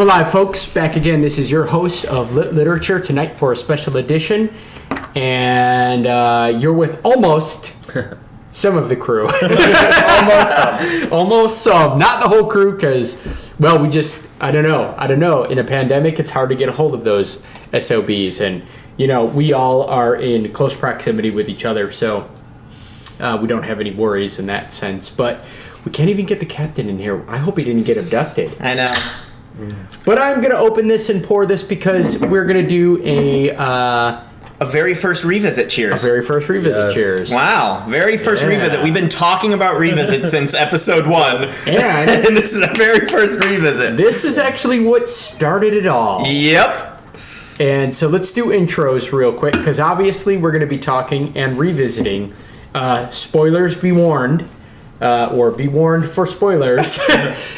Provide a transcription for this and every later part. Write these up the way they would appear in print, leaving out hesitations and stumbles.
we're live, folks. Back again. This is your host of Lit Literature tonight for a special edition. And you're with almost some of the crew. Almost some. Not the whole crew, because, well, I don't know. In a pandemic, it's hard to get a hold of those SOBs. And, you know, we all are in close proximity with each other, so we don't have any worries in that sense. But we can't even get the captain in here. I hope he didn't get abducted. I know. But I'm going to open this and pour this because we're going to do a very first revisit cheers. A very first revisit cheers. Wow. Very first revisit. We've been talking about revisit since episode 1. And this is our very first revisit. This is actually what started it all. Yep. And so let's do intros real quick, because obviously we're going to be talking and revisiting. Spoilers be warned. Or be warned for spoilers. Of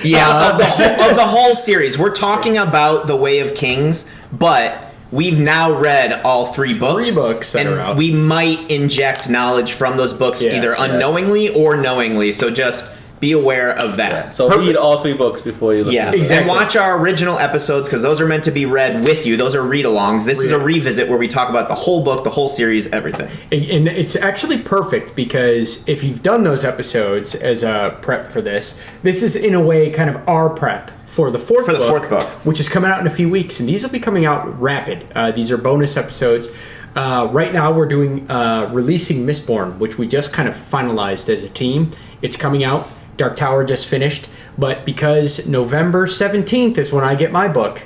the whole series. We're talking about The Way of Kings, but we've now read all three books. That are out. We might inject knowledge from those books either unknowingly or knowingly. So just be aware of that. Yeah. So read all 3 books before you listen to exactly. And watch our original episodes, because those are meant to be read with you. Those are read-alongs. This is a revisit where we talk about the whole book, the whole series, everything. And it's actually perfect, because if you've done those episodes as a prep for this is in a way kind of our prep for the fourth book, which is coming out in a few weeks. And these will be coming out rapid. These are bonus episodes. Right now we're doing releasing Mistborn, which we just kind of finalized as a team. It's coming out. Dark Tower just finished, but because November 17th is when I get my book,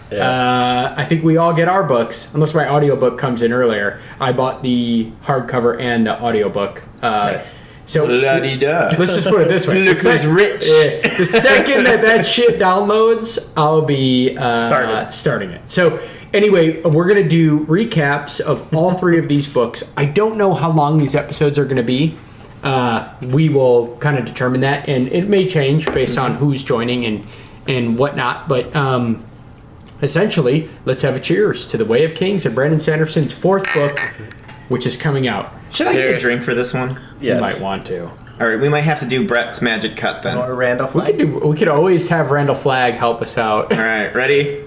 I think we all get our books, unless my audiobook comes in earlier. I bought the hardcover and the audiobook. So let's just put it this way. Look who's rich. The second that shit downloads, I'll be starting it. So anyway, we're going to do recaps of all 3 of these books. I don't know how long these episodes are going to be. We will kind of determine that, and it may change based on who's joining and whatnot. But essentially, let's have a cheers to The Way of Kings and Brandon Sanderson's 4th book, which is coming out. Should I get a drink for this one? Yes. You might want to. All right, we might have to do Brett's magic cut then. Or Randall Flagg. We could always have Randall Flagg help us out. All right, ready?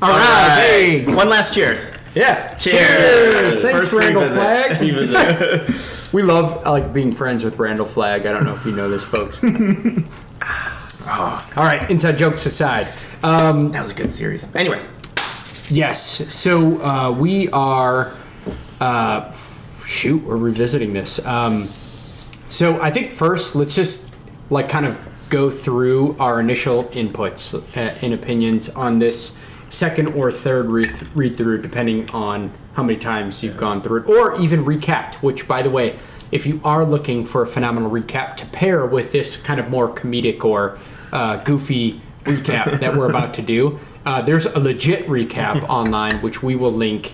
All right. One last cheers. Yeah. Cheers. Thanks, Randall Flagg. We love being friends with Randall Flagg. I don't know if you know this, folks. All right, inside jokes aside. That was a good series. Anyway. Yes. So we are... we're revisiting this. So I think first, let's just kind of go through our initial inputs and opinions on this second or third read through, depending on how many times you've gone through it, or even recapped, which, by the way, if you are looking for a phenomenal recap to pair with this kind of more comedic or goofy recap that we're about to do, there's a legit recap online, which we will link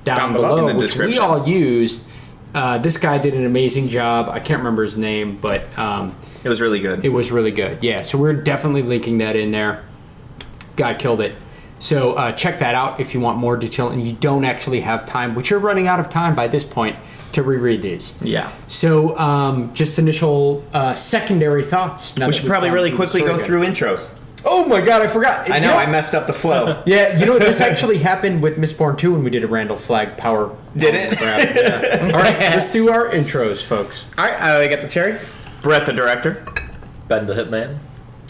down below, in the which we all used. This guy did an amazing job. I can't remember his name, but it was really good. It was really good. Yeah, so we're definitely linking that in there. Guy killed it. So check that out if you want more detail and you don't actually have time, which you're running out of time by this point, to reread these. Yeah. So just initial secondary thoughts. We should probably really quickly go through intros. Oh my god, I forgot. I know, I messed up the flow. Yeah, you know what? This actually happened with Mistborn 2 when we did a Randall Flagg power. Did it? Yeah. All right, let's do our intros, folks. All right, I get the cherry. Brett, the director. Ben, the hitman.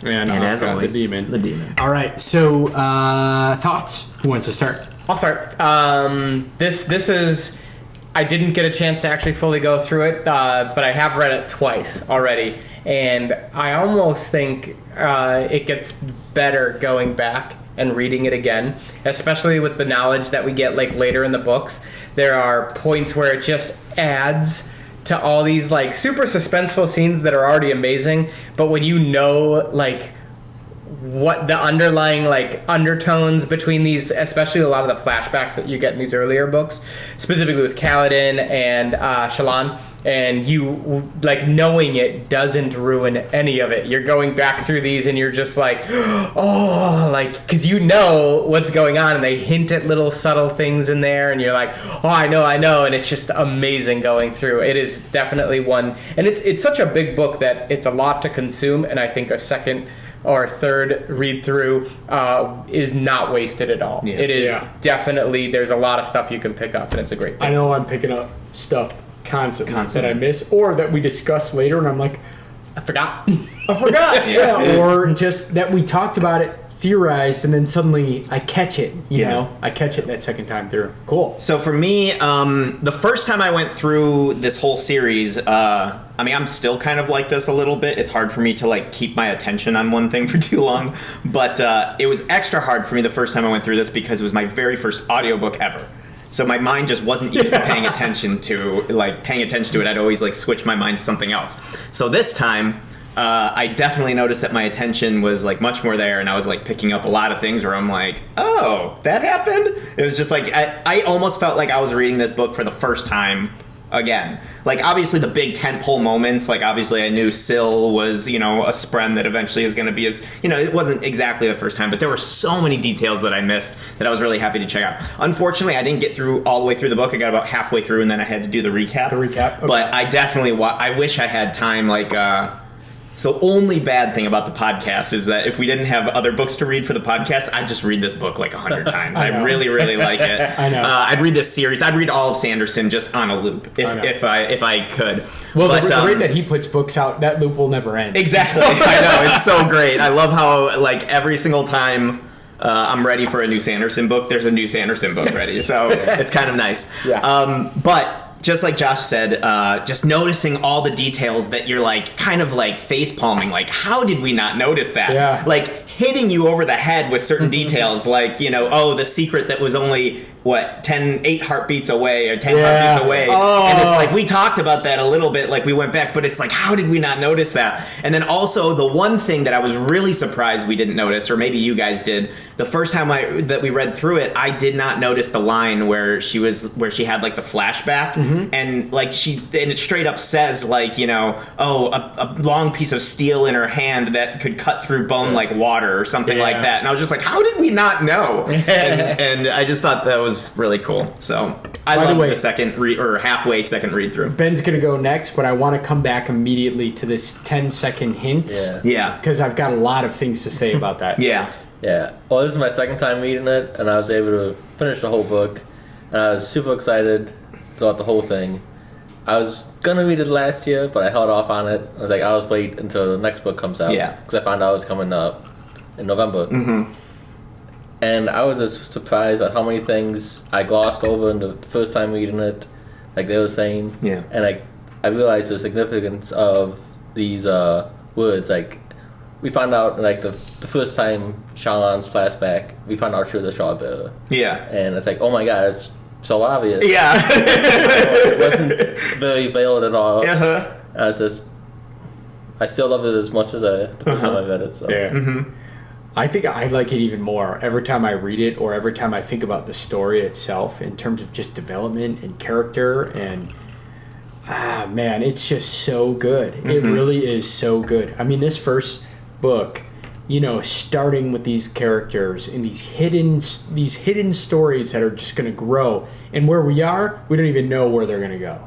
And as always, the demon. The demon. All right, so thoughts? Who wants to start? I'll start. This is... I didn't get a chance to actually fully go through it, but I have read it twice already. And I almost think it gets better going back and reading it again, especially with the knowledge that we get later in the books. There are points where it just adds to all these super suspenseful scenes that are already amazing, but when you know what the underlying undertones between these, especially a lot of the flashbacks that you get in these earlier books, specifically with Kaladin and Shallan, and you knowing it doesn't ruin any of it. You're going back through these and you're just because you know what's going on, and they hint at little subtle things in there, and you're I know, and it's just amazing going through. It is definitely one, and it's such a big book that it's a lot to consume, and I think a second or third read through is not wasted at all. Yeah. It is definitely, there's a lot of stuff you can pick up, and it's a great thing. I know I'm picking up stuff constantly that I miss, or that we discuss later, and I'm like, I forgot. yeah. Or just that we talked about it, theorized, and then suddenly I catch it, you know? I catch it that second time through. Cool. So for me, the first time I went through this whole series, I mean, I'm still kind of like this a little bit. It's hard for me to like keep my attention on one thing for too long, but it was extra hard for me the first time I went through this because it was my very first audiobook ever. So my mind just wasn't used to paying attention to it. I'd always like switch my mind to something else. So this time, I definitely noticed that my attention was like much more there, and I was like picking up a lot of things where I'm like, oh, that happened? It was just like, I almost felt like I was reading this book for the first time again. Like, obviously the big tentpole moments, like obviously I knew Syl was, you know, a spren that eventually is going to be his, you know, it wasn't exactly the first time, but there were so many details that I missed that I was really happy to check out. Unfortunately, I didn't get through all the way through the book. I got about halfway through, and then I had to do the recap. Okay. But I definitely, I wish I had time, like, so only bad thing about the podcast is that if we didn't have other books to read for the podcast, I'd just read this book like 100 times. I really, really like it. I know. I'd read this series. I'd read all of Sanderson just on a loop if I could. Well, but, the rate that he puts books out, that loop will never end. Exactly. I know. It's so great. I love how like every single time I'm ready for a new Sanderson book, there's a new Sanderson book ready. So it's kind of nice. Yeah. But just like Josh said, just noticing all the details that you're like kind of like face palming, like how did we not notice that? Yeah. Like hitting you over the head with certain details, like, you know, oh, the secret that was only 8 heartbeats away or 10 heartbeats away. Oh. And it's like, we talked about that a little bit, like we went back, but it's like, how did we not notice that? And then also the one thing that I was really surprised we didn't notice, or maybe you guys did, the first time that we read through it, I did not notice the line where she had like the flashback, and like and it straight up says like, you know, oh, a long piece of steel in her hand that could cut through bone like water or something like that. And I was just like, how did we not know? and I just thought that was really cool. So I love the second halfway second read through. Ben's gonna go next, but I want to come back immediately to this 10-second hints. Yeah. Because I've got a lot of things to say about that. Yeah. Well, this is my second time reading it, and I was able to finish the whole book, and I was super excited throughout the whole thing. I was gonna read it last year, but I held off on it. I was like, I'll wait until the next book comes out. Yeah. Because I found out it was coming up in November. And I was just surprised at how many things I glossed over in the first time reading it, like they were saying. Yeah. And I realized the significance of these words. Like, we found out, like, the first time Shallan's flashback, we found out she was a Shardbearer. Yeah. And it's like, oh my god, it's so obvious. Yeah. It wasn't very veiled at all. I still love it as much as the first time I read it. So. Yeah. I think I like it even more every time I read it, or every time I think about the story itself in terms of just development and character. And man, it's just so good. It really is so good. I mean, this first book, you know, starting with these characters and these hidden stories that are just going to grow, and where we are, we don't even know where they're going to go.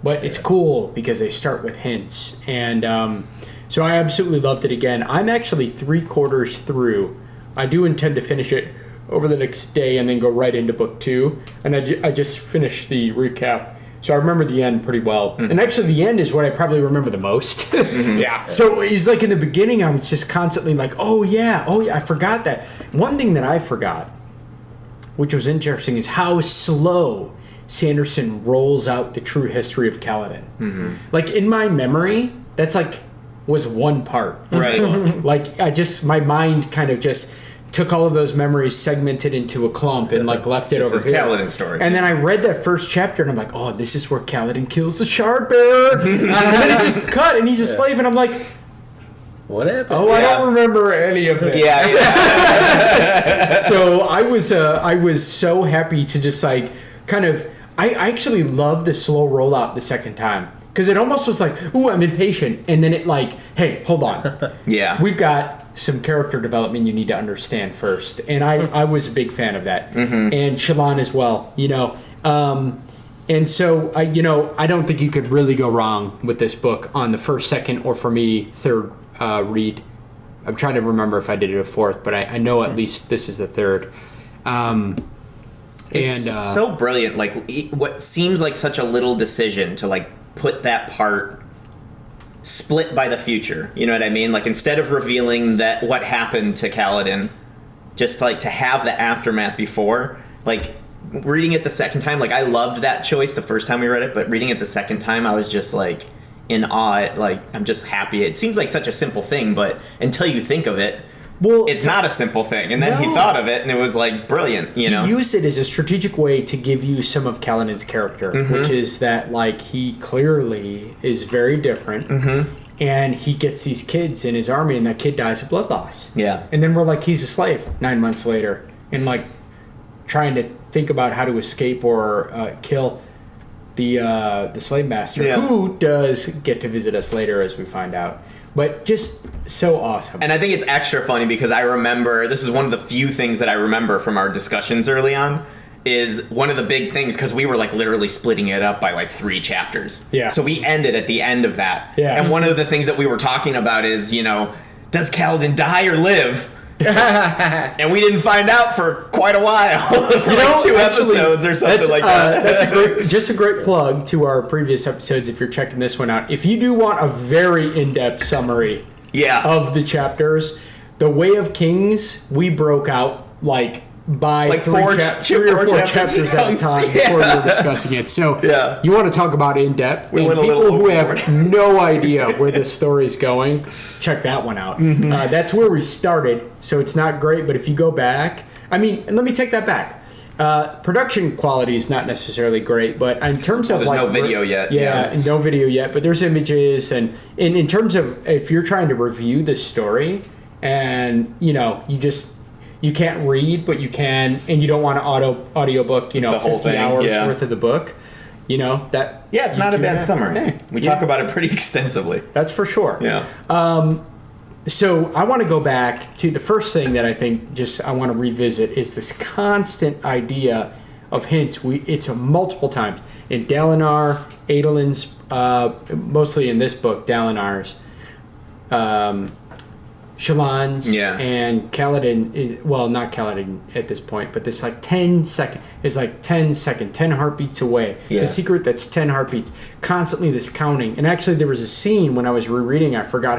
But it's cool because they start with hints. And so I absolutely loved it again. I'm actually 3/4 through. I do intend to finish it over the next day and then go right into book 2. And I just finished the recap. So I remember the end pretty well. And actually the end is what I probably remember the most. Yeah. So it's like in the beginning, I was just constantly like, oh yeah, I forgot that. One thing that I forgot, which was interesting, is how slow Sanderson rolls out the true history of Kaladin. Like in my memory, that's like was one part. Right. Like my mind kind of just took all of those memories, segmented into a clump, and like left it over here. This is Kaladin's story. And then I read that first chapter, and I'm like, oh, this is where Kaladin kills the Shardbearer. And then it just cut, and he's a slave, and I'm like, what happened? oh, I don't remember any of this. Yeah. So I was so happy to just like kind of. I actually loved the slow rollout the second time. Because it almost was like, ooh, I'm impatient. And then it like, hey, hold on. Yeah. We've got some character development you need to understand first. And I was a big fan of that. And Shallan as well, you know. And so, I don't think you could really go wrong with this book on the first, second, or for me, third read. I'm trying to remember if I did it a fourth, but I know at least this is the third. It's so brilliant. Like what seems like such a little decision to like put that part split by the future. You know what I mean? Like instead of revealing that what happened to Kaladin, just like to have the aftermath before, like reading it the second time, like I loved that choice the first time we read it, but reading it the second time, I was just like in awe. Like I'm just happy. It seems like such a simple thing, but until you think of it, well, it's not a simple thing. And then he thought of it, and it was like brilliant. You know, he used it as a strategic way to give you some of Kaladin's character, which is that like he clearly is very different, and he gets these kids in his army, and that kid dies of blood loss. Yeah, and then we're like, he's a slave 9 months later, and like trying to think about how to escape or kill the slave master, who does get to visit us later, as we find out. But just so awesome. And I think it's extra funny because I remember, this is one of the few things that I remember from our discussions early on, is one of the big things, because we were like literally splitting it up by like 3 chapters. Yeah. So we ended at the end of that. Yeah. And one of the things that we were talking about is, you know, does Kaladin die or live? And we didn't find out for quite a while. For like 2 episodes or something like that. That's a great plug to our previous episodes if you're checking this one out. If you do want a very in-depth summary of the chapters, The Way of Kings, we broke out like by like 3 or 4 chapters at a time before we were discussing it. So you want to talk about in-depth, we and went a people little who have no idea where this story is going, check that one out. That's where we started, so it's not great, but if you go back, I mean, and let me take that back. Production quality is not necessarily great, but in terms of there's like no video yet. And no video yet, but there's images, and in terms of if you're trying to review the story, and you know, you can't read, but you can, and you don't want to audiobook, you know, the 50 hours worth of the book, you know, that... Yeah, it's not a bad summary. Hey, we talk about it pretty extensively. That's for sure. Yeah. So I want to go back to the first thing that I think I want to revisit is this constant idea of hints. It's multiple times. In Dalinar, Adolin's, mostly in this book, Dalinar's, Shallan's, and Kaladin is, well, not Kaladin at this point, but this like 10 heartbeats away. The secret that's 10 heartbeats, constantly this counting. And actually there was a scene when I was rereading, I forgot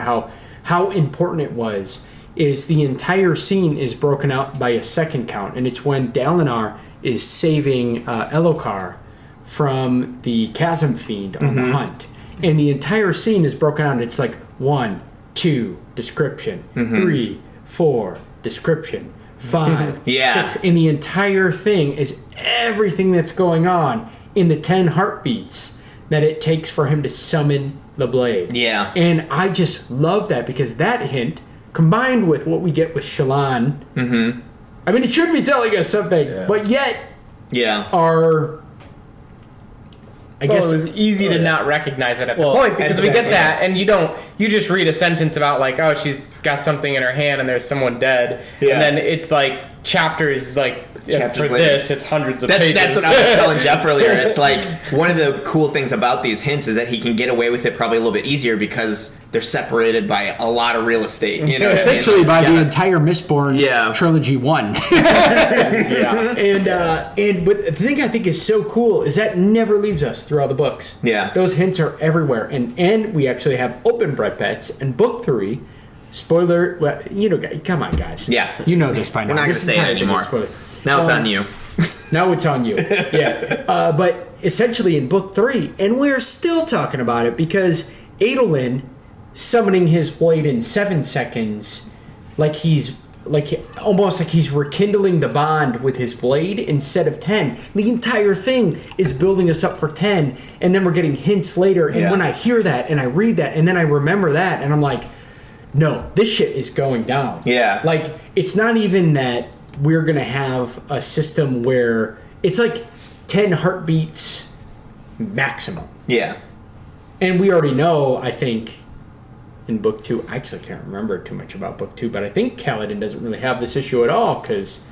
how important it was, is the entire scene is broken out by a second count, and it's when Dalinar is saving Elokar from the Chasm Fiend on the hunt. And the entire scene is broken out, and it's like 1, 2, description, 3, 4, description, 5, 6, and the entire thing is everything that's going on in the 10 heartbeats that it takes for him to summon the blade. Yeah. And I just love that, because that hint, combined with what we get with Shallan, I mean, it should be telling us something, but yet our... I guess it was easy to not recognize it at the point, because we get that, and you just read a sentence about like, oh, she's got something in her hand and there's someone dead, and then it's like chapters like for later. This it's hundreds of pages. That's what I was telling Jeff earlier. It's like one of the cool things about these hints is that he can get away with it probably a little bit easier because they're separated by a lot of real estate. You know, essentially by the entire Mistborn trilogy 1. And but the thing I think is so cool is that never leaves us through all the books. Yeah, those hints are everywhere, and we actually have open bread bets. And book 3, spoiler. Well, you know, come on, guys. Yeah, you know this by now. We're not going to say it anymore. Now it's on you. Now it's on you. Yeah, but essentially in book 3, and we're still talking about it because Adolin summoning his blade in 7 seconds, almost like he's rekindling the bond with his blade instead of 10. The entire thing is building us up for 10, and then we're getting hints later. And when I hear that and I read that and then I remember that, and I'm like, no, this shit is going down. Yeah. Like, it's not even that we're going to have a system where it's like 10 heartbeats maximum. Yeah. And we already know, I think, in book 2, I actually can't remember too much about book 2, but I think Kaladin doesn't really have this issue at all, because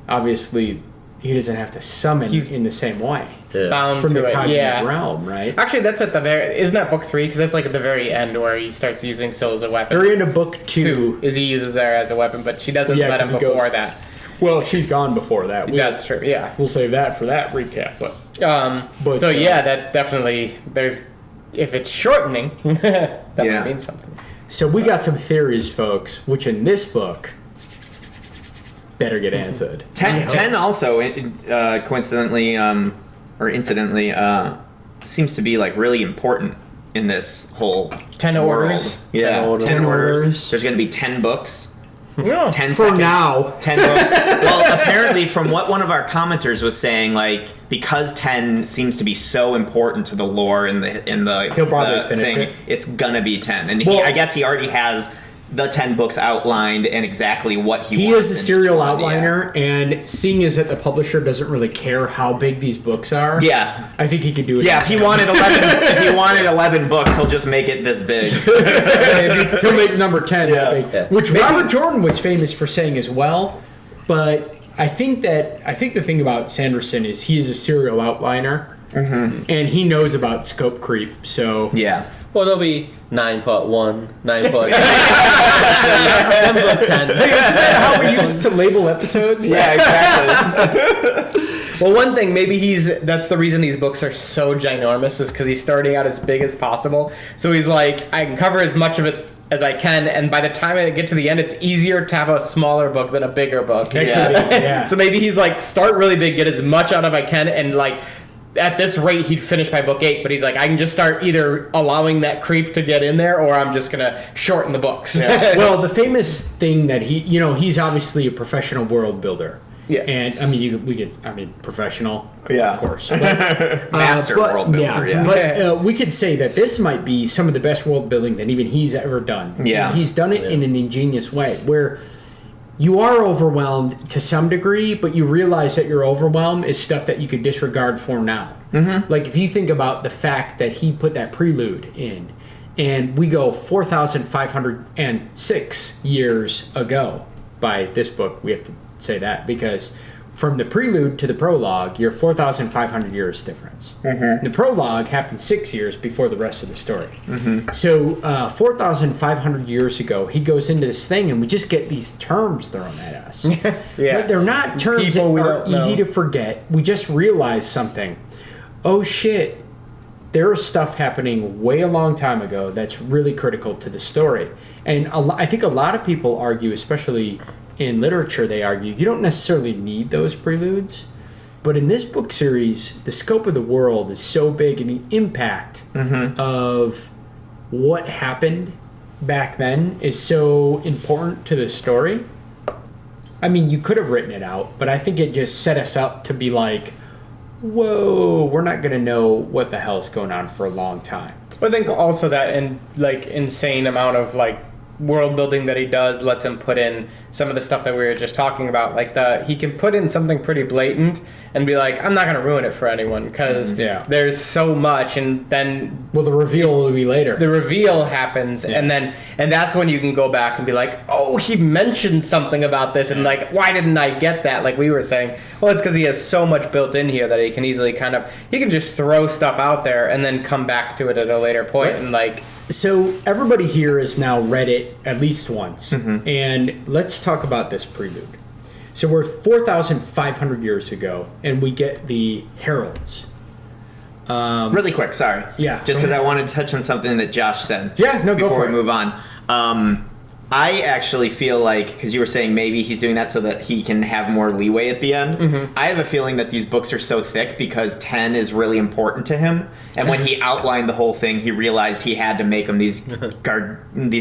obviously he doesn't have to summon in the same way. Bound from to the it, cognitive realm, right? Actually, that's at the very... Isn't that book 3? Because that's like at the very end where he starts using Syl as a weapon. Very end of book 2. Is he uses her as a weapon, but she doesn't let him before that. Well, she's gone before that. That's true, yeah. We'll save that for that recap, but that definitely... There's... If it's shortening, that would mean something. So we got some theories, folks, which in this book... better get answered. 10 also, coincidentally, or incidentally, seems to be like really important in this whole 10 orders. Yeah, 10 orders. There's going to be 10 books. No. 10 for seconds. now. 10 books. Well, apparently, from what one of our commenters was saying, like because 10 seems to be so important to the lore and the he'll probably finish thing, it. it's gonna be 10. And I guess he already has the 10 books outlined and exactly what he wants. He is a serial outliner, and seeing as that the publisher doesn't really care how big these books are, I think he could do it. Yeah, if he wanted 11 books, he'll just make it this big. He'll make number 10 that big, which Robert Jordan was famous for saying as well. But I think the thing about Sanderson is he is a serial outliner, and he knows about scope creep. So well, there'll be 9.1, 9.2, 10. Isn't that how we used to label episodes? Yeah, exactly. Well, one thing, maybe that's the reason these books are so ginormous is because he's starting out as big as possible. So he's like, I can cover as much of it as I can, and by the time I get to the end, it's easier to have a smaller book than a bigger book. So maybe he's like, start really big, get as much out of I can, and like, at this rate, he'd finish by book 8, but he's like, I can just start either allowing that creep to get in there, or I'm just going to shorten the books. Well, the famous thing that he's obviously a professional world builder. Yeah. And, I mean, professional, of course. But, Master world builder, But we could say that this might be some of the best world building that even he's ever done. Yeah. And he's done it in an ingenious way, where you are overwhelmed to some degree, but you realize that your overwhelm is stuff that you could disregard for now. Like if you think about the fact that he put that prelude in, and we go 4,506 years ago by this book, we have to say that, because from the prelude to the prologue, you're 4,500 years difference. The prologue happened 6 years before the rest of the story. So 4,500 years ago, he goes into this thing, and we just get these terms thrown at us. But they're not terms that are easy to forget. We just realize something. Oh shit, there is stuff happening way a long time ago that's really critical to the story. And I think a lot of people argue, especially in literature, they argue you don't necessarily need those preludes, but in this book series, the scope of the world is so big, and the impact of what happened back then is so important to the story. I mean, you could have written it out, but I think it just set us up to be like, whoa, we're not going to know what the hell's going on for a long time. I think also that insane amount of world building that he does lets him put in some of the stuff that we were just talking about. He can put in something pretty blatant and be like, I'm not going to ruin it for anyone because there's so much, and then the reveal will be later. The reveal happens, and that's when you can go back and be like, oh, he mentioned something about this, and why didn't I get that? Like we were saying, well, it's because he has so much built in here that he can easily he can just throw stuff out there and then come back to it at a later point, and So everybody here has now read it at least once, and let's talk about this prelude. So we're 4,500 years ago, and we get the heralds. Really quick, sorry. Yeah. Just because I wanted to touch on something that Josh said. Yeah, no, go for it. Before we move on. I actually feel like, because you were saying maybe he's doing that so that he can have more leeway at the end. I have a feeling that these books are so thick because 10 is really important to him. And when he outlined the whole thing, he realized he had to make them these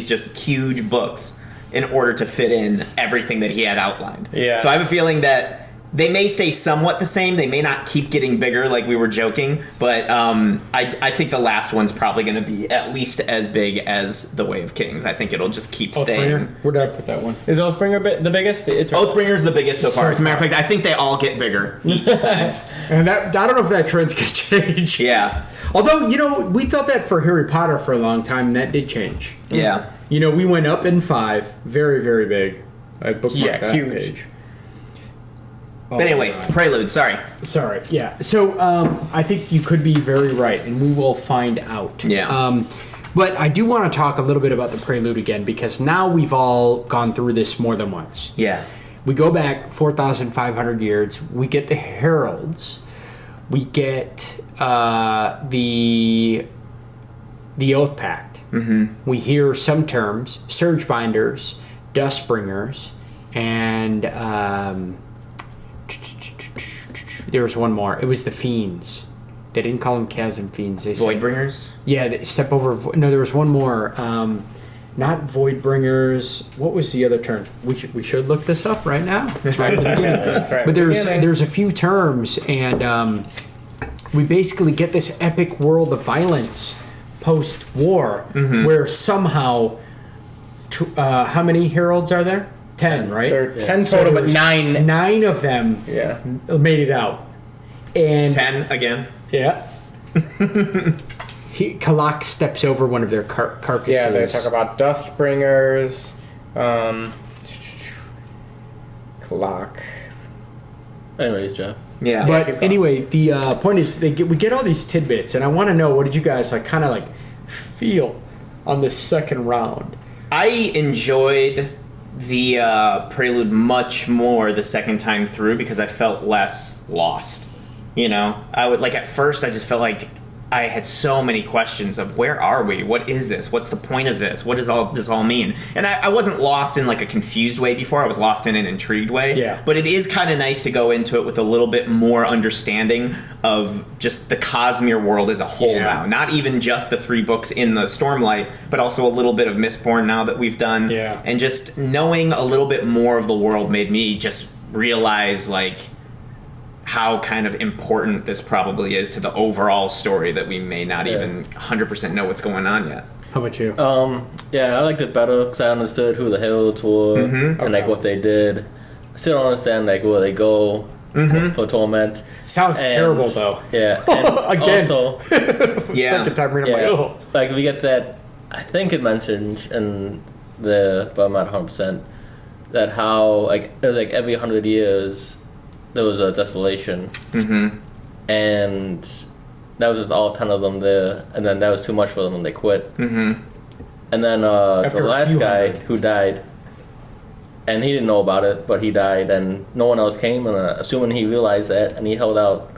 just huge books in order to fit in everything that he had outlined. Yeah. So I have a feeling that they may stay somewhat the same. They may not keep getting bigger like we were joking, but I think the last one's probably going to be at least as big as The Way of Kings. I think it'll just keep staying. Where did I put that one? Is Oathbringer the biggest? Oathbringer's the biggest so far. As a matter of fact, I think they all get bigger each time. And I don't know if that trend's going to change. Yeah. Although, we thought that for Harry Potter for a long time, and that did change. Yeah. We went up in 5, very, very big. I bookmarked that huge page. But anyway, Prelude, sorry. Sorry, yeah. So I think you could be very right, and we will find out. Yeah. But I do want to talk a little bit about the Prelude again, because now we've all gone through this more than once. Yeah. We go back 4,500 years. We get the heralds. We get the Oath Pact. Mm-hmm. We hear some terms: Surge Binders, Dustbringers, and there was one more. It was the Fiends. They didn't call them Chasm Fiends. They said, Voidbringers? Yeah, they step over. No, there was one more. Not Voidbringers. What was the other term? We should look this up right now. It's right at the beginning. That's right. But there's a few terms, and we basically get this epic world of violence post-war, where somehow, how many heralds are there? 10, right? There are 10 total, but 9. 9 of them made it out. And 10 again? Yeah. Kalak steps over one of their carcasses. Yeah, they talk about Dustbringers, Kalak. Anyways, Jeff. Yeah. But anyway, the point is, we get all these tidbits, and I want to know, what did you guys feel on this second round? I enjoyed the Prelude much more the second time through because I felt less lost. You know, I would at first I just felt like I had so many questions of where are we? What is this? What's the point of this? What does all this all mean? And I wasn't lost in a confused way before. I was lost in an intrigued way. Yeah. But it is kind of nice to go into it with a little bit more understanding of just the Cosmere world as a whole now. Not even just the 3 books in the Stormlight, but also a little bit of Mistborn now that we've done. Yeah. And just knowing a little bit more of the world made me just realize how kind of important this probably is to the overall story that we may not even 100% know what's going on yet. How about you? Yeah, I liked it better because I understood who the heralds were and what they did. I still don't understand where they go for torment. Sounds terrible though. Yeah. And Again. Also, Second time reading, I'm like, oh. we get that. I think it mentioned in but I'm not 100%, that how it was every 100 years there was a desolation, and that was just all 10 of them there, and then that was too much for them and they quit. And then the last guy who died, and he didn't know about it, but he died, and no one else came, and assuming he realized that, and he held out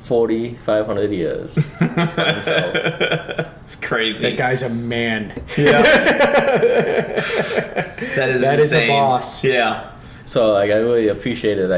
4,500 years for himself. It's crazy. That guy's a man. Yeah. That is a boss. Yeah. So I really appreciated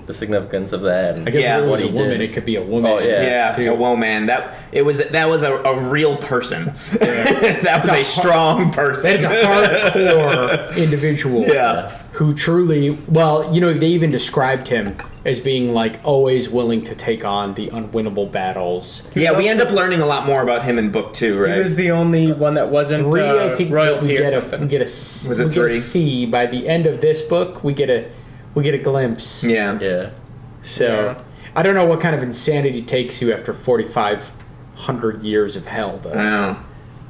the significance of that. I guess if it was a woman, it could be a woman. Oh yeah, a woman. That was a real person. That was a strong person. That is a hardcore individual. Yeah. Who truly, they even described him as being always willing to take on the unwinnable battles. Yeah, we end up learning a lot more about him in book 2, right? He was the only one that wasn't 3, I think royalty we or something. Was it 3? C. By the end of this book, we get a glimpse. Yeah. Yeah. So I don't know what kind of insanity takes you after 4,500 years of hell, though.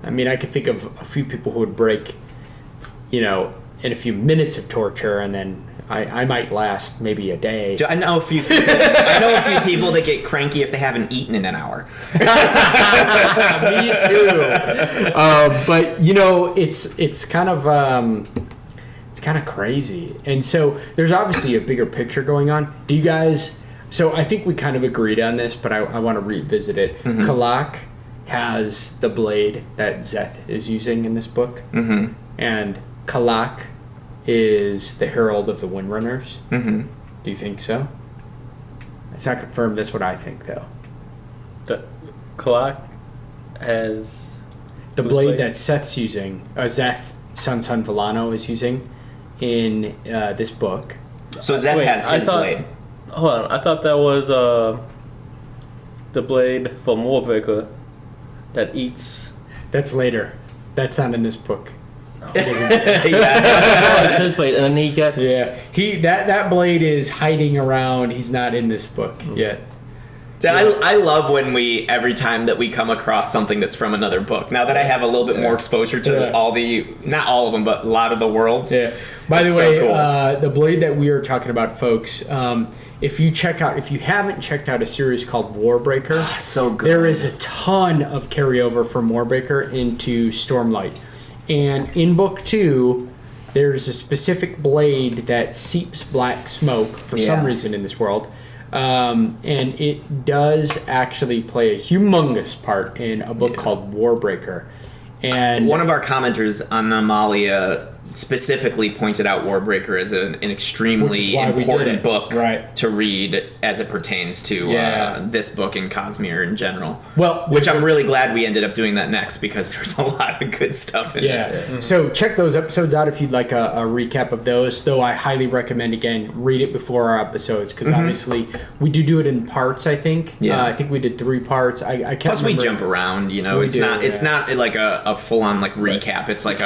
I mean, I could think of a few people who would break, in a few minutes of torture, and then I might last maybe a day. I know a few people. That get cranky if they haven't eaten in an hour. Me too. But it's kind of crazy, and so there's obviously a bigger picture going on. Do you guys? So I think we kind of agreed on this, but I want to revisit it. Kalak has the blade that Szeth is using in this book, and Kalak is the herald of the Windrunners. Do you think so? It's not confirmed. That's what I think, though. The Kalak has the blade that Szeth's using. Szeth, Son Villano, is using in this book. So Szeth has his blade. Hold on, I thought that was the blade from Warbreaker that eats. That's later. That's not in this book. It's his blade, and then he gets. That blade is hiding around. He's not in this book yet. I love when every time that we come across something that's from another book. Now that I have a little bit more exposure to not all of them, but a lot of the worlds. Yeah. By the way, cool. The blade that we are talking about, folks, if you haven't checked out a series called Warbreaker, so good. There is a ton of carryover from Warbreaker into Stormlight. And in book 2, there's a specific blade that seeps black smoke for some reason in this world. And it does actually play a humongous part in a book called Warbreaker. And one of our commenters, Amalia, specifically pointed out Warbreaker as an extremely important book to read as it pertains to this book and Cosmere in general. Well, which I'm really glad we ended up doing that next because there's a lot of good stuff in it. Mm-hmm. So check those episodes out if you'd like a recap of those. Though I highly recommend, again, read it before our episodes because obviously we do it in parts. I think. I think we did 3 parts. I can't. Plus remember. we jump around. It's not like a full on like recap. It's like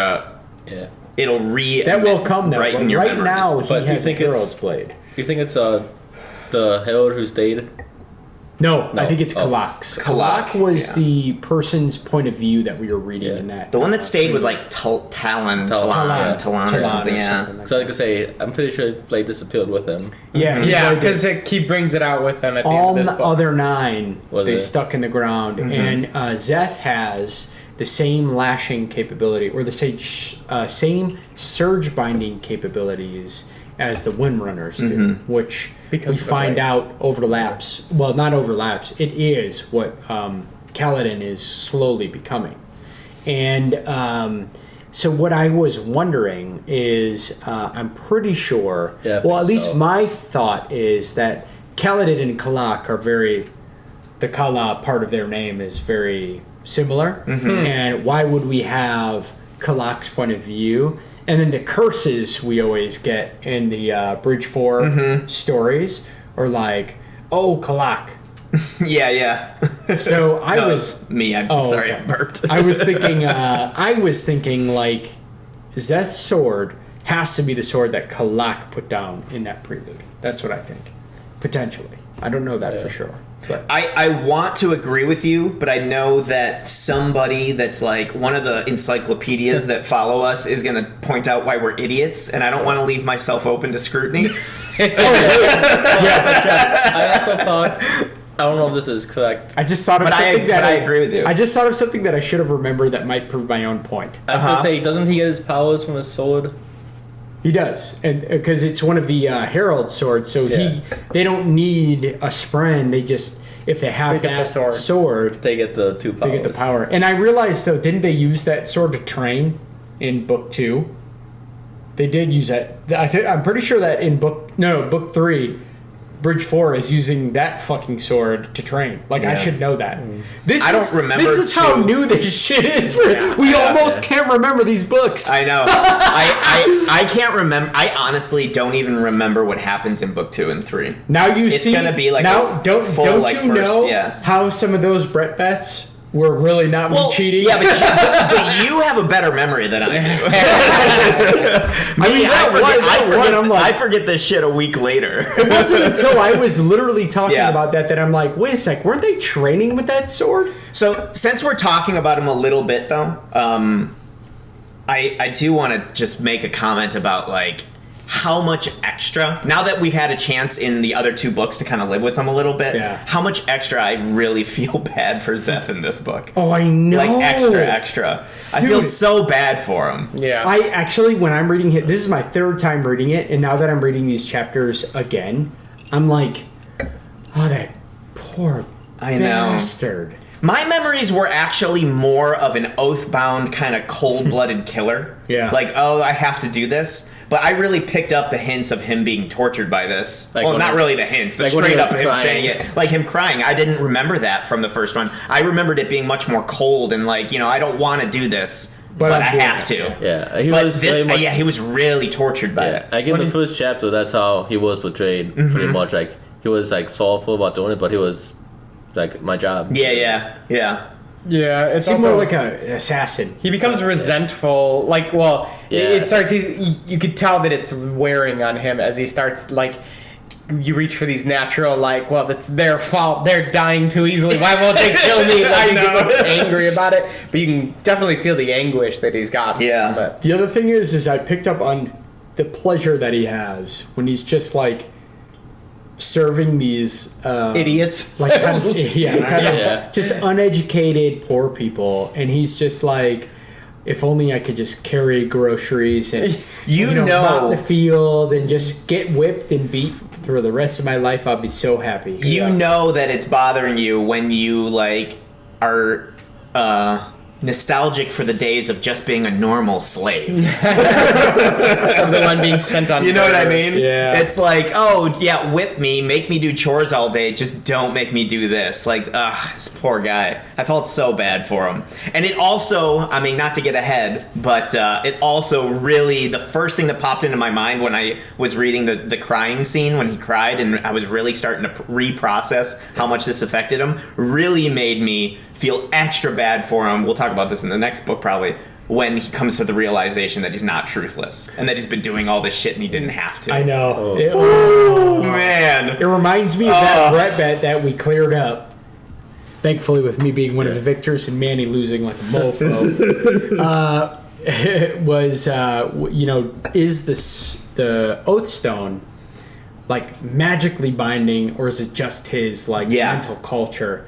it'll that will come though. Right in your memories. Now he has a Herald's blade. You think it's the Herald who stayed? No, I think it's Kalak's. Kalak was the person's point of view that we were reading in that. The one that stayed was like Talon or something. So like I say, I'm pretty sure the blade disappeared with him. Yeah, because he brings it out with him at the end of this book. All the other 9, they stuck in the ground, and Zeth has the same lashing capability, or the same surge binding capabilities as the Windrunners do, which we find out overlaps. Well, not overlaps. It is what Kaladin is slowly becoming. And so what I was wondering is, I'm pretty sure, well, at least my thought is that Kaladin and Kalak are the Kala part of their name is very similar. And why would we have Kalak's point of view? And then the curses we always get in the Bridge 4 stories are like, oh, Kalak. So I sorry, I burped. I was thinking like Zeth's sword has to be the sword that Kalak put down in that prelude. That's what I think. Potentially. I don't know that for sure. But I want to agree with you, but I know that somebody that's like one of the encyclopedias that follow us is going to point out why we're idiots, and I don't want to leave myself open to scrutiny. I also thought, I don't know if this is correct. I just thought of something I agree with you. I just thought of something that I should have remembered that might prove my own point. I was going to say, doesn't he get his powers from his sword? He does, and because it's one of the Herald swords, so they don't need a spren. They just, if they have that sword, they get the 2 powers. They get the power. And I realized though, didn't they use that sword to train in book 2? They did use that. I'm pretty sure that in book 3, Bridge 4 is using that fucking sword to train. Like, I should know that. I don't remember. This is how new this shit is. We almost can't remember these books. I know. I can't remember. I honestly don't even remember what happens in book 2 and 3. Now it's going to be like don't you know how some of those Brett bets were really not me cheating? Yeah, but you have a better memory than I do. I forget this shit a week later. It wasn't until I was literally talking about that I'm like, wait a sec, weren't they training with that sword? So, since we're talking about him a little bit, though, I do want to just make a comment about, like, how much extra, now that we've had a chance in the other 2 books to kind of live with him a little bit, how much extra I really feel bad for Zeth in this book. Oh, I know. Like, extra. Dude, I feel so bad for him. Yeah. I actually, when I'm reading it, this is my 3rd time reading it, and now that I'm reading these chapters again, I'm like, oh, that poor bastard. My memories were actually more of an oath-bound kind of cold-blooded killer. Like, oh, I have to do this. But I really picked up the hints of him being tortured by this. Like, well, not really the hints. The straight up him saying it. Like him crying. I didn't remember that from the first one. I remembered it being much more cold and like, I don't want to do this, but I have to. Yeah. He was really tortured by it. I give the first chapter, that's how he was portrayed, pretty much. Like, he was like sorrowful about doing it, but he was like, my job. Yeah. Yeah, it's more like an assassin. He becomes resentful. Like, it starts. You could tell that it's wearing on him as he starts. Like, you reach for these natural, like, well, it's their fault. They're dying too easily. Why won't they kill me? Like, you get so angry about it. But you can definitely feel the anguish that he's got. Yeah. But The other thing is I picked up on the pleasure that he has when he's just like serving these idiots. like kind of just uneducated poor people, and he's just like, if only I could just carry groceries and you know mop the field and just get whipped and beat for the rest of my life, I'll be so happy. You know that it's bothering you when you like are nostalgic for the days of just being a normal slave. The one being sent on. You know what I mean? Yeah. It's like, oh yeah, whip me, make me do chores all day, just don't make me do this. Like, this poor guy. I felt so bad for him. And it also, I mean, not to get ahead, but it also really, the first thing that popped into my mind when I was reading the crying scene when he cried, and I was really starting to reprocess how much this affected him, really made me feel extra bad for him. We'll talk about this in the next book probably, when he comes to the realization that he's not truthless and that he's been doing all this shit and he didn't have to. I know. Man. It reminds me of that Brett bet that we cleared up. Thankfully, with me being one of the victors and Manny losing like a mofo. It was, is the Oathstone like magically binding, or is it just his like mental culture?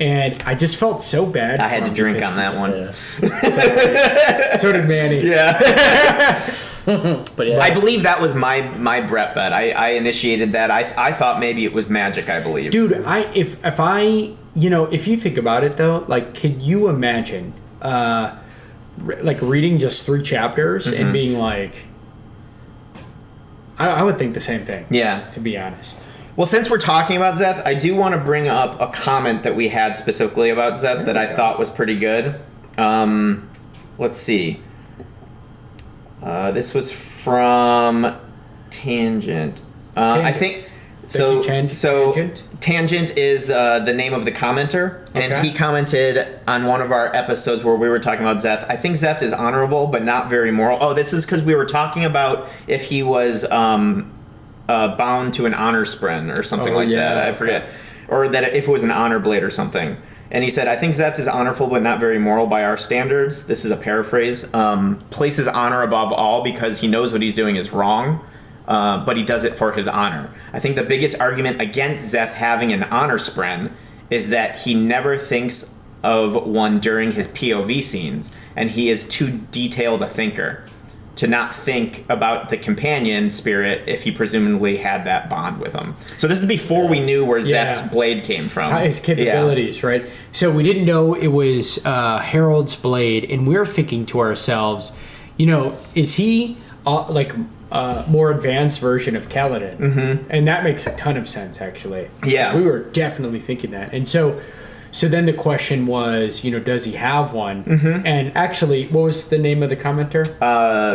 And I just felt so bad. I had to drink on that one. Yeah. So did Manny. Yeah. But yeah, I believe that was my Brett bet. I initiated that. I thought maybe it was magic, I believe. Dude, if you think about it though, like, could you imagine, like reading just 3 chapters and being like, I would think the same thing. Yeah. To be honest. Well, since we're talking about Zeth, I do want to bring up a comment that we had specifically about Zeth that I thought was pretty good. Let's see. This was from Tangent. I think so. Tangent is the name of the commenter, and he commented on one of our episodes where we were talking about Zeth. I think Zeth is honorable, but not very moral. Oh, this is because we were talking about if he was bound to an honor spren or something that. I forget. Or that if it was an honor blade or something. And he said, I think Zeth is honorful but not very moral by our standards. This is a paraphrase. Places honor above all because he knows what he's doing is wrong, but he does it for his honor. I think the biggest argument against Zeth having an honor spren is that he never thinks of one during his POV scenes, and he is too detailed a thinker to not think about the companion spirit if he presumably had that bond with him. So this is before we knew where Zeth's blade came from. His capabilities, right? So we didn't know it was Harold's blade, and we're thinking to ourselves, is he more advanced version of Kaladin? Mm-hmm. And that makes a ton of sense, actually. Yeah. We were definitely thinking that. And so then the question was, does he have one? Mm-hmm. And actually, what was the name of the commenter?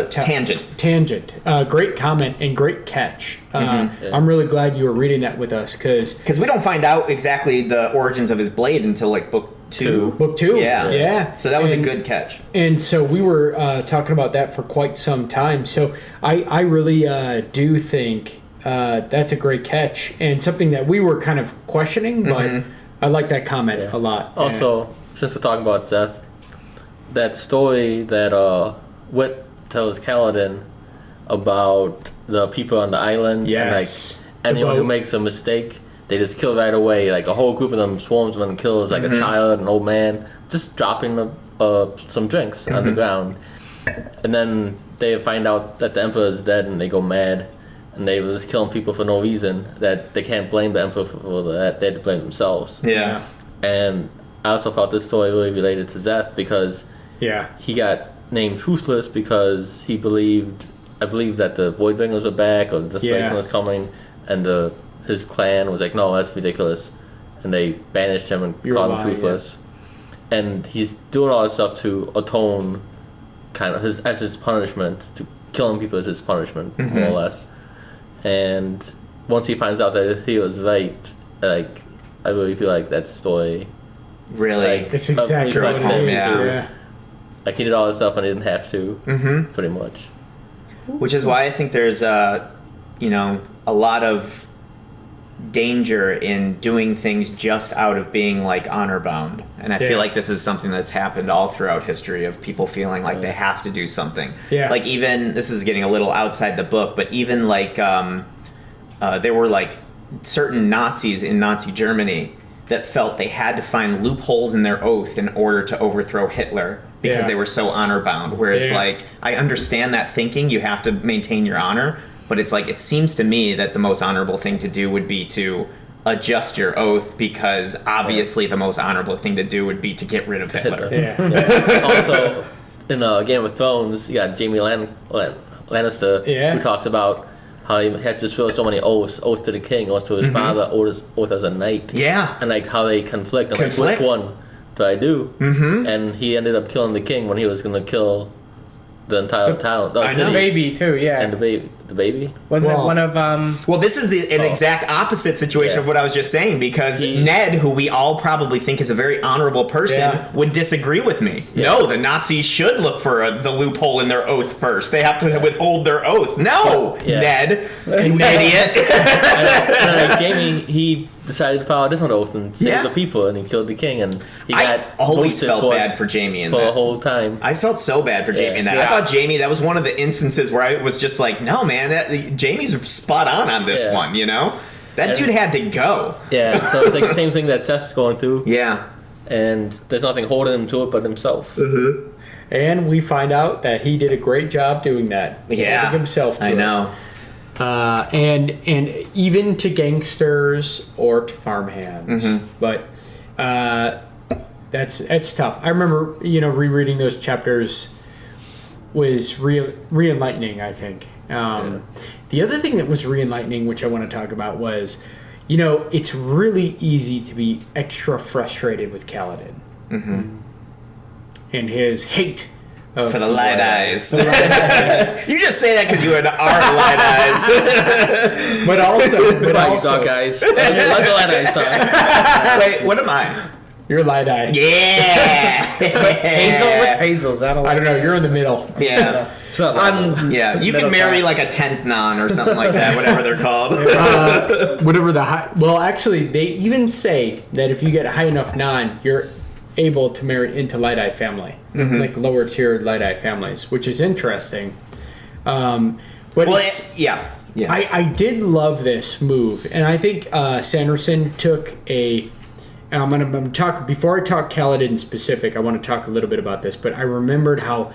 Tangent. Tangent. Great comment and great catch. I'm really glad you were reading that with us because we don't find out exactly the origins of his blade until like book 2. Book 2. Yeah. So that was a good catch. And so we were talking about that for quite some time. So I really do think that's a great catch and something that we were kind of questioning, but I like that comment a lot. Also, since we're talking about Zeth, that story that Wit tells Kaladin about the people on the island, yes, and anyone who makes a mistake, they just kill right away. Like a whole group of them swarms them and kills like a child, an old man, just dropping some drinks on the ground. And then they find out that the Emperor is dead and they go mad. And they were just killing people for no reason, that they can't blame the Emperor for that. They had to blame themselves. Yeah. And I also felt this story really related to Zeth because he got named Truthless because I believed that the Voidbringers were back or the Displacement was coming, and his clan was like, no, that's ridiculous. And they banished him and called him Truthless. Yeah. And he's doing all this stuff to atone kind of as his punishment, to killing people as his punishment, more or less. And once he finds out that he was right, like, I really feel like that story. Really? It's exactly what it is. Yeah. Like, he did all this stuff and he didn't have to, pretty much. Which is why I think there's, a lot of danger in doing things just out of being like honor bound. And I feel like this is something that's happened all throughout history of people feeling like they have to do something. Yeah. Like even, this is getting a little outside the book, but even like there were like certain Nazis in Nazi Germany that felt they had to find loopholes in their oath in order to overthrow Hitler because they were so honor bound. Whereas like, I understand that thinking, you have to maintain your honor, but it's like, it seems to me that the most honorable thing to do would be to adjust your oath, because obviously the most honorable thing to do would be to get rid of Hitler. Also, in Game of Thrones, you got Jaime Lannister, who talks about how he has to fulfill so many oaths to the king, oath to his father, oath as a knight. Yeah. And like how they conflict. And like, which one do I do? Mm-hmm. And he ended up killing the king when he was going to kill the entire town. The baby too, And the baby? Wasn't it one of Well, this is an exact opposite situation of what I was just saying, because Ned, who we all probably think is a very honorable person, would disagree with me. No, the Nazis should look for the loophole in their oath first. They have to withhold their oath. No, Ned, you idiot. and Jaime, he decided to follow a different oath and save the people, and he killed the king, and he I always felt bad for Jaime in that. For the whole time. I felt so bad for Jaime in that. I thought Jaime, that was one of the instances where I was just like, no, man, Jaime's spot on this one, you know? That dude had to go. Yeah, so it's like the same thing that Seth's going through. Yeah. And there's nothing holding him to it but himself. Mm-hmm. And we find out that he did a great job doing that. Yeah. Holding himself to it. I know. And even to gangsters or to farmhands. Mm-hmm. But that's tough. I remember, rereading those chapters was re-enlightening, I think. The other thing that was re-enlightening, which I want to talk about, was, it's really easy to be extra frustrated with Kaladin. Mm-hmm. And his hate for the light eyes. You just say that because you are light eyes. But also, dog eyes. Let the light eyes talk. Wait, what am I? You're light eye. Yeah. Hazel. What's Hazel's? I don't know. You're in the middle. Yeah. You can marry like a 10th non or something like that, whatever they're called. Whatever the high. Well, actually, they even say that if you get a high enough non, you're able to marry into light eye family, like lower tier light eye families, which is interesting. But I did love this move, and I think Sanderson took a. And I'm gonna talk before I talk Kaladin specific. I want to talk a little bit about this, but I remembered how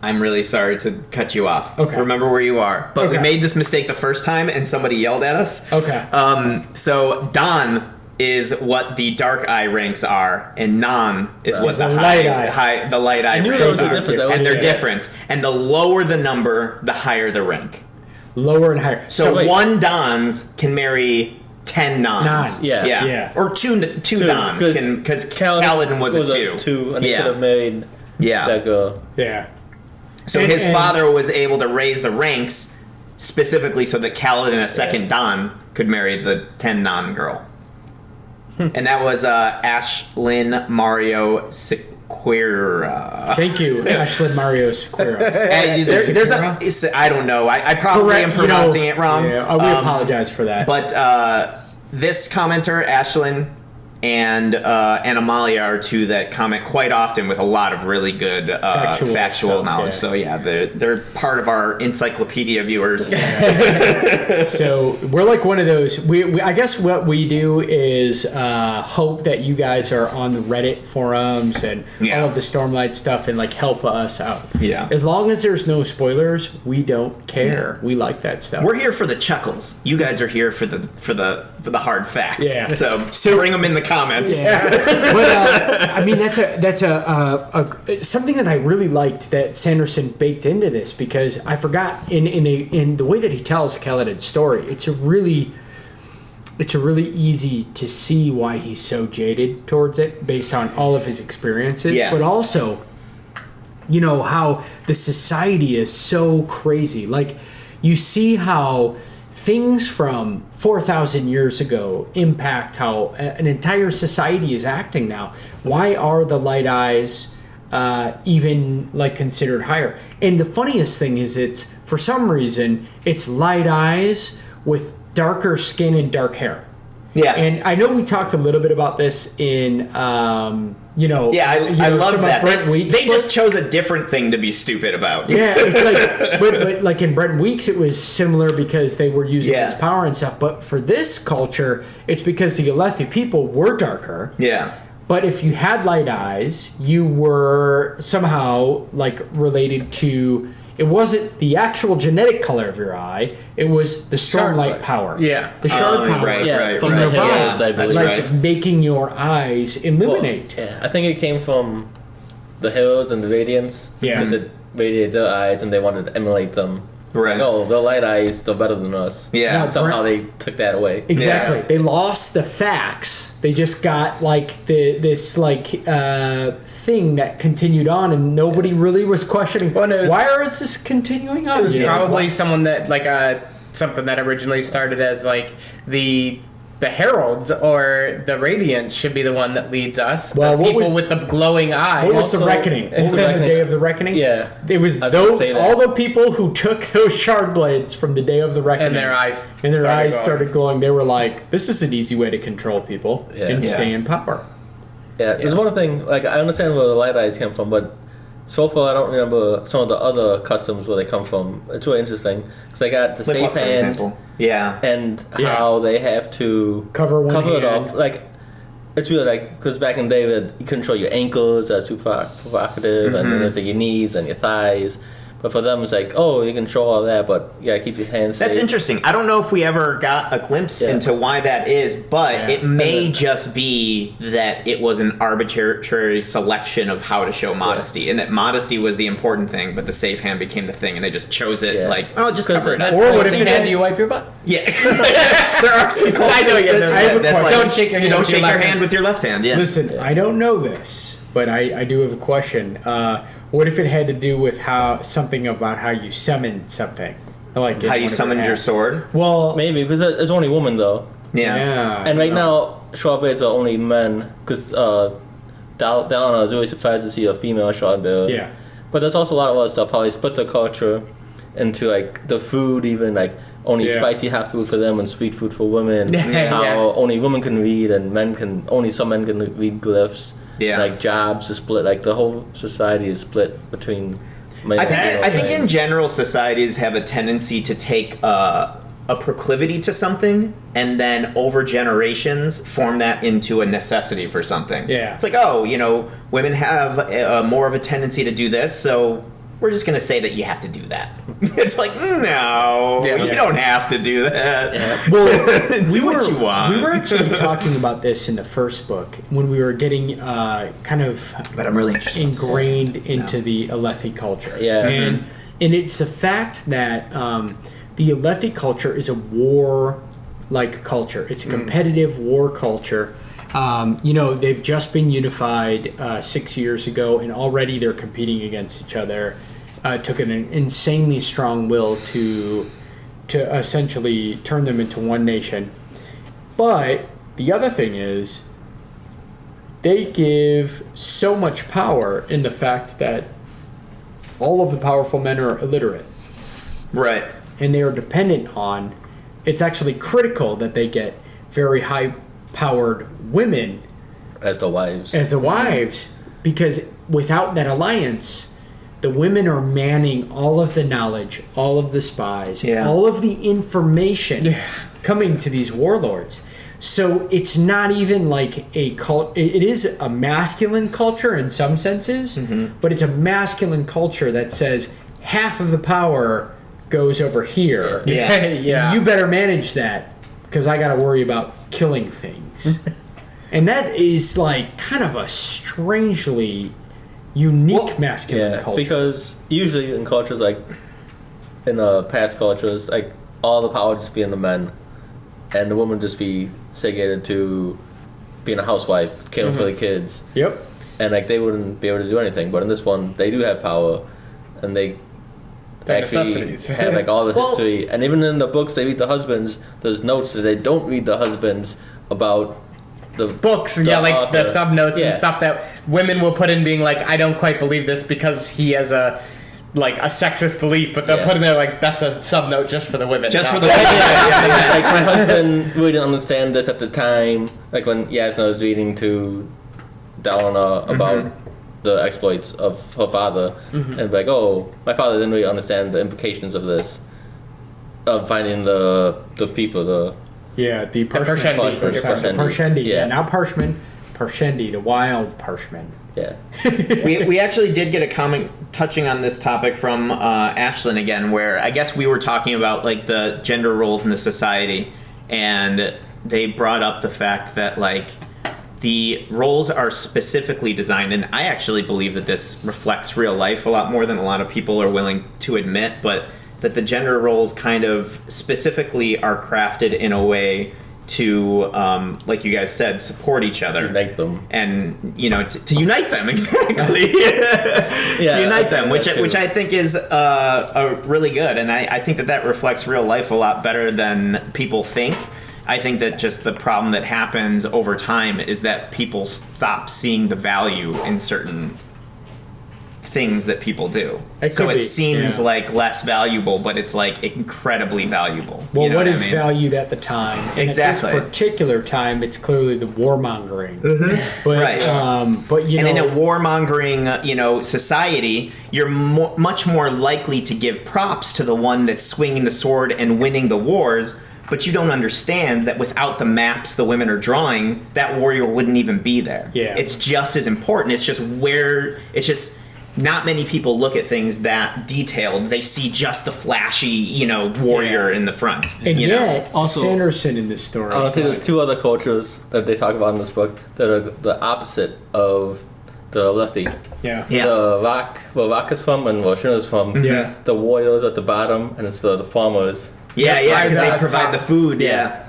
I'm really sorry to cut you off. Okay. Remember where you are. But we made this mistake the first time, and somebody yelled at us. Okay. So Don is what the dark eye ranks are, and Non is what the light eye ranks are. And they're different. And the lower the number, the higher the rank. Lower and higher. So one Dons can marry 10 Nons. Yeah. Or two Nons, because Kaladin was a 2. And he could have married that girl. Yeah. So his father was able to raise the ranks specifically so that Kaladin, a second Don, could marry the 10 Non girl. And that was Ashlyn Mario Sequeira. Thank you, Ashlyn Mario Sequeira. There's I don't know. I probably am pronouncing it wrong. Yeah, we apologize for that. But this commenter, Ashlyn, and Amalia are two that comment quite often with a lot of really good factual knowledge. So they're part of our encyclopedia viewers. So we're like one of those. We I guess what we do is hope that you guys are on the Reddit forums and all of the Stormlight stuff and like help us out. Yeah. As long as there's no spoilers, we don't care. We like that stuff. We're here for the chuckles. You guys are here for the hard facts. Yeah. So bring them in the comments. Yeah. But I mean, that's something that I really liked that Sanderson baked into this, because I forgot in the way that he tells Kaladin's story, it's a really easy to see why he's so jaded towards it based on all of his experiences, but also how the society is so crazy. Like, you see how things from 4,000 years ago impact how an entire society is acting now. Why are the light eyes even like considered higher? And the funniest thing is, it's for some reason it's light eyes with darker skin and dark hair. Yeah. And I know we talked a little bit about this in, I love that. Brent Weeks they just chose a different thing to be stupid about. Yeah, it's like, but like in Brent Weeks, it was similar because they were using his power and stuff. But for this culture, it's because the Alethi people were darker. Yeah. But if you had light eyes, you were somehow like related to. It wasn't the actual genetic color of your eye; it was the Stormlight power. Yeah, the shard power. Right, from your the hills, I believe. Like making your eyes illuminate. Well, I think it came from the hills and the radiance. Yeah. Because it radiated their eyes, and they wanted to emulate them. Right. Like, oh, their light eyes, they're better than us. Yeah. And somehow they took that away. Exactly. Yeah. They lost the facts. They just got like this thing that continued on, and nobody really was questioning. Why is this continuing on? It was probably someone that something that originally started as like the heralds or the radiance should be the one that leads us. Well, the people with the glowing eyes. What was the reckoning? What was the day of the reckoning? Yeah. It was all the people who took those shard blades from the day of the reckoning. And their eyes started glowing. They were like, this is an easy way to control people and stay in power. Yeah, there's one thing, like, I understand where the light eyes came from, but so far I don't remember some of the other customs where they come from. It's really interesting, because they got the safe hand, and how they have to cover it hand. up. Like, it's really like, because back in the day, you control your ankles, that's super provocative, and then there's like your knees and your thighs. But for them, it's like, oh, you can show all that, but you gotta keep your hands safe. That's interesting. I don't know if we ever got a glimpse into why that is, but it may just be that it was an arbitrary selection of how to show modesty, and that modesty was the important thing, but the safe hand became the thing, and they just chose it like, oh, just cover it up. Or what if it had you wipe your butt? Yeah. There are some cultures I know you that that's like, don't shake your hand. You don't with shake your your left hand with your left hand. Yeah. Listen, I don't know this, but I do have a question. What if it had to do with something about how you summoned something? Like how you summoned your sword? Well, maybe, because it's only women, though. Yeah. And right now, shard blades are only men, because Dallin, I was really surprised to see a female shard blade. Yeah. But there's also a lot of other stuff, how they split the culture into, like, the food, even, like, only spicy hot food for them and sweet food for women. How only women can read and only some men can read glyphs. Yeah. Like, jobs are split, like, the whole society is split between men and female. I think in general, societies have a tendency to take a proclivity to something and then over generations form that into a necessity for something. Yeah. It's like, oh, women have more of a tendency to do this, so we're just going to say that you have to do that. It's like, no, you don't have to do that. Yeah. Well, do what you want. We were actually talking about this in the first book when we were getting kind of but I'm really interested ingrained into the Alethi culture. Yeah. And it's a fact that the Alethi culture is a war-like culture. It's a competitive war culture. They've just been unified 6 years ago, and already they're competing against each other. It took an insanely strong will to essentially turn them into one nation. But the other thing is, they give so much power in the fact that all of the powerful men are illiterate. Right. And they are dependent on, it's actually critical that they get very high-powered women as the wives, because without that alliance, the women are manning all of the knowledge, all of the spies, all of the information coming to these warlords. So it's not even like a cult. It is a masculine culture in some senses, but it's a masculine culture that says half of the power goes over here. Yeah. You better manage that, because I got to worry about killing things. And that is like kind of a strangely unique masculine culture. Because usually in cultures like in the past cultures, like all the power just be in the men, and the woman just be segregated to being a housewife, caring for the kids. Yep. And like they wouldn't be able to do anything. But in this one, they do have power, and they actually have like all the history. And even in the books they read the husbands, there's notes that they don't read the husbands about the books, like the sub notes and stuff that women will put in, being like, I don't quite believe this because he has a like a sexist belief, but they'll put in there like that's a sub note just for the women. Just for the women. It's like my husband really didn't understand this at the time. Like when Yasna was reading to Dalana about the exploits of her father, and like, oh, my father didn't really understand the implications of this, of finding the people, the Parshendi. Yeah, not Parshman. Parshendi, the wild Parshman. Yeah. we actually did get a comment touching on this topic from Ashlyn again, where I guess we were talking about like the gender roles in the society, and they brought up the fact that like the roles are specifically designed, and I actually believe that this reflects real life a lot more than a lot of people are willing to admit, but that the gender roles kind of specifically are crafted in a way to, like you guys said, support each other. Unite them. And, you know, to unite them, exactly. To unite them, which I think is really good. And I think that reflects real life a lot better than people think. I think that just the problem that happens over time is that people stop seeing the value in certain things that people do. It seems like less valuable, but it's like incredibly valuable. Well, you know what is valued at the time? And exactly. At this particular time, it's clearly the warmongering. But, right. But you know, in a warmongering, society, you're much more likely to give props to the one that's swinging the sword and winning the wars. But you don't understand that without the maps the women are drawing, that warrior wouldn't even be there. Yeah. It's just as important. It's just not many people look at things that detailed. They see just the flashy, warrior in the front. And yet, also, Sanderson in this story. I want to say there's two other cultures that they talk about in this book that are the opposite of the Alethi. Yeah. The where Rock is from and where Shuna is from. Yeah. The warriors at the bottom, and it's the farmers. Yeah, because they provide the food. Yeah.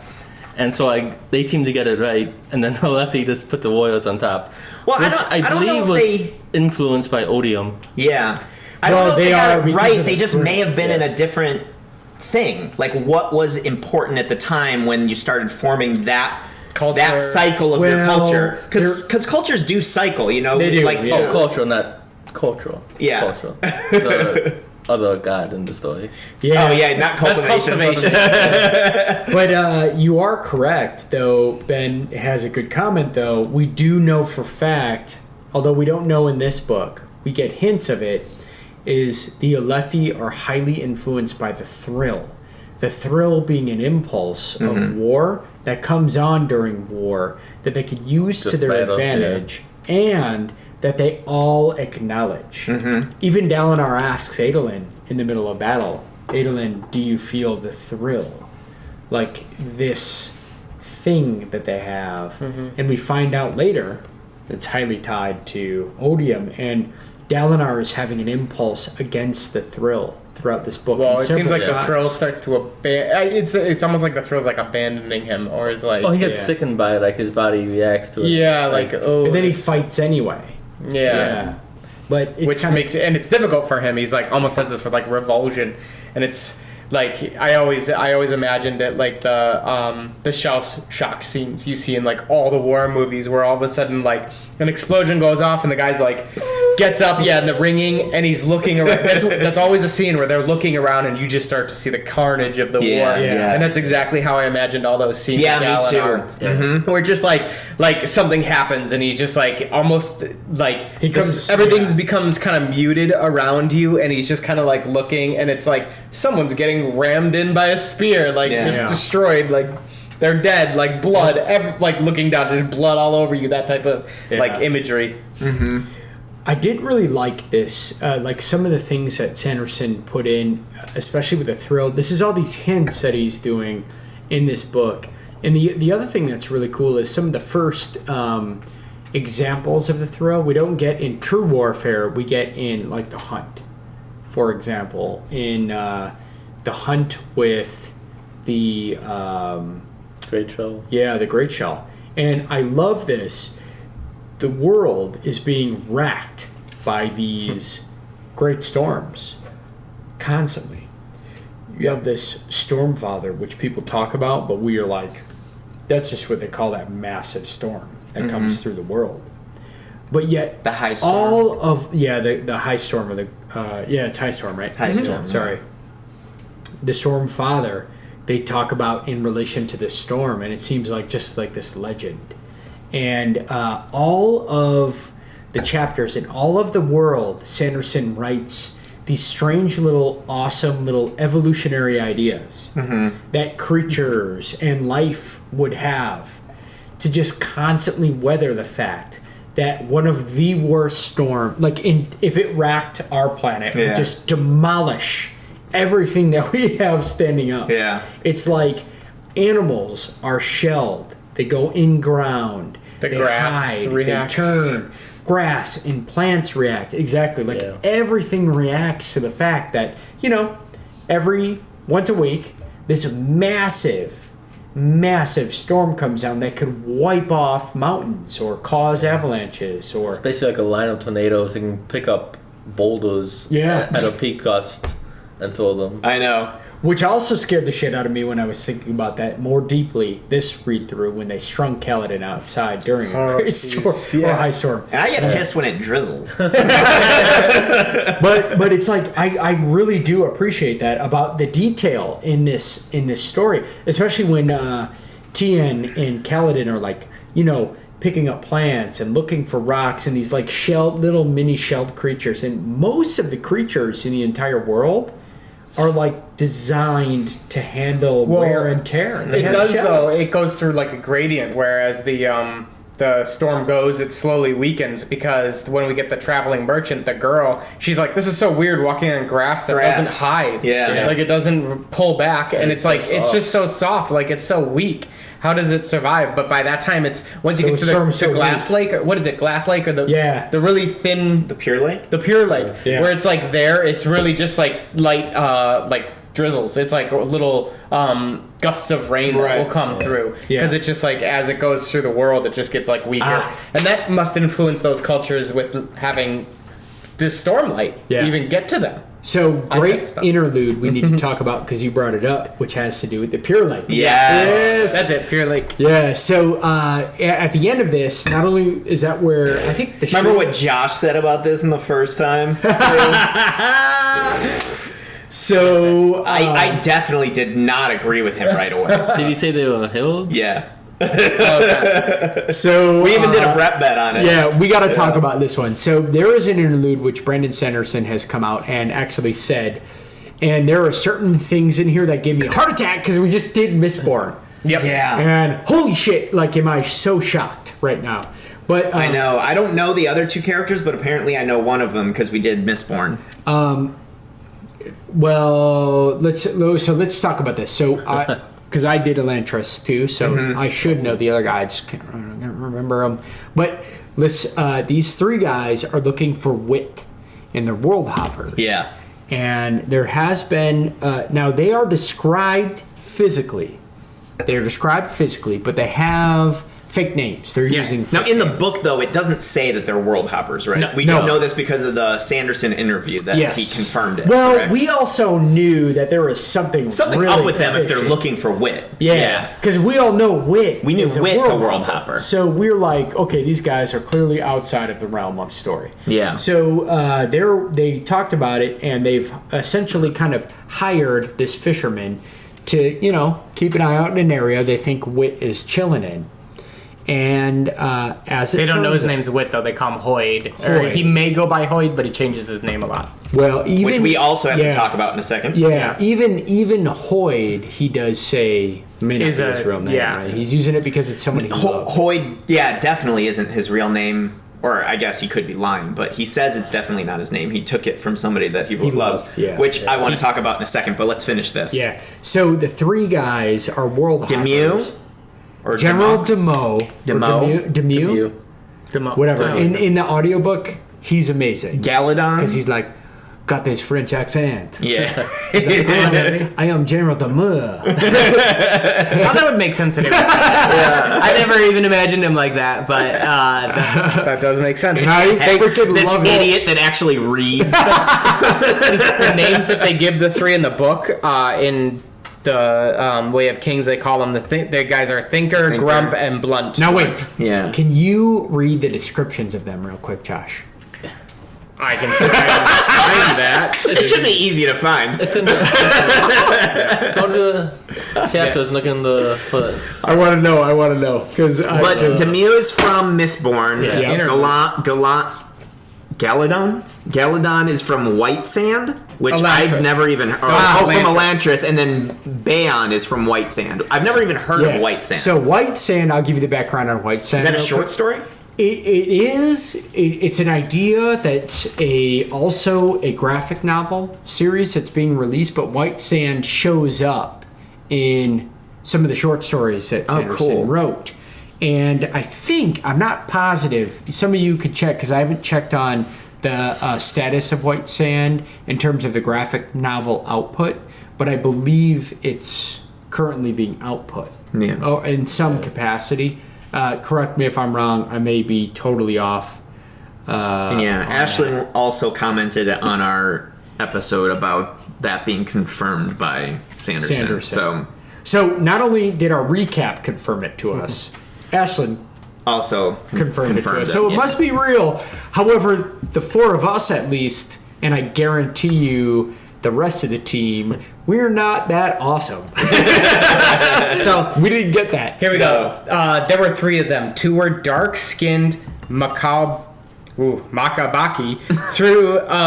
And so they seem to get it right, and then Alethi just put the warriors on top. Well, I don't know if they influenced by odium. Yeah, I don't know if they got it right. They just may have been in a different thing. Like what was important at the time when you started forming that cycle of your culture? Because cultures do cycle. They do. Like cultural, not cultural. Yeah. Cultural. The other god in the story. Yeah. Oh yeah, not cultivation. But you are correct, though. Ben has a good comment, though. We do know for fact, although we don't know in this book, we get hints of it, is the Alethi are highly influenced by the thrill. The thrill being an impulse of war that comes on during war that they could use to their advantage, and that they all acknowledge. Even Dalinar asks Adolin in the middle of battle, Adolin, do you feel the thrill? Like this thing that they have. And we find out later it's highly tied to odium, and Dalinar is having an impulse against the thrill throughout this book. Well, it seems like the thrill starts to it's almost like the thrill's like abandoning him, or is like... Oh, he gets sickened by it, like his body reacts to it. Yeah, like and then he fights anyway. Yeah. But it's which makes it, and it's difficult for him. He's like almost has this for like revulsion, and it's like I always imagined it like the shell shock scenes you see in like all the war movies, where all of a sudden like an explosion goes off and the guy's like gets up, and the ringing, and he's looking around. That's always a scene where they're looking around and you just start to see the carnage of the war. Yeah. And that's exactly how I imagined all those scenes. Yeah, me too. Where just like something happens and he's just like almost like everything becomes kind of muted around you, and he's just kind of like looking, and it's like someone's getting rammed in by a spear, destroyed, like they're dead, like blood, like looking down, there's blood all over you, that type of like imagery. I did really like this, like some of the things that Sanderson put in, especially with the thrill. This is all these hints that he's doing in this book. And the other thing that's really cool is some of the first examples of the thrill we don't get in true warfare. We get in like the hunt, for example, in the hunt with the Great Shell. Yeah, the Great Shell. And I love this. The world is being racked by these great storms constantly. You have this Stormfather, which people talk about, but we are like, that's just what they call that massive storm that comes through the world. But yet, the high storm. all of the high storm, or the it's High Storm, right? High Storm. Sorry. The Storm Father, they talk about in relation to this storm, and it seems like just like this legend. And all of the chapters in all of the world, Sanderson writes these strange little, awesome little evolutionary ideas that creatures and life would have to just constantly weather the fact that one of the worst storm, if it racked our planet, would just demolish everything that we have standing up. Yeah. It's like animals are shelled. They go in ground. The they grass hide, reacts. They turn. Grass and plants react. Exactly. Everything reacts to the fact that, every once a week, this massive storm comes down that could wipe off mountains or cause avalanches or... It's basically like a line of tornadoes. You can pick up boulders at a peak gust and throw them. I know. Which also scared the shit out of me when I was thinking about that more deeply this read-through when they strung Kaladin outside during a great storm or high storm. And I get pissed when it drizzles. But it's like I really do appreciate that about the detail in this story, especially when Tien and Kaladin are picking up plants and looking for rocks and these little mini shelled creatures, and most of the creatures in the entire world are designed to handle wear and tear. It does shells. Though. It goes through a gradient, whereas the storm goes, it slowly weakens, because when we get the traveling merchant, the girl, she's like, this is so weird walking on grass that doesn't hide. Yeah. It doesn't pull back, and it's it's just so soft, it's so weak. How does it survive? But by that time, it's once you get to the Glass Lake, or what is it, Glass Lake, or the really thin, the Pure Lake, where it's it's really just light drizzles. It's little gusts of rain that will come through, because it's just as it goes through the world, it just gets weaker, and that must influence those cultures with having this stormlight to even get to them. So, great interlude we need to talk about, because you brought it up, which has to do with the Pure Lake. Yes. That's it, Pure Lake. Yeah, so at the end of this, not only is that where I think Remember what Josh said about this in the first time? So... I definitely did not agree with him right away. Did he say they were hilled? Yeah. So we even did a Brett bet on it. Yeah, we got to talk about this one. So there is an interlude which Brandon Sanderson has come out and actually said, and there are certain things in here that gave me a heart attack because we just did Mistborn. Yep. Yeah. And holy shit, am I so shocked right now. But I know. I don't know the other two characters, but apparently I know one of them because we did Mistborn. Well, let's talk about this. So because I did Elantris too, so I should know the other guy. I just can't remember them. But these three guys are looking for wit in their world hoppers. Yeah. And there has been... now, they are described physically. They're described physically, but they have fake names. They're using fake Now, in the book, though, it doesn't say that they're world hoppers, right? No, we just know this because of the Sanderson interview that he confirmed it. Well, correct? we also knew that there was something really up with them fishy. if they're looking for wit. Yeah, because we all know wit. We knew wit's a world hopper. So we're like, okay, these guys are clearly outside of the realm of story. Yeah. So they talked about it, and they've essentially kind of hired this fisherman to, keep an eye out in an area they think wit is chilling in. And as it they don't know his out, name's Wit, though. They call him Hoyd. Or he may go by Hoyd, but he changes his name a lot. Well, which we also have to talk about in a second. Yeah, even Hoyd, he does say may not be his real name. Yeah. Right? He's using it because it's somebody he loves. Hoyd, definitely isn't his real name. Or I guess he could be lying, but he saes it's definitely not his name. He took it from somebody that he loves, which I want to talk about in a second, but let's finish this. Yeah. So the three guys are world hoppers. Or General Demo. Demu? Whatever. In the audiobook, he's amazing. Galadon? Because he's like, got this French accent. Yeah. I am General Demu. I thought that would make sense anyway. I never even imagined him like that, but that does make sense. And I freaking this love idiot that actually reads. The names that they give the three in the book, in the Way of Kings, they call them the guys are Thinker, Grump, and Blunt. Now wait. Yeah. Can you read the descriptions of them real quick, Josh? I can find that. It should be easy to find. It's in the. Go to the chapters and look in the foot. I want to know. But Demure is from Mistborn. Yeah. Galadon is from White Sand, which Elantris. I've never even heard. From Elantris, and then Bayon is from White Sand. I've never even heard of White Sand. So White Sand, I'll give you the background on White Sand. Is that a short story? It is. It's an idea that's also a graphic novel series that's being released, but White Sand shows up in some of the short stories that Sanderson wrote. And I think, I'm not positive, some of you could check, because I haven't checked on the status of White Sand in terms of the graphic novel output, but I believe it's currently being output in some capacity. Correct me if I'm wrong. I may be totally off. Ashlyn also commented on our episode about that being confirmed by Sanderson. So not only did our recap confirm it to us, Ashlyn also confirmed it to us. So it must be real. However, the four of us at least, and I guarantee you the rest of the team, we're not that awesome. So we didn't get that. Here we go. There were 3 of them. 2 were dark-skinned Makabaki,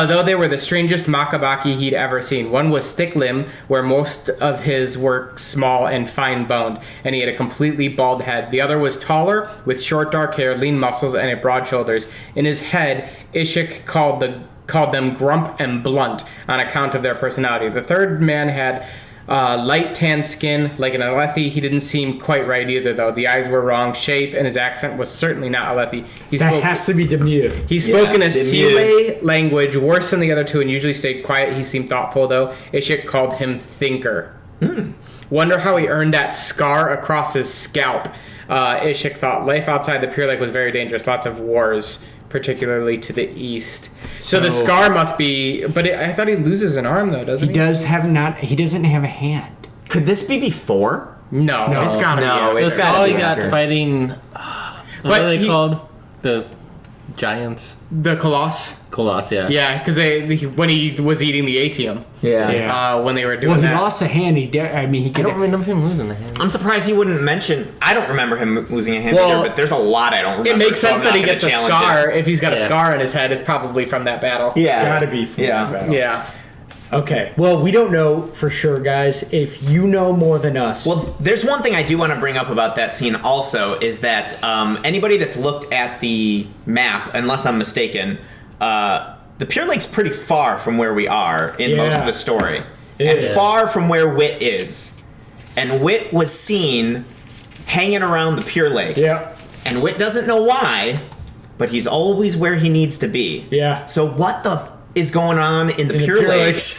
though they were the strangest Makabaki he'd ever seen. One was thick-limbed, where most of his were small and fine-boned, and he had a completely bald head. The other was taller, with short dark hair, lean muscles, and broad shoulders. In his head, Ishik called them grump and blunt on account of their personality. The third man had light tan skin like an Alethi. He didn't seem quite right either, though. The eyes were wrong shape, and his accent was certainly not Alethi. That has to be Demure. He spoke in a Siwe language worse than the other 2 and usually stayed quiet. He seemed thoughtful, though. Ishik called him Thinker. Wonder how he earned that scar across his scalp. Ishik thought life outside the Pure Lake was very dangerous. Lots of wars, particularly to the east. So the scar must be... But I thought he loses an arm, though, doesn't he? He doesn't have a hand. Could this be before? No, it's gotta be. It's gotta he got fighting... what are they called? The giants? The Colossus? Colossus, yeah. Yeah, because when he was eating the atium. When they were doing that. He lost a hand. I don't remember him losing a hand. I'm surprised he wouldn't mention... I don't remember him losing a hand either, but there's a lot I don't remember. It makes sense that he gets a scar. If he's got a scar on his head, it's probably from that battle. Yeah. It's gotta be from that battle. Yeah. Okay. Well, we don't know for sure, guys. If you know more than us... Well, there's one thing I do want to bring up about that scene also, is that anybody that's looked at the map, unless I'm mistaken... the Pure Lake's pretty far from where we are in most of the story. Far from where Wit is. And Wit was seen hanging around the Pure Lakes. Yeah. And Wit doesn't know why, but he's always where he needs to be. Yeah. So what the is going on in the Pure Lakes?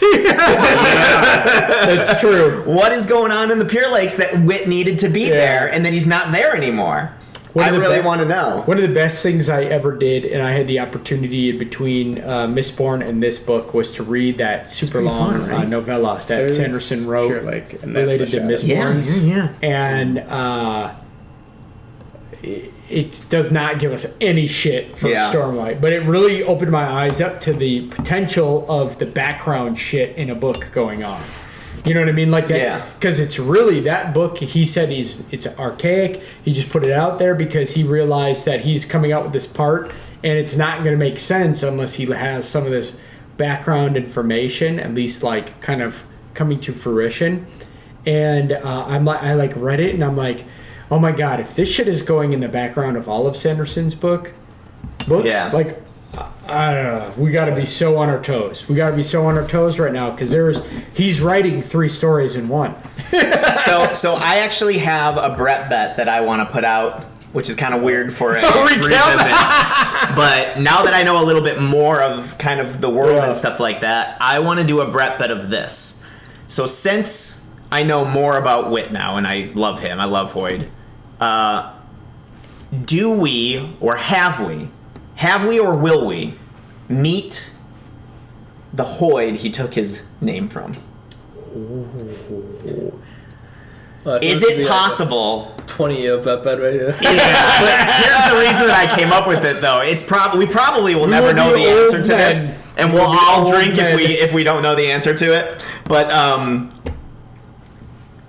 That's true. What is going on in the Pure Lakes that Wit needed to be there and that he's not there anymore? I really want to know. One of the best things I ever did, and I had the opportunity in between Mistborn and this book, was to read that super long novella that Sanderson wrote related to Mistborn. Yeah. And it does not give us any shit for Stormlight, but it really opened my eyes up to the potential of the background shit in a book going on. You know what I mean? Like that. Yeah. Because it's really, that book, he said it's archaic. He just put it out there because he realized that he's coming out with this part and it's not going to make sense unless he has some of this background information, at least like kind of coming to fruition. And I read it and I'm like, oh my God, if this shit is going in the background of all of Sanderson's books, like, I don't know. We got to be so on our toes. We got to be so on our toes right now because he's writing 3 stories in one. So I actually have a Brett bet that I want to put out, which is kind of weird for a revisit. But now that I know a little bit more of kind of the world and stuff like that, I want to do a Brett bet of this. So since I know more about Wit now, and I love him, I love Hoyd, do we or have we or will we meet the Hoyd he took his name from? Ooh. Well, so is this would be it like a possible? 20-year bet right here. Yeah, but here's the reason that I came up with it, though. It's we probably will never know the answer to this, and we'll all drink if we don't know the answer to it. But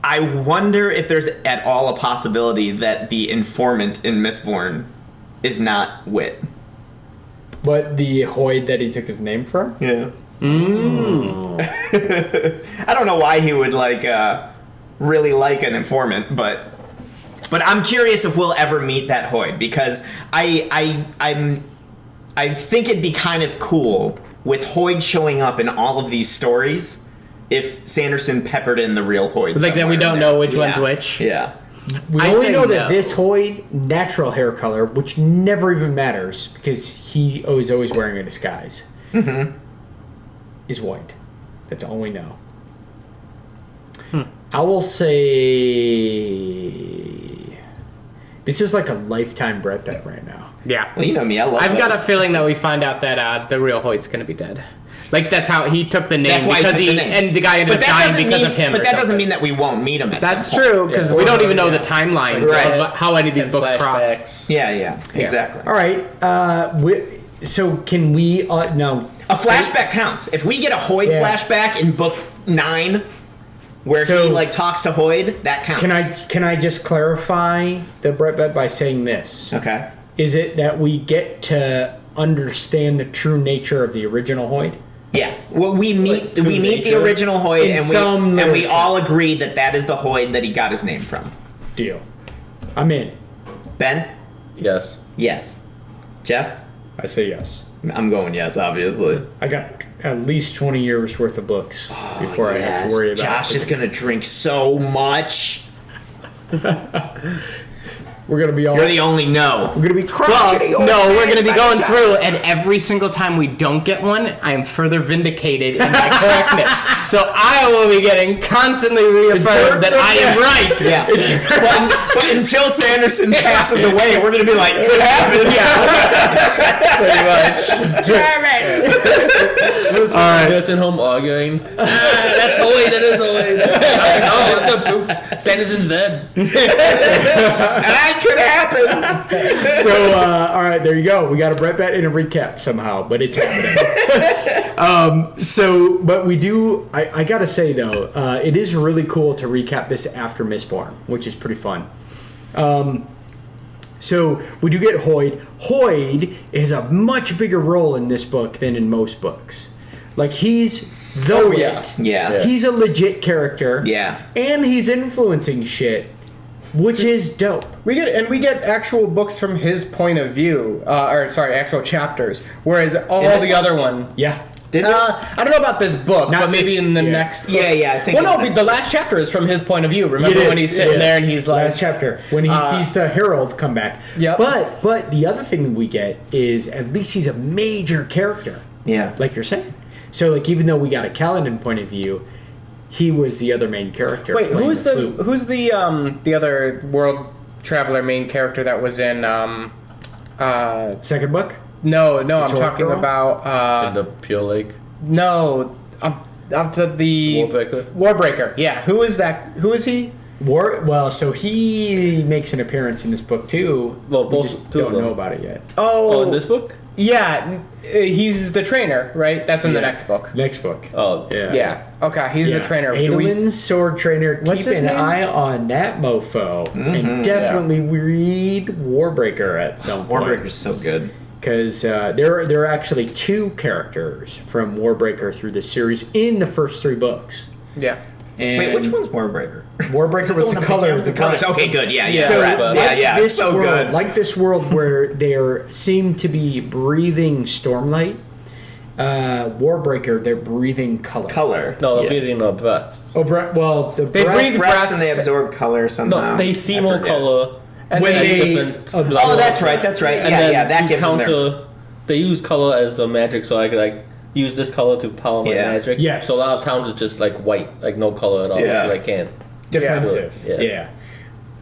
I wonder if there's at all a possibility that the informant in Mistborn is not Wit. But the Hoid that he took his name from? Yeah. I don't know why he would really like an informant, but I'm curious if we'll ever meet that Hoid, because I think it'd be kind of cool with Hoid showing up in all of these stories if Sanderson peppered in the real Hoid. Like that we don't know which one's which. Yeah. We only know that this Hoid, natural hair color, which never even matters because he is always wearing a disguise, is white. That's all we know. I will say this is like a lifetime Brett bet right now. Yeah. Well, you know me, I've got a feeling that we find out that the real Hoid's going to be dead. Like, that's how he took the name. That's why because he took the name. And the guy ended up dying because of him. But that doesn't mean that we won't meet him at That's some point. true, because we don't even know the timelines of how any of these books cross. Yeah, exactly. All right. So can we? No. A flashback counts. If we get a Hoid flashback in book 9, where he talks to Hoid, that counts. Can I just clarify the Brett bet by saying this? Okay. Is it that we get to understand the true nature of the original Hoid? Yeah. Well, we meet the original Hoid, and we all agree that is the Hoid that he got his name from. Deal. I'm in. Ben? Yes. Yes. Jeff? I say yes. I'm going yes, obviously. I got at least 20 years worth of books before I have to worry about Josh is going to drink so much. We're going to be all... You're the only no. We're going to be crotchety. We're going to be going through, and every single time we don't get one, I am further vindicated in my correctness. So I will be getting constantly reaffirmed that I am right. Yeah. But until Sanderson passes away, we're going to be like, could happen. Pretty much. All right. Nursing home arguing. That's Hoid. That is Hoid. No, it's not proof. Sanderson's dead. That could happen. So, all right, there you go. We got a Brett bet and a recap somehow, but it's happening. But we do... I gotta say, though, it is really cool to recap this after Mistborn, which is pretty fun. So we do get Hoid. Hoid is a much bigger role in this book than in most books. Like, he's the wit. Yeah. He's a legit character. Yeah. And he's influencing shit, which is dope. We get actual books from his point of view, actual chapters, whereas all the other one... Yeah. I don't know about this book, but maybe in the next book. Yeah, I think... Well, no, the last chapter is from his point of view. Remember when he's sitting there and he's like... Last chapter, when he sees the Herald come back. Yep. But the other thing that we get is at least he's a major character. Yeah. Like you're saying. So, like, even though we got a Kaladin point of view, he was the other main character. Wait, who's the other world traveler main character that was in... Second book? No, I'm talking about... in the Pure Lake? No, up to the... Warbreaker, yeah. Who is that? Who is he? So he makes an appearance in this book, too. Well, we just don't know about it yet. Oh, in this book? Yeah, he's the trainer, right? That's in the next book. Next book. Oh. Yeah. Okay, he's the trainer. Adolin's sword trainer. What's Keep his an name? eye on that mofo. And definitely read Warbreaker at some point. Warbreaker's so good. Because there are actually 2 characters from Warbreaker through this series in the first 3 books. Yeah. And wait, which one's Warbreaker? Warbreaker was the color of the colors. Okay, good. Yeah. So It's so good. Like this world where they seem to be breathing Stormlight, Warbreaker, they're breathing color. No, they're breathing breaths. The They breathe breaths and they absorb color somehow. No, they see more color. And when they absorb. Oh, that's right. Yeah, that gives them their... They use color as the magic, so I could use this color to power my magic. Yes. So a lot of towns it's just white, no color at all, so I can't. Defensive. Yeah.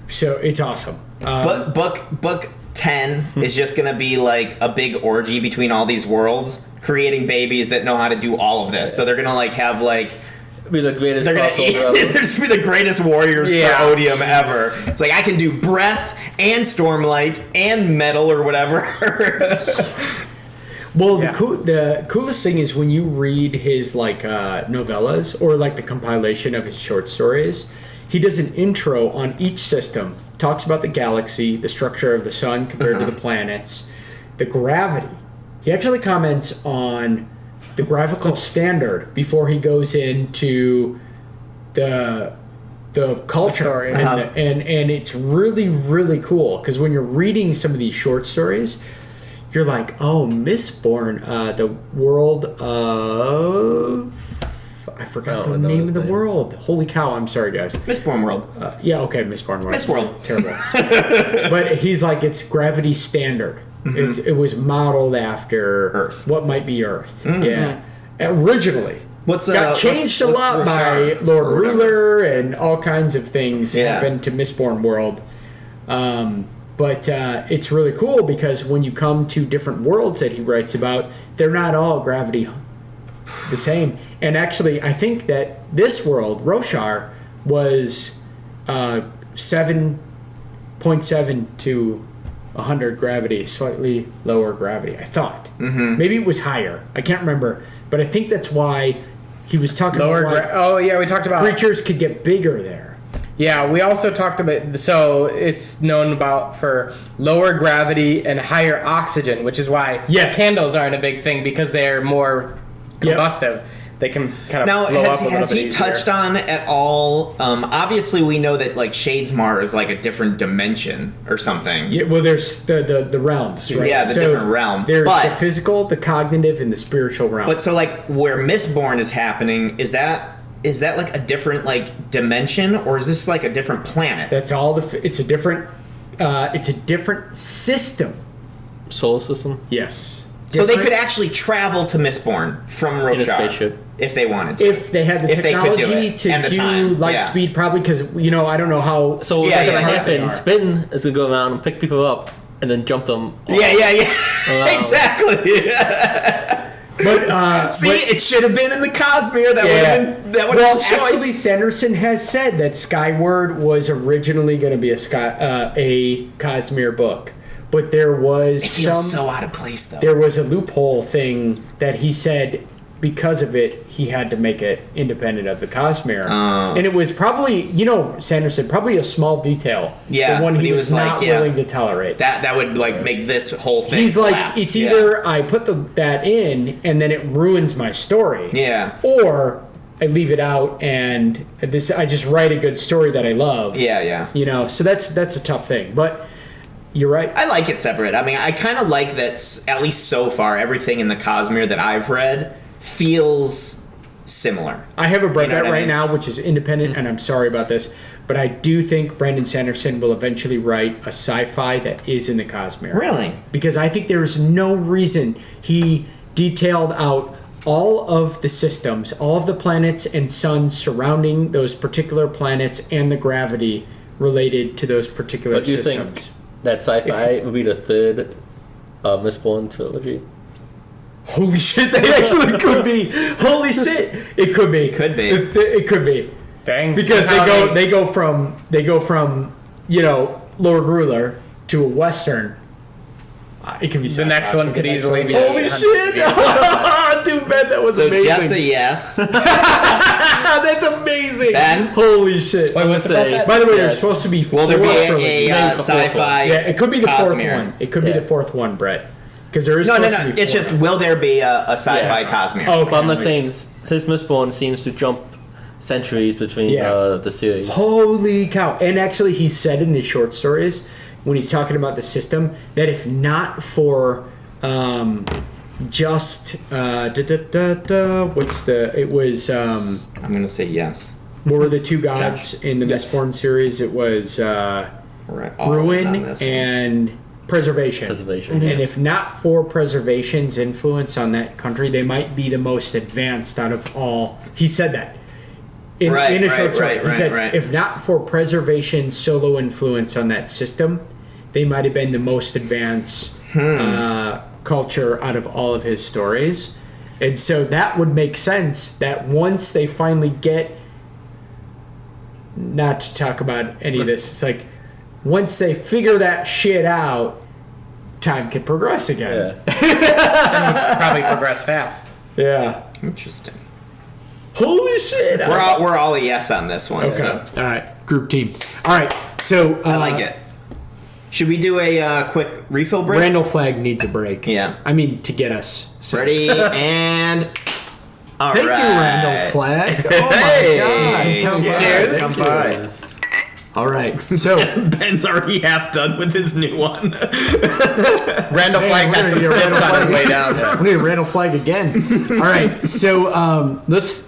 So it's awesome. But book 10 is just gonna be a big orgy between all these worlds, creating babies that know how to do all of this. So they're gonna have be the greatest they're crossover gonna ever. there's gonna be the greatest warriors for Odium ever. It's like I can do breath and Stormlight and metal or whatever. Well, the coolest thing is when you read his novellas or like the compilation of his short stories, he does an intro on each system, talks about the galaxy, the structure of the sun compared to the planets, the gravity. He actually comments on the graphical standard before he goes into the culture, and it's really, really cool because when you're reading some of these short stories, you're like, oh, Mistborn, the world of... I forgot the name of the world. Holy cow, I'm sorry, guys. Mistborn World. Mistborn World. Mistworld. Terrible. But he's like, it's gravity standard. Mm-hmm. It was modeled after Earth. What might be Earth. Mm-hmm. Yeah. Originally. Got changed a lot by Lord Ruler and all kinds of things happened to Mistborn World. But it's really cool because when you come to different worlds that he writes about, they're not all gravity the same. And actually, I think that this world, Roshar, was 7.7 to 100 gravity, slightly lower gravity, I thought. Mm-hmm. Maybe it was higher. I can't remember. But I think that's why he was talking about we talked about creatures could get bigger there. Yeah, we also talked about, so it's known about for lower gravity and higher oxygen, which is why candles aren't a big thing because they're more combustive. They can kind of blow up a little bit has he easier. touched on at all? Obviously, we know that like Shadesmar is like a different dimension or something. Yeah, well, there's the realms, right? Yeah, the different realm. There's the physical, the cognitive, and the spiritual realm. But so like where Mistborn is happening, is that like a different like dimension, or is this like a different planet? That's all. It's a different system. Solar system? Yes. So they could actually travel to Mistborn from Roshar in a spaceship if they wanted to. If they had the technology to do light speed, probably because I don't know how. So what's going to happen? Spin is going to go around and pick people up and then jump them. Exactly. But it should have been in the Cosmere. That would have been choice. Actually, Sanderson has said that Skyward was originally going to be a Cosmere book, but there was it feels so out of place though. There was a loophole thing that he said because of it he had to make it independent of the Cosmere, and it was probably Sanderson probably a small detail. Yeah, the one he was not willing to tolerate. That would like make this whole thing. He's collapse. Like, it's either I put that in and then it ruins my story. Yeah. Or I leave it out and I just write a good story that I love. Yeah. So that's a tough thing. But you're right. I like it separate. I mean, I kind of like that, at least so far, everything in the Cosmere that I've read feels similar. I have a breakout right now, which is independent, and I'm sorry about this, but I do think Brandon Sanderson will eventually write a sci-fi that is in the Cosmere. Really? Because I think there is no reason he detailed out all of the systems, all of the planets and suns surrounding those particular planets and the gravity related to those particular systems. Do you think that sci-fi would be the third Mistborn trilogy? Holy shit, that actually could be. Holy shit, it could be. Could be. It could be. Dang. Because they go from Lord Ruler to a Western. It could be the next one could easily be. Holy shit! Dude, Ben, that was amazing. So Jeff's a yes. That's amazing. Ben? Holy shit. Wait, what's that? By the way, there's supposed to be Will there be a sci-fi? Yeah, it could be the fourth Cosmere. one. It could be the fourth one, Brett. Because there is No. to be It's just, will there be a sci-fi Cosmere? Oh, okay. But I'm not saying his Mistborn seems to jump centuries between the series. Holy cow. And actually, he said in his short stories, when he's talking about the system, that if not for I'm going to say yes. What were the two gods in the Mistborn series? It was Ruin and Preservation. Mm-hmm. And if not for Preservation's influence on that country, they might be the most advanced out of all. He said that. In a short story. He said, if not for Preservation's solo influence on that system, they might have been the most advanced culture out of all of his stories. And so that would make sense that once they finally get, not to talk about any of this, it's like once they figure that shit out, time can progress again. And probably progress fast. Yeah. Interesting. Holy shit. We're all a yes on this one. Okay. So. All right. Group team. All right. So I like it. Should we do a quick refill break? Randall Flagg needs a break. Yeah. I mean, to get us. So. Ready and... All Thank right. you, Randall Flagg. Oh my Hey. God. Come Cheers. by. Come Thank by. you. All right. So Ben's already half done with his new one. Randall Flagg we're had gonna some get sips Randall on his Flagg. way down. we need Randall Flagg again. All right. So let's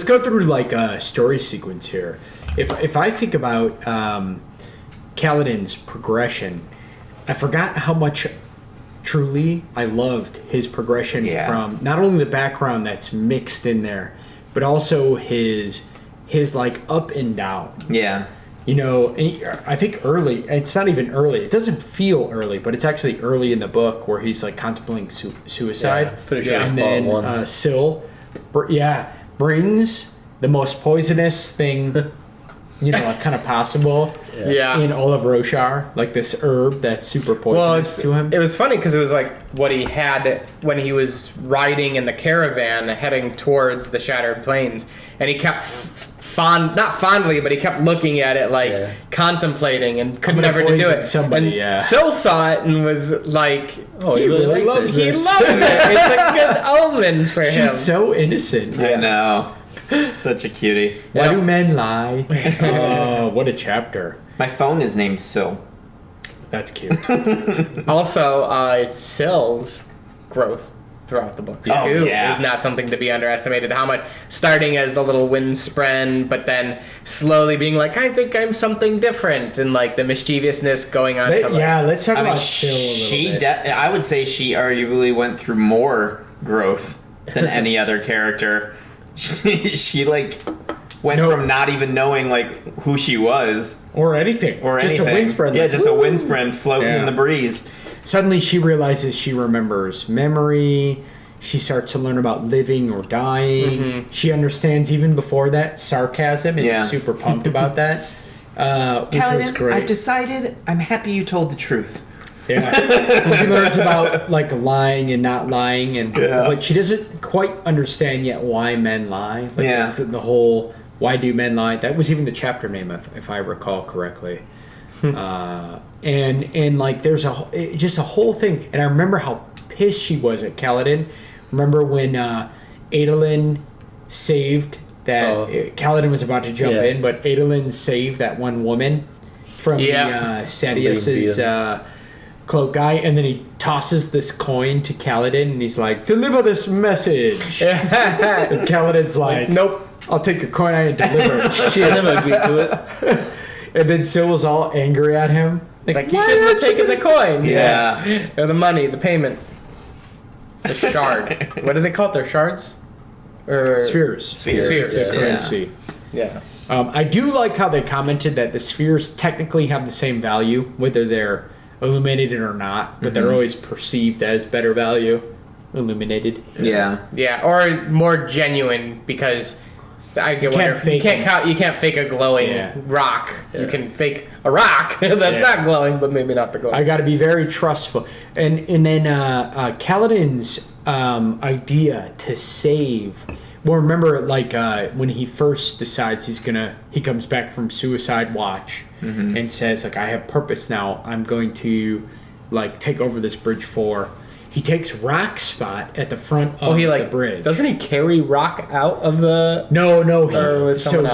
go through like a story sequence here. If I think about Kaladin's progression, I forgot how much truly I loved his progression from not only the background that's mixed in there, but also his like up and down. Yeah. You know, I think early, it's not even early. It doesn't feel early, but it's actually early in the book where he's like contemplating suicide. Yeah, pretty sure it's and part then one. Syl, brings the most poisonous thing, kind of possible. Yeah. In all of Roshar, like this herb that's super poisonous to him. It was funny because it was like what he had when he was riding in the caravan heading towards the Shattered Plains, and he kept not fondly, but he kept looking at it like contemplating and could never do it. Somebody, and Syl saw it and was like, "Oh, he really loves He this." loves it. It's a good omen for him." She's so innocent. I know. Such a cutie. Why do men lie? Oh, what a chapter. My phone is named Syl. That's cute. Also, Syl's growth throughout the book too is not something to be underestimated. How much starting as the little windspren, but then slowly being like, I think I'm something different, and like the mischievousness going on. Let's talk about Syl a little bit. I would say she arguably went through more growth than any other character. She like went from not even knowing like who she was or anything, just a windspren. Yeah, just a windspren floating in the breeze. Suddenly she realizes she remembers memory. She starts to learn about living or dying. Mm-hmm. She understands even before that sarcasm and is super pumped about that. Which was great. I've decided I'm happy you told the truth. Yeah. She learns about like lying and not lying, but she doesn't quite understand yet why men lie. Like that's the whole why do men lie? That was even the chapter name, if I recall correctly. And like there's just a whole thing. And I remember how pissed she was at Kaladin. Remember when Adolin saved that Kaladin was about to jump in, but Adolin saved that one woman from the Sadius's cloak guy, and then he tosses this coin to Kaladin, and he's like, "Deliver this message." And Kaladin's like, "Nope, I'll take a coin I ain't delivered." Shit, I never agreed to it. And then Syl was all angry at him, like you shouldn't have taken the coin. Yeah, or the money, the payment, the shard. What do they call it? Their shards or spheres? Spheres. The currency. Yeah. I do like how they commented that the spheres technically have the same value, whether they're illuminated or not, but they're always perceived as better value. Illuminated. Yeah, or more genuine because I get you can't fake a glowing rock. Yeah. You can fake a rock that's not glowing, but maybe not the glowing. I got to be very trustful, and then Kaladin's idea to save. Well, remember, like when he first decides he comes back from Suicide Watch and says, like, I have purpose now. I'm going to, like, take over this bridge 4. He takes Rock Spot at the front of the bridge. Doesn't he carry Rock out of the? No.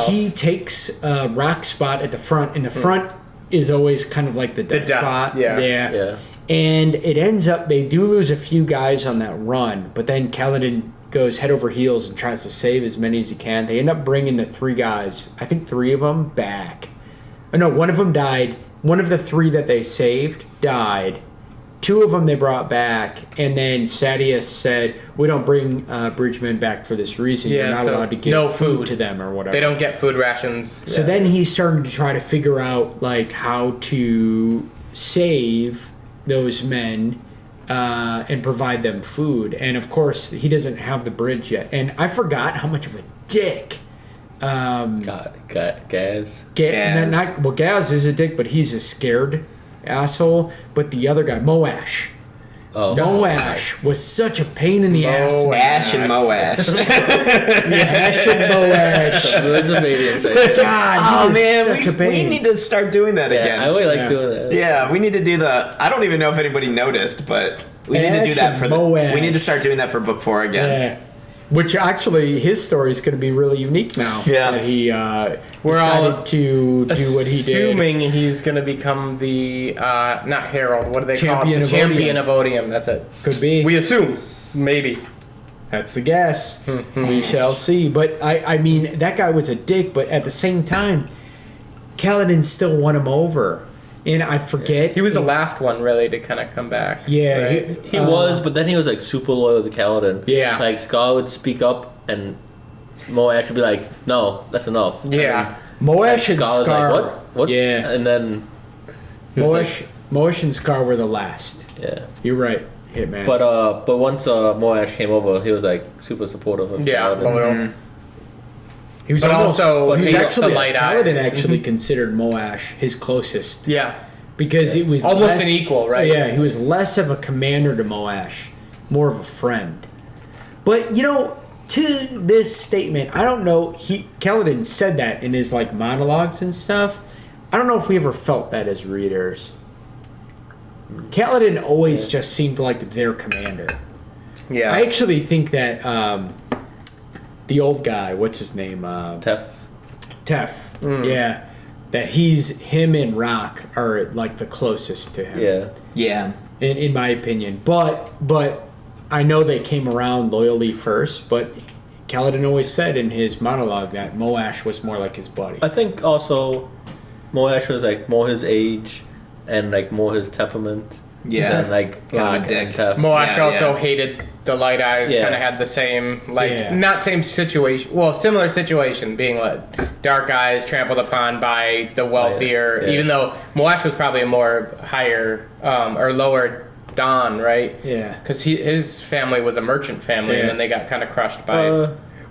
He takes Rock Spot at the front, and the front is always kind of like the death spot. Yeah. And it ends up they do lose a few guys on that run, but then Kaladin goes head over heels and tries to save as many as he can. They end up bringing the 3 guys, I think 3 of them, back. Oh, no, one of them died. One of the 3 that they saved died. 2 of them they brought back, and then Sadius said, we don't bring bridgemen back for this reason. You're not allowed to give food to them or whatever. They don't get food rations. So then he started to try to figure out like how to save those men and provide them food. And of course, he doesn't have the bridge yet. And I forgot how much of a dick. Gaz. Gaz is a dick, but he's a scared asshole. But the other guy, Moash. Oh, Moash was such a pain in the ass. Ash and Moash. Ash and Moash. God, we need to start doing that again. I really like doing that. Yeah, we need to do I don't even know if anybody noticed, but we need to do that for we need to start doing that for book 4 again. Yeah. Which actually, his story is going to be really unique now. Yeah. That he decided to do what he did. Assuming he's going to become the, not Herald, what do they call it? The Champion of Odium. That's it. Could be. We assume. Maybe. That's the guess. We shall see. But, I mean, that guy was a dick, but at the same time, Kaladin still won him over. And I forget. He was the last one, really, to kind of come back. Yeah. Right? He was, but then he was like super loyal to Kaladin. Yeah. Like Scar would speak up and Moash would be like, no, that's enough. Yeah. Moash and Scar was Scar. like, what? Yeah. And then Moash and Scar were the last. Yeah. You're right, Hitman. But once Moash came over, he was like super supportive of Kaladin. He was Kaladin actually considered Moash his closest. Yeah. Because it was almost an equal, right? Yeah, he was less of a commander to Moash, more of a friend. But to this statement, I don't know. Kaladin said that in his like monologues and stuff. I don't know if we ever felt that as readers. Kaladin always just seemed like their commander. Yeah. I actually think that the old guy, what's his name? Tef. Yeah. That him and Rock are like the closest to him. Yeah. Yeah. In my opinion. But I know they came around loyally first, but Kaladin always said in his monologue that Moash was more like his buddy. I think also Moash was like more his age and like more his temperament. Yeah. Than like Kind of a dick. and Tef. Moash also hated the Light Eyes, kind of had the same, not same situation, well, similar situation, being like dark eyes trampled upon by the wealthier, even though Moash was probably a more higher or lower Don, right? Yeah. Because his family was a merchant family, and then they got kind of crushed by...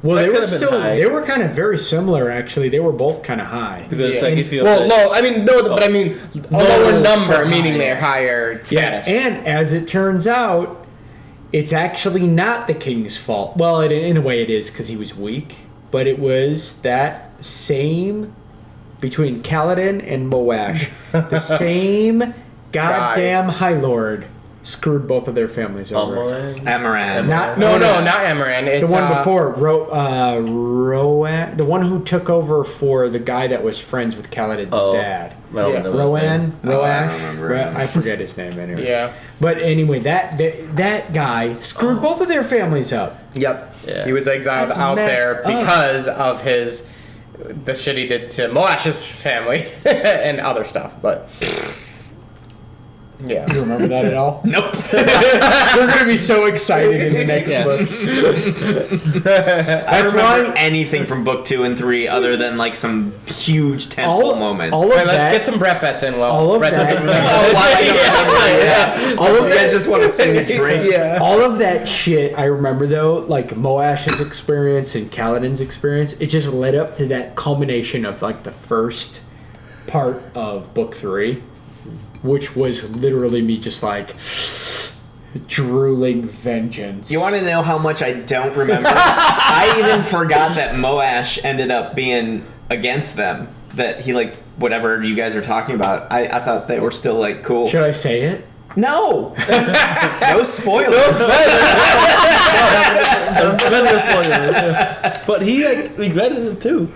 well, they were kind of very similar, actually. They were both kind of high. Because like if you low, I mean, no, but I mean, a lower number, meaning they're higher status. Yeah, and as it turns out, it's actually not the king's fault. Well, in a way it is, because he was weak. But it was that same, between Kaladin and Moash, the same goddamn High Lord screwed both of their families over. Amaran. Not Amaran. It's the one before, Rowan, the one who took over for the guy that was friends with Kaladin's dad. Rowan, I forget his name anyway. Yeah. But anyway, that guy screwed both of their families up. Yep. Yeah. He was exiled out there because of the shit he did to Moash's family and other stuff, but... Yeah. You remember that at all? Nope. We're going to be so excited in the next books. I don't remember anything from book 2 and 3 other than like some huge tentpole moments. Let's get some Brett bets in. All of that. All of you guys just want to sing a drink. Yeah. All of that shit I remember though, like Moash's experience and Kaladin's experience, it just led up to that culmination of like the first part of book 3. Which was literally me just like drooling vengeance. You want to know how much I don't remember? I even forgot that Moash ended up being against them. That he like whatever you guys are talking about. I thought they were still like cool. Should I say it? No. No spoilers. But he like regretted it too.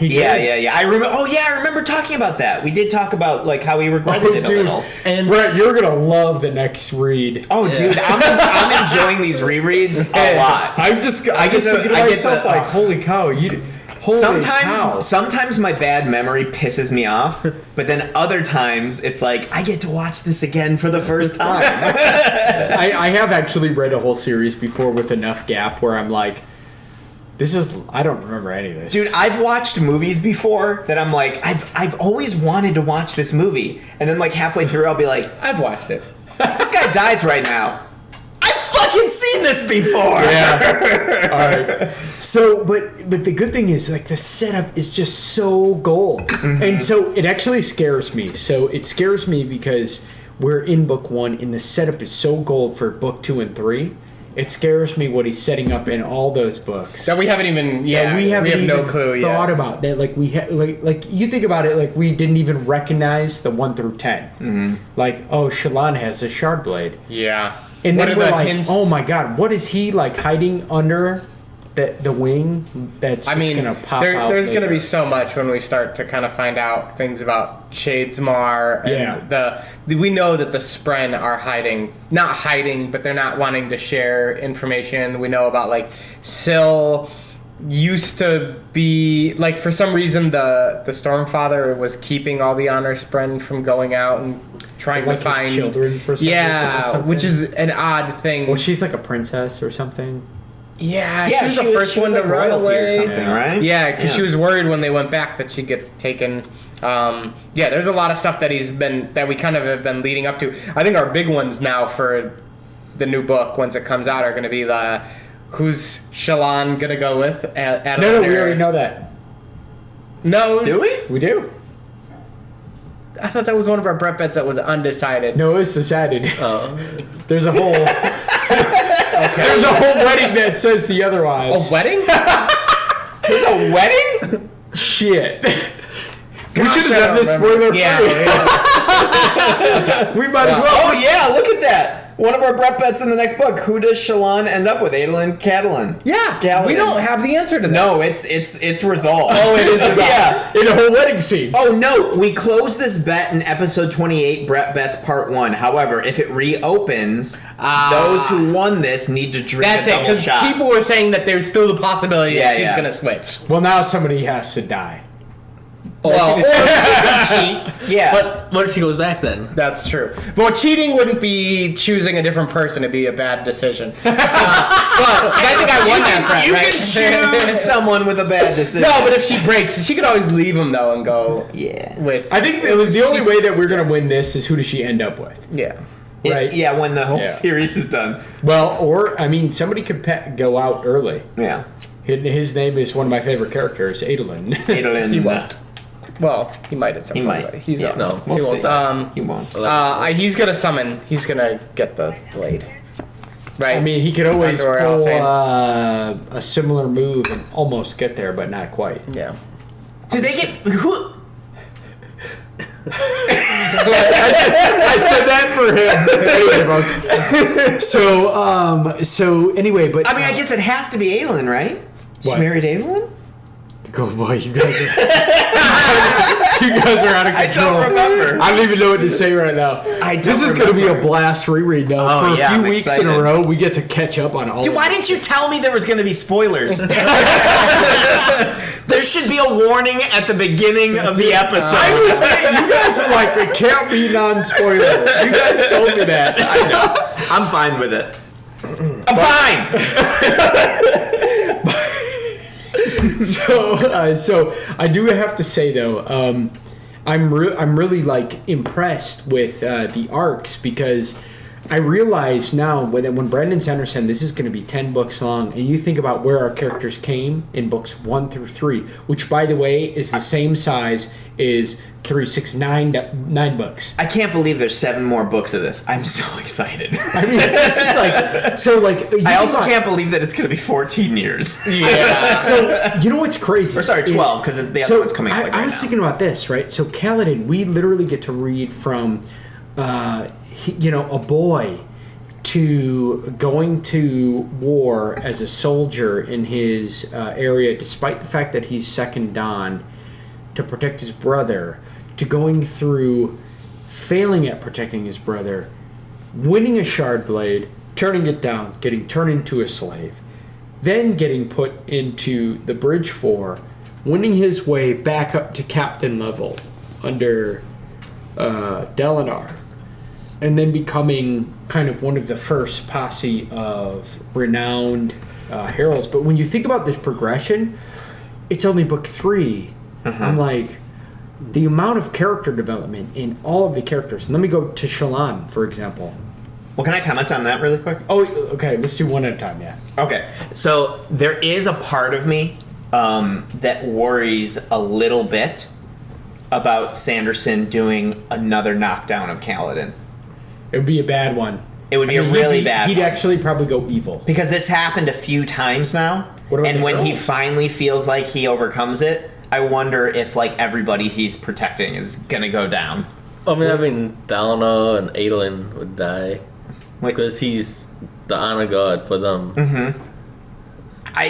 Yeah. I remember talking about that. We did talk about like how he regretted it a little. And Brett, you're gonna love the next read. Oh, dude, I'm enjoying these rereads a lot. I just thinking to myself like, holy cow, Sometimes my bad memory pisses me off, but then other times it's like I get to watch this again for the first time. I have actually read a whole series before with enough gap where I'm like, I don't remember any of this. Dude, I've watched movies before that I'm like, I've always wanted to watch this movie. And then like halfway through I'll be like, I've watched it. This guy dies right now. I've fucking seen this before. Yeah. All right. So, but the good thing is, like, the setup is just so gold, and so it actually scares me. So it scares me because we're in book 1, and the setup is so gold for book 2 and 3. It scares me what he's setting up in all those books. That we haven't even. We have no clue thought yet. about that. Like like you think about it, like we didn't even recognize the 1 through 10. Like, oh, Shallan has a shard blade. Yeah. And What then are we're the like, hints? oh my god, what is he like hiding under the wing that's just gonna pop out? There's later? gonna be so much when we start to kind of find out things about Shadesmar and we know that the Spren are not hiding, but they're not wanting to share information. We know about like Syl used to be like, for some reason the Stormfather was keeping all the Honor Spren from going out and trying like to find his children for some reason or something? which is an odd thing. Well, she's like a princess or something. Yeah, Yeah, she was the first one to like run royalty away or something, right? Yeah, because she was worried when they went back that she'd get taken. Yeah, there's a lot of stuff that we kind of have been leading up to. I think our big ones now for the new book, once it comes out, are going to be the who's Shallan gonna go with? No, we already know that. No, Do we? We do. I thought that was one of our Brett bets that was undecided. No, it's decided. Oh. There's a whole. There's a whole wedding that says the otherwise. A wedding? There's a wedding? Shit. We should have done this spoiler free. Yeah. We might as well. Oh yeah, look at that. One of our Brett bets in the next book. Who does Shallan end up with? Adolin Catalan. Yeah. Galadin. We don't have the answer to that. No, it's resolved. Oh, it is resolved. Yeah. In a whole wedding scene. Oh no, we closed this bet in episode 28, Brett Bets Part 1. However, if it reopens, those who won this need to drink That's a it, double because shot. people were saying that there's still the possibility that she's gonna switch. Well, now somebody has to die. Well, Yeah. But what if she goes back then? that's true. But cheating wouldn't be choosing a different person. It'd be a bad decision. But I think I won that bet, You right? can choose someone with a bad decision. No, but if she breaks, she could always leave him though and go. Yeah. With I think the only way that we're going to win this is who does she end up with. yeah. Right. Yeah, when the whole Yeah. series is done. Well, or, I mean, somebody could go out early. Yeah. His name is one of my favorite characters, Adolin. Adolin. He won't. Well, he might at some He point. might. But he's Yeah. No. We'll he see. won't. He won't. He's gonna summon. He's gonna get the blade. Right. I mean, he could always That's what we're all pull saying. a similar move and almost get there, but not quite. yeah. Do they get who? I said that for him. Anyway, folks. So anyway, but I mean, I guess it has to be Adolin, right? She What? married Adolin? go boy, you guys are out of I control. don't remember. I don't even know what to say right now. This is going to be a blast reread though. Oh, For a yeah, few I'm weeks in excited. a row, we get to catch up on all. Dude, of why it. didn't you tell me there was going to be spoilers? There should be a warning at the beginning of the episode. I was saying, you guys are like, it can't be non-spoiler. You guys told me that. I know. I'm fine with it. I'm fine. So I do have to say though, I'm really like impressed with the arcs because I realize now when Brandon Sanderson, this is going to be 10 books long, and you think about where our characters came in books 1 through 3, which by the way is the same size as 3, 6, 9 books. I can't believe there's 7 more books of this. I'm so excited. I mean, it's just like so. Like I also can't believe that it's going to be 14 years. Yeah. So you know what's crazy? Or sorry, 12, because the other one's coming out like I right was now. thinking about this, right? So Kaladin, we literally get to read from, a boy to going to war as a soldier in his area, despite the fact that he's second Dan, to protect his brother, to going through failing at protecting his brother, winning a shard blade, turning it down, getting turned into a slave, then getting put into the Bridge 4, winning his way back up to captain level under Dalinar, and then becoming kind of one of the first posse of renowned heralds. But when you think about this progression, it's only book 3. I'm like, the amount of character development in all of the characters. And let me go to Shallan, for example. Well, can I comment on that really quick? Oh, okay. Let's do one at a time. Yeah. Okay. So there is a part of me that worries a little bit about Sanderson doing another knockdown of Kaladin. It would be a bad one. It would be a really bad one. He'd actually probably go evil. Because this happened a few times now. And when he finally feels like he overcomes it, I wonder if, like, everybody he's protecting is going to go down. I mean, Dallina and Adolin would die. Because he's the honor god for them. Mm-hmm.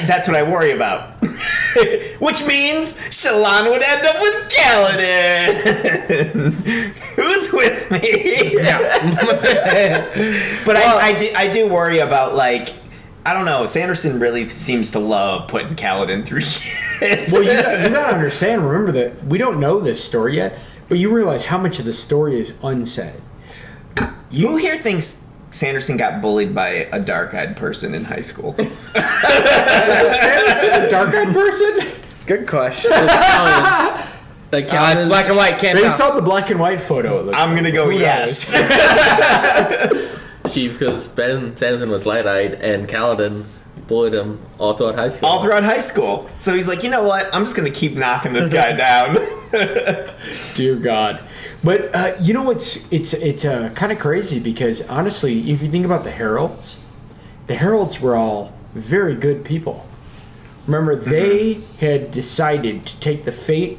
That's what I worry about. Which means Shallan would end up with Kaladin. Who's with me? But I do worry about, like, I don't know, Sanderson really seems to love putting Kaladin through shit. Well, you gotta understand, remember that we don't know this story yet, but you realize how much of the story is unsaid. Who here thinks Sanderson got bullied by a dark-eyed person in high school? Sanderson a dark-eyed person? Good question. Like black and white can't Based on the black and white photo, I'm gonna go yes. Chief, because Ben Sanderson was light-eyed and Kaladin bullied him all throughout high school. All throughout high school. So he's like, you know what? I'm just gonna keep knocking this guy down. Dear God. But you know what's it's kind of crazy because honestly, if you think about the Heralds were all very good people. Remember, they had decided to take the fate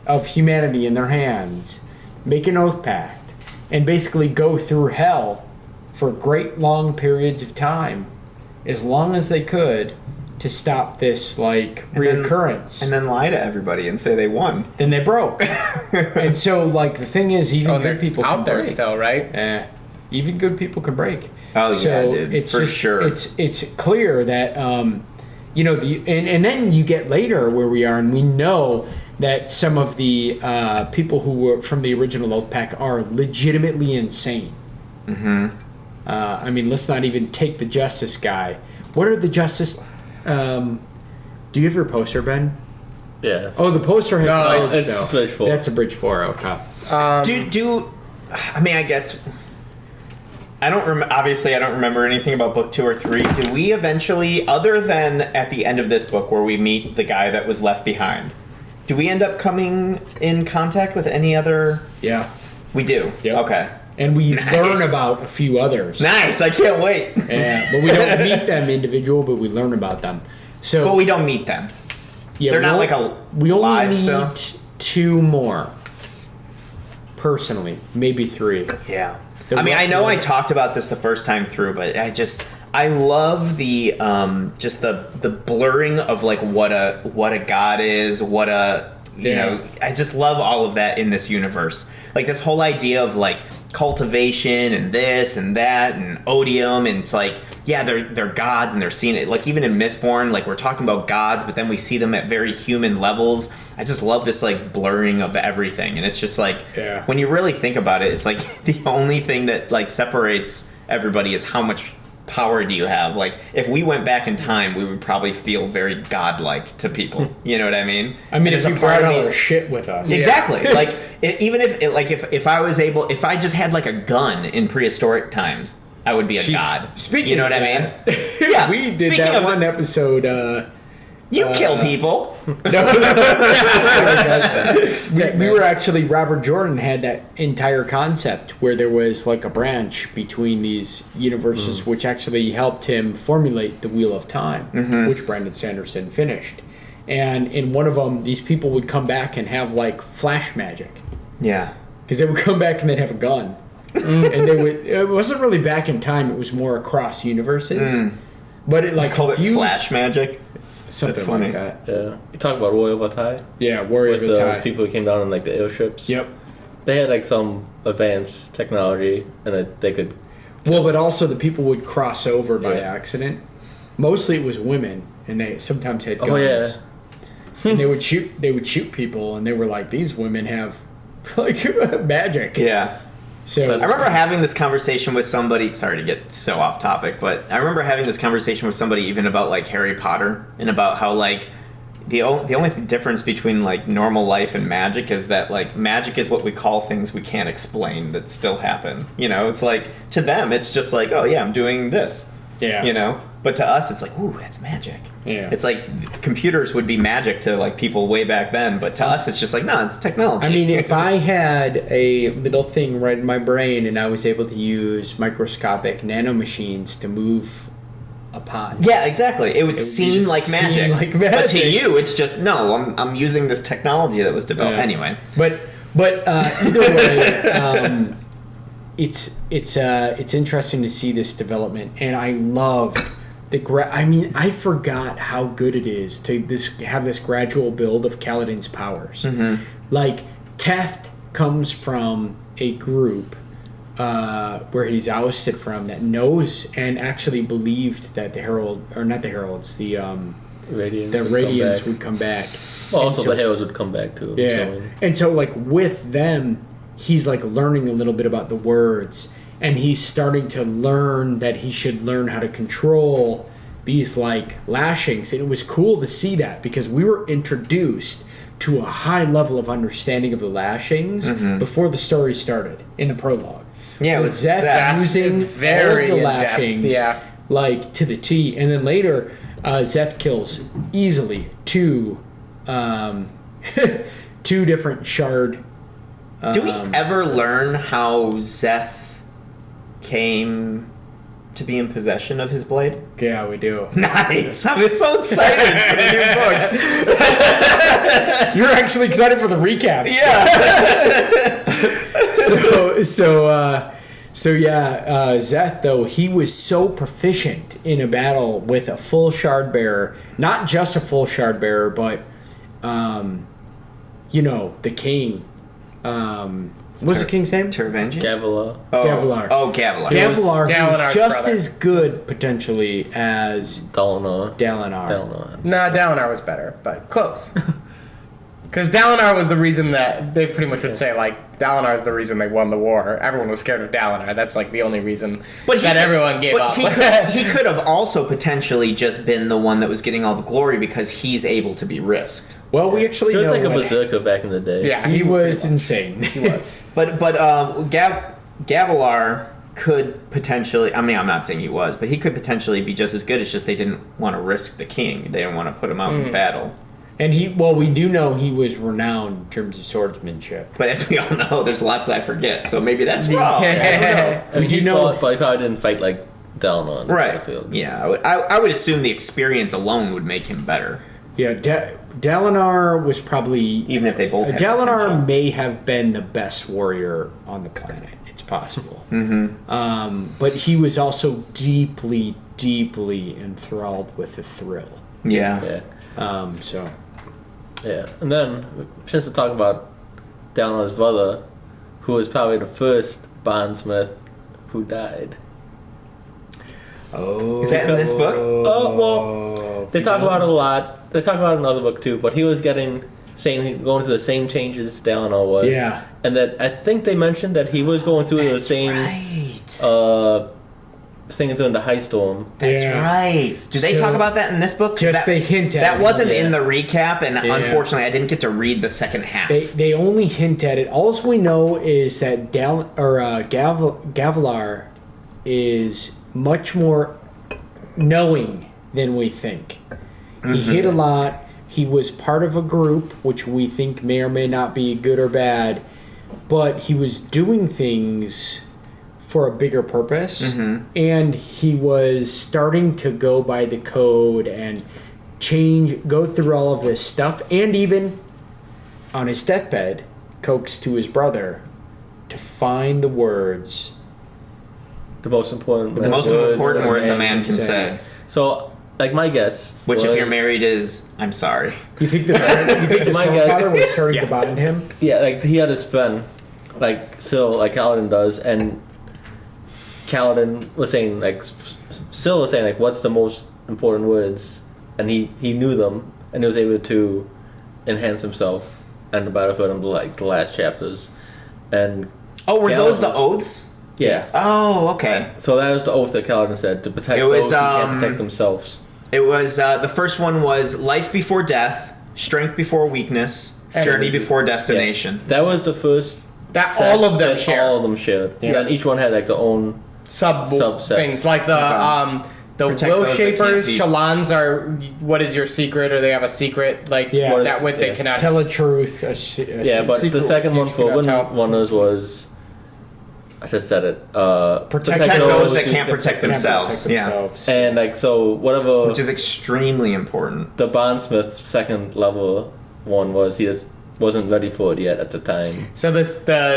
of humanity in their hands, make an oath pact, and basically go through hell for great long periods of time, as long as they could, to stop this reoccurrence. And then lie to everybody and say they won. Then they broke. And so, the thing is, even good people out can there break. still, right? Even good people can break. Oh, so yeah, dude. It's for sure. It's clear that, and then you get later where we are, and we know that some of the people who were from the original Oath Pact are legitimately insane. Mm-hmm. Let's not even take the Justice guy. What are the Justice... do you have your poster, Ben? Yeah. Oh, the poster has... It's Bridge 4. That's a Bridge 4, okay. I guess... Obviously, I don't remember anything about book 2 or 3. Do we eventually, other than at the end of this book where we meet the guy that was left behind, do we end up coming in contact with any other... Yeah. We do? Yep. Okay. And we learn about a few others. Nice, I can't wait. Yeah, but we don't meet them individual, but we learn about them. So, but we don't meet them. Yeah, they're not like a we only live meet show? 2 more. Personally, maybe 3. Yeah. I know I talked about this the first time through, but I love the just the blurring of what a god is, I just love all of that in this universe. Like this whole idea of cultivation and this and that and odium, and it's they're gods and they're seen it even in Mistborn, we're talking about gods, but then we see them at very human levels. I just love this blurring of everything, and it's just when you really think about it, it's the only thing that separates everybody is how much power do you have. If we went back in time, we would probably feel very godlike to people. You know what I mean? If we brought all our shit with us. Exactly. Even if I just had a gun in prehistoric times, I would be a god. Speaking you know of what that, I mean? Yeah. We did that one episode. You kill people. We were actually, Robert Jordan had that entire concept where there was a branch between these universes, which actually helped him formulate the Wheel of Time, which Brandon Sanderson finished. And in one of them, these people would come back and have flash magic. Yeah. Because they would come back and they'd have a gun. And they would, it wasn't really back in time, it was more across universes. But it called it flash magic. Something That's funny. like that. Yeah. You talk about Warrior Batai? Yeah, Warrior With Batai. those people who came down in the airships? Yep. They had some advanced technology and that they could... Well, but also the people would cross over by accident. Mostly it was women, and they sometimes had guns. Oh, yeah. And they would shoot people, and they were these women have, magic. Yeah. So I remember having this conversation with somebody. Sorry to get so off topic, but I remember having this conversation with somebody even about Harry Potter and about how the only difference between like normal life and magic is that like magic is what we call things we can't explain that still happen. You know, it's like to them it's just like, oh yeah, I'm doing this. Yeah. You know, but to us it's like, ooh, that's magic. Yeah. It's like computers would be magic to like people way back then, but to us it's just like, no, it's technology. I mean, if I had a little thing right in my brain and I was able to use microscopic nanomachines to move a pot. Yeah, exactly. It would seem like magic. But to you, it's just no. I'm using this technology that was developed anyway. But either way, it's interesting to see this development, and I loved the I forgot how good it is to have this gradual build of Kaladin's powers. Mm-hmm. Like Teft comes from a group. Where he's ousted from, that knows and actually believed that the Radiants would come back. Well, also the Heralds would come back too. Yeah, So. and so like with them, he's like learning a little bit about the words, and he's starting to learn that he should learn how to control these like lashings. And it was cool to see that because we were introduced to a high level of understanding of the lashings before the story started in the prologue. Yeah, with Zeth using very all of the lashings, like to the T, and then later, Zeth kills easily two different shard. Do we ever learn how Zeth came to be in possession of his blade? Yeah, we do. Nice! I'm so excited for the new books. You're actually excited for the recap. Yeah. So Zeth, though, he was so proficient in a battle with a full shard bearer, not just a full shard bearer, but, the king. What's the king's name? Tervangian? Gavilar. Gavilar. Oh, Gavilar. Gavilar, Dalinar's who's just brother. as good, potentially, as Dalinar. Dalinar. Nah, Dalinar was better, but close. Because Dalinar was the reason that they pretty much would say, like, Dalinar is the reason they won the war. Everyone was scared of Dalinar. That's, like, the only reason everyone gave up. He could have also potentially just been the one that was getting all the glory because he's able to be risked. Well, we actually He was know like a what- berserker back in the day. Yeah, He was insane. He was. But Gavilar could potentially, I mean, I'm not saying he was, but he could potentially be just as good. It's just they didn't want to risk the king. They didn't want to put him out in battle. And we do know he was renowned in terms of swordsmanship. But as we all know, there's lots I forget, so maybe that's wrong. And We do he know- fought, but he probably didn't fight like Dalinar on the Right. battlefield. Yeah, I would assume the experience alone would make him better, Yeah, Dalinar was probably... even if they both had Dalinar potential. may have been the best warrior on the planet. It's possible. But he was also deeply, deeply enthralled with the thrill. Yeah. Yeah. Yeah. And then, since we're talking about Dalinar's brother, who was probably the first bondsmith who died. Oh. Is that in this book? Oh, well, they talk about it a lot. They talk about it in another book too, but he was going through the same changes Dalinar was. Yeah. And that I think they mentioned that he was going through the same thing during the High Storm. That's Yeah. right. Do they So- talk about that in this book? They hint at that it. wasn't Yeah. in the recap, and Yeah. unfortunately, I didn't get to read the second half. They only hint at it. All we know is that Gavilar is much more knowing than we think. He hit a lot. He was part of a group, which we think may or may not be good or bad, but he was doing things for a bigger purpose, and he was starting to go by the code and go through all of this stuff, and even on his deathbed, coax to his brother to find the words. The most important words a man can say. So, like my guess, Which, if was- you're married, is I'm sorry. You think his My guess- father was starting to bind him? Yeah, like he had to spend, like Kaladin does, and Kaladin was saying Syl was saying what's the most important words, and he knew them, and he was able to enhance himself and the battlefield in the last chapters, and Oh, were those Kaladin- the oaths? Yeah. Oh, okay. So that was the oath that Kaladin said to protect It was, those who can't protect themselves. It was the first one was life before death, Strength Before Weakness, And Journey Before Destination. That was the first. That set all of them that share. All of them shared. Yeah. And then each one had like their own Subsets. Things like the Protect will those that shapers. can't be- Shalans are what is your secret, or they have a secret like Yeah. that way they Yeah. cannot Tell a truth. Yeah, but the secret second one you for cannot tell. Wonders was. I just said it. Protect those that can't protect themselves. Yeah. themselves. And like so, whatever Which is extremely important. the Bondsmith second level one was, he just wasn't ready for it yet at the time. So the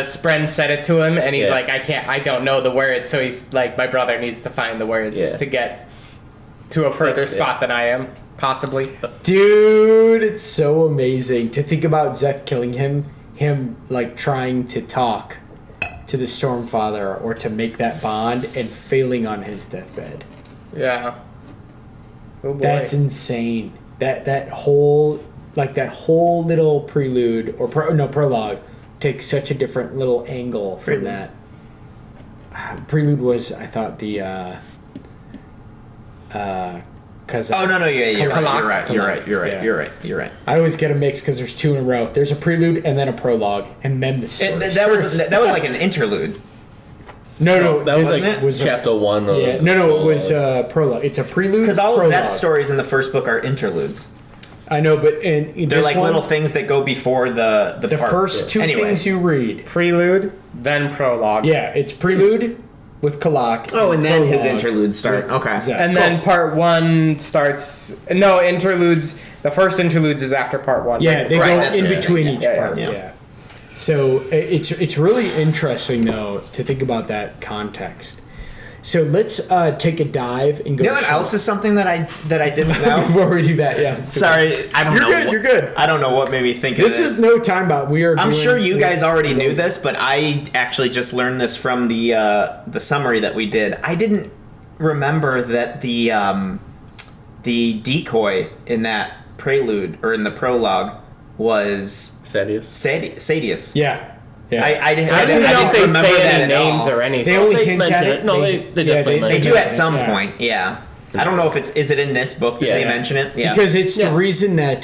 Spren said it to him, and he's Yeah. like, I don't know the words. So he's like, my brother needs to find the words Yeah. to get to a further spot than I am, possibly. Dude, it's so amazing to think about Zeth killing him like trying to talk to the Stormfather or to make that bond and failing on his deathbed. Yeah. Oh boy. That's insane. That whole little prelude or prologue takes such a different little angle from Prelude. that. Prelude was, I thought, the because Oh no, yeah, you're right. Kalak. Yeah. You're right. I always get a mix because there's two in a row. There's a prelude and then a prologue and then the story. That was like an interlude. No, That was this like was chapter one. Of yeah, no, it was prologue. It's a prelude. Because all of prologue. Zeth's stories in the first book are interludes. I know, but in They're this like one, little things that go before the the parts. first two Anyway. things you read. Prelude, then prologue. Yeah, it's prelude with Kalak. Oh, and then his prologue interludes start. with Okay. Zeth. And then part one starts. No, interludes. The first interludes is after part one. Yeah, they Right, go that's in it. between each Yeah, part. yeah. Yeah. So it's really interesting though to think about that context. So let's take a dive and go. You know what else is something that I didn't know? Before we do that, yeah. Sorry, I don't You're know. good. You're good. I don't know what made me think of This is no time out. We are. I'm doing- sure you guys already knew this, but I actually just learned this from the summary that we did. I didn't remember that the decoy in that prelude or in the prologue was Sadius. Sadius. Yeah. Yeah. I don't know didn't if they remember say that any at names all. or anything. They only They hint mention at it. it. No, they definitely They mention do it. at some Yeah. point, yeah. I don't know if is it in this book that Yeah. they mention it? Yeah. Because it's the Yeah. reason that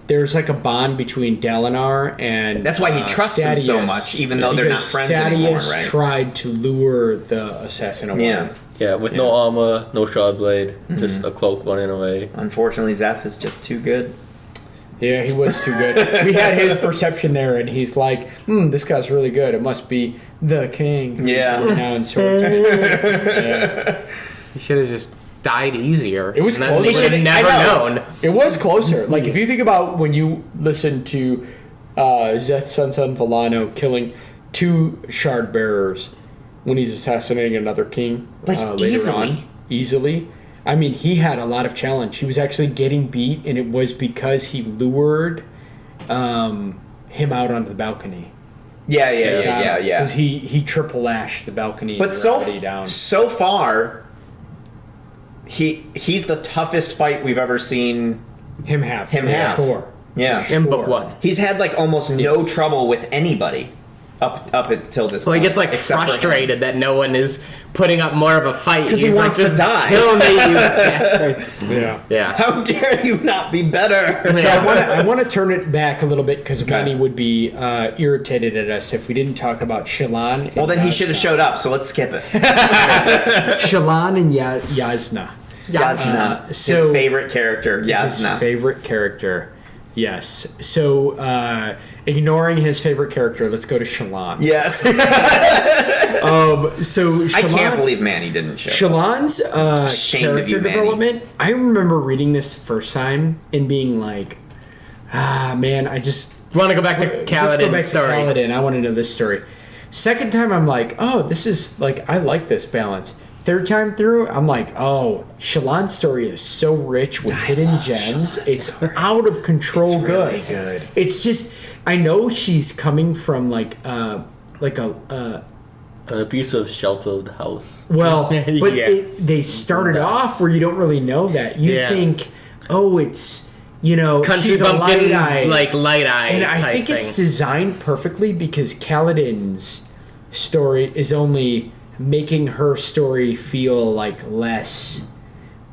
there's like a bond between Dalinar and That's why he trusts him so Sadeas. much, even though they're not Because friends anymore, Sadeas right? tried to lure the assassin away. Yeah. Yeah, with no armor, no shard blade, just a cloak running away. Unfortunately, Zeth is just too good. Yeah, he was too good. We had his perception there, and he's like, this guy's really good. It must be the king. who's Yeah. renowned swordsman." Yeah. You should have just died easier. It was and then close. we They would have should've- never I know. known. It was closer. Like, if you think about when you listen to Zeth's son Villano killing two shard bearers when he's assassinating another king Like, later easily. on. Easily. I mean, he had a lot of challenge. He was actually getting beat, and it was because he lured him out onto the balcony. Yeah. Because he triple lashed the balcony But and so gravity down. so far, he's the toughest fight we've ever seen. Him have. Him for have. Sure. Yeah, In Sure. book one. he's had like almost no Yes. trouble with anybody up until this Well, point. he gets like except for him. frustrated that no one is putting up more of a fight 'Cause he He's wants like, to "Just die." Kill me, you bastard. Yeah. Yeah. How dare you not be better? So I want to turn it back a little bit because Okay. Manny would be irritated at us if we didn't talk about Shallan. Well, then he should have showed up. So let's skip it. Shallan and Yasna. Yasna, so- his favorite character. His Yasna. favorite character. Yes. So ignoring his favorite character, let's go to Shallan. Yes. So Shallan, I can't believe Manny didn't show. Shallan's Ashamed of you, character Manny. development. I remember reading this first time and being like, man, I just You want to go back to Let's go Kaladin's back story. to Kaladin. I want to know this story. Second time, I'm like, oh, this is like, I like this balance. Third time through, I'm like, oh, Shallan's story is so rich with hidden gems. It's out of control It's really good. good. It's just, I know she's coming from like a An abusive, sheltered house. well, but Yeah. they started off where you don't really know that. You Yeah. think, oh, it's, Country she's a bumpkin, light-eyed. like light eye. And I type think thing. it's designed perfectly because Kaladin's story is only making her story feel like less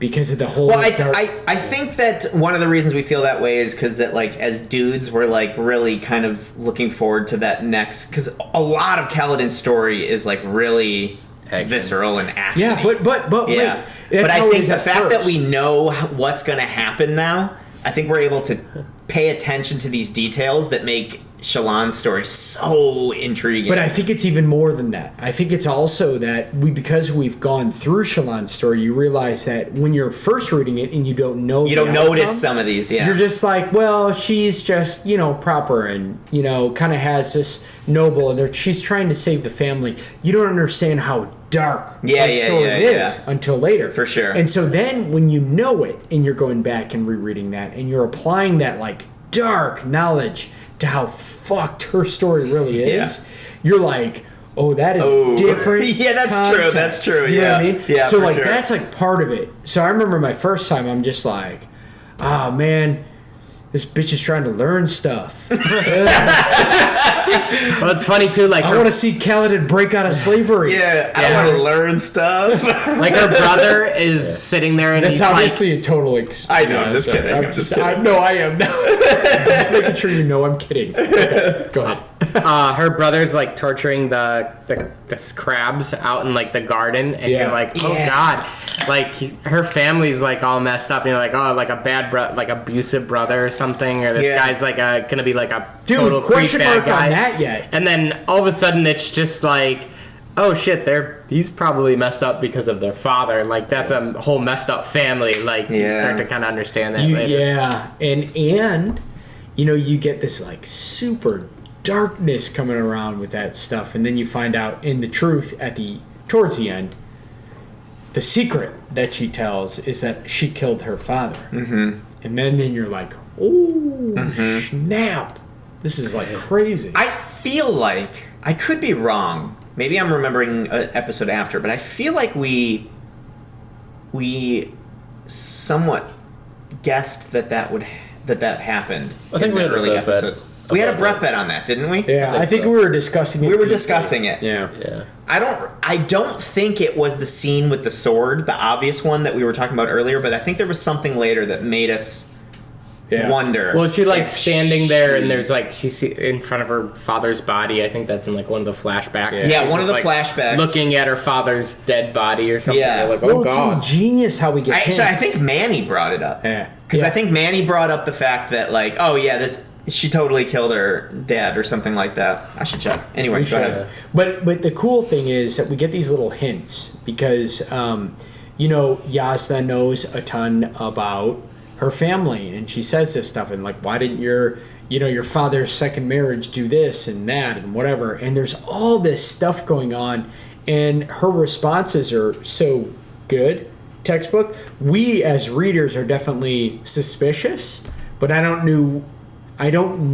because of the whole. Well, I think that one of the reasons we feel that way is because that, like, as dudes, we're like really kind of looking forward to that next, because a lot of Kaladin's story is like really visceral and actiony. Yeah, but yeah. Wait, but I think the fact that we know what's going to happen now, I think we're able to pay attention to these details that make Shallan's story so intriguing. But I think it's even more than that. I think it's also that because we've gone through Shallan's story, you realize that when you're first reading it and you don't know, you don't notice some of these. Yeah, you're just like, well, she's just proper and kind of has this noble, and she's trying to save the family. You don't understand how dark that story is until later, for sure. And so then when you know it and you're going back and rereading that and you're applying that like dark knowledge to how fucked her story really is, you're like, oh, that is different. Yeah, that's context. True. That's true. You know what I mean? Yeah. So like that's like part of it. So I remember my first time, I'm just like, oh man, this bitch is trying to learn stuff. Well, it's funny too. Like, I want to see Kaladin break out of slavery. Yeah, I don't want to learn stuff. Like her brother is sitting there, and that's he's obviously like, a total. I know. I'm just kidding. I'm just kidding. No, I am. Just making sure you know I'm kidding. Okay, go ahead. Her brother's like torturing the crabs out in like the garden, and you're like, oh god, like her family's like all messed up, and you're like, oh, like a bad like abusive brother or something, or this guy's like gonna be like a total question creep mark bad guy. on that yet. And then all of a sudden it's just like, oh shit, he's probably messed up because of their father. Like that's a whole messed up family. Like you start to kind of understand that later. Yeah, and you get this like super darkness coming around with that stuff, and then you find out in the truth towards the end, the secret that she tells is that she killed her father. Mm-hmm. And then you're like, oh snap, this is like crazy. I feel like, I could be wrong, maybe I'm remembering an episode after, but I feel like we somewhat guessed that happened. I think in we the had early a bet episodes. We had a Brett bet on that, didn't we? Yeah, I think so. we were discussing it. We were discussing it. Yeah. I don't think it was the scene with the sword, the obvious one that we were talking about earlier, but I think there was something later that made us wonder. Well, she like standing there, and there's like she's in front of her father's body. I think that's in like one of the flashbacks. Yeah, one of the flashbacks, looking at her father's dead body or something. Yeah, like, well, god, it's ingenious how we get. Actually, I think Manny brought it up. Yeah, because I think Manny brought up the fact that like, oh yeah, she totally killed her dad or something like that. I should check. Anyway, go ahead. But the cool thing is that we get these little hints because Yasna knows a ton about her family, and she says this stuff, and like, why didn't your father's second marriage do this and that and whatever, and there's all this stuff going on, and her responses are so good, textbook. We as readers are definitely suspicious, but I don't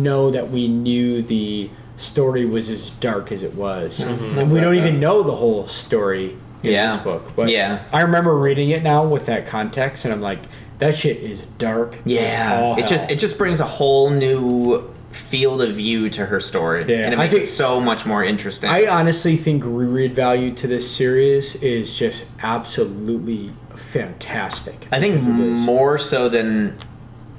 know that we knew the story was as dark as it was, and we don't even know the whole story in this book. But I remember reading it now with that context, and I'm like, that shit is dark. Yeah, it just brings a whole new field of view to her story, and it makes it so much more interesting. I honestly think reread value to this series is just absolutely fantastic. I think more so than,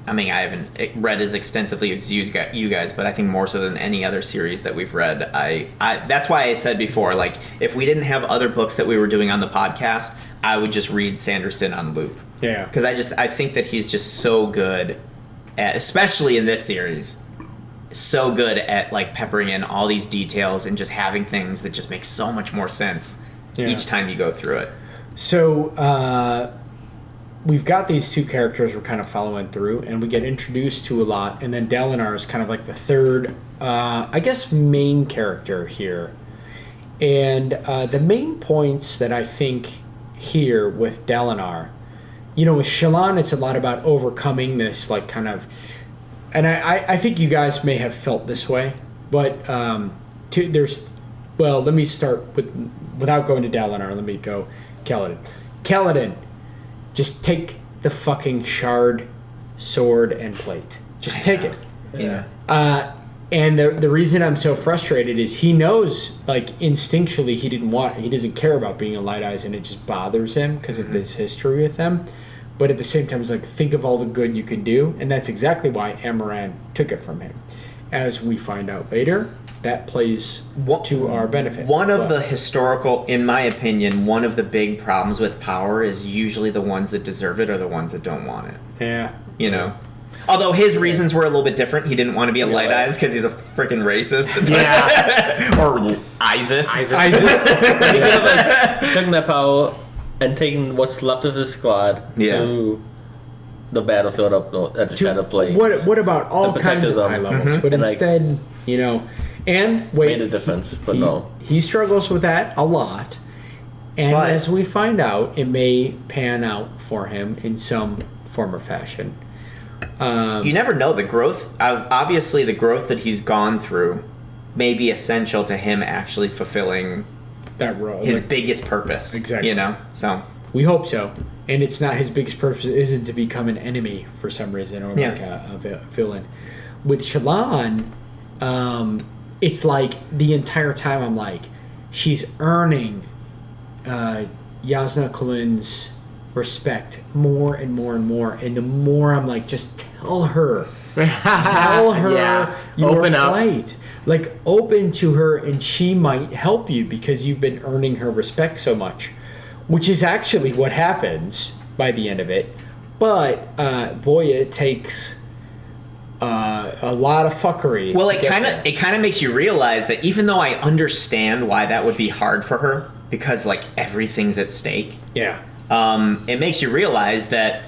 I mean, I haven't read as extensively as you guys, but I think more so than any other series that we've read. I that's why I said before, like, if we didn't have other books that we were doing on the podcast, I would just read Sanderson on loop. Yeah, because I think that he's just so good at, especially in this series, so good at like peppering in all these details and just having things that just make so much more sense each time you go through it. So we've got these two characters we're kind of following through, and we get introduced to a lot, and then Dalinar is kind of like the third, I guess, main character here. And the main points that I think here with Dalinar, with Shallan, it's a lot about overcoming this, like, kind of, and I think you guys may have felt this way, but let me start without going to Dalinar, let me go Kaladin. Kaladin, just take the fucking shard, sword, and plate. Just take it. Yeah. And the reason I'm so frustrated is he knows, like, instinctually he doesn't care about being a Light Eyes, and it just bothers him because of his history with them. but at the same time, it's like, think of all the good you can do. And that's exactly why Amaran took it from him. As we find out later, that plays to our benefit. One of the historical, in my opinion, one of the big problems with power is usually the ones that deserve it are the ones that don't want it. Yeah. You know? Although his reasons were a little bit different. He didn't want to be a Light Eyes because he's a freaking racist. Yeah. Or ISIS. Taking that power and taking what's left of his squad to the battlefield up at the Shadow Plains. What about all kinds of high levels? But and instead, you know, and wait, made a difference, but he struggles with that a lot. And But- as we find out, it may pan out for him in some form or fashion. You never know. The growth, obviously, the growth that he's gone through may be essential to him actually fulfilling That role, his biggest purpose. Exactly. You know? So. we hope so. And it's not his biggest purpose isn't to become an enemy for some reason or like a villain. With Shallan, it's like the entire time I'm like, she's earning Yasna Kulin's respect more and more and more. And the more I'm like, just tell her. Tell her you open are up. right. Like, open to her and she might help you because you've been earning her respect so much. Which is actually what happens by the end of it. But, boy, it takes a lot of fuckery. Well, it kind of makes you realize that even though I understand why that would be hard for her, because, like, everything's at stake. Yeah. It makes you realize that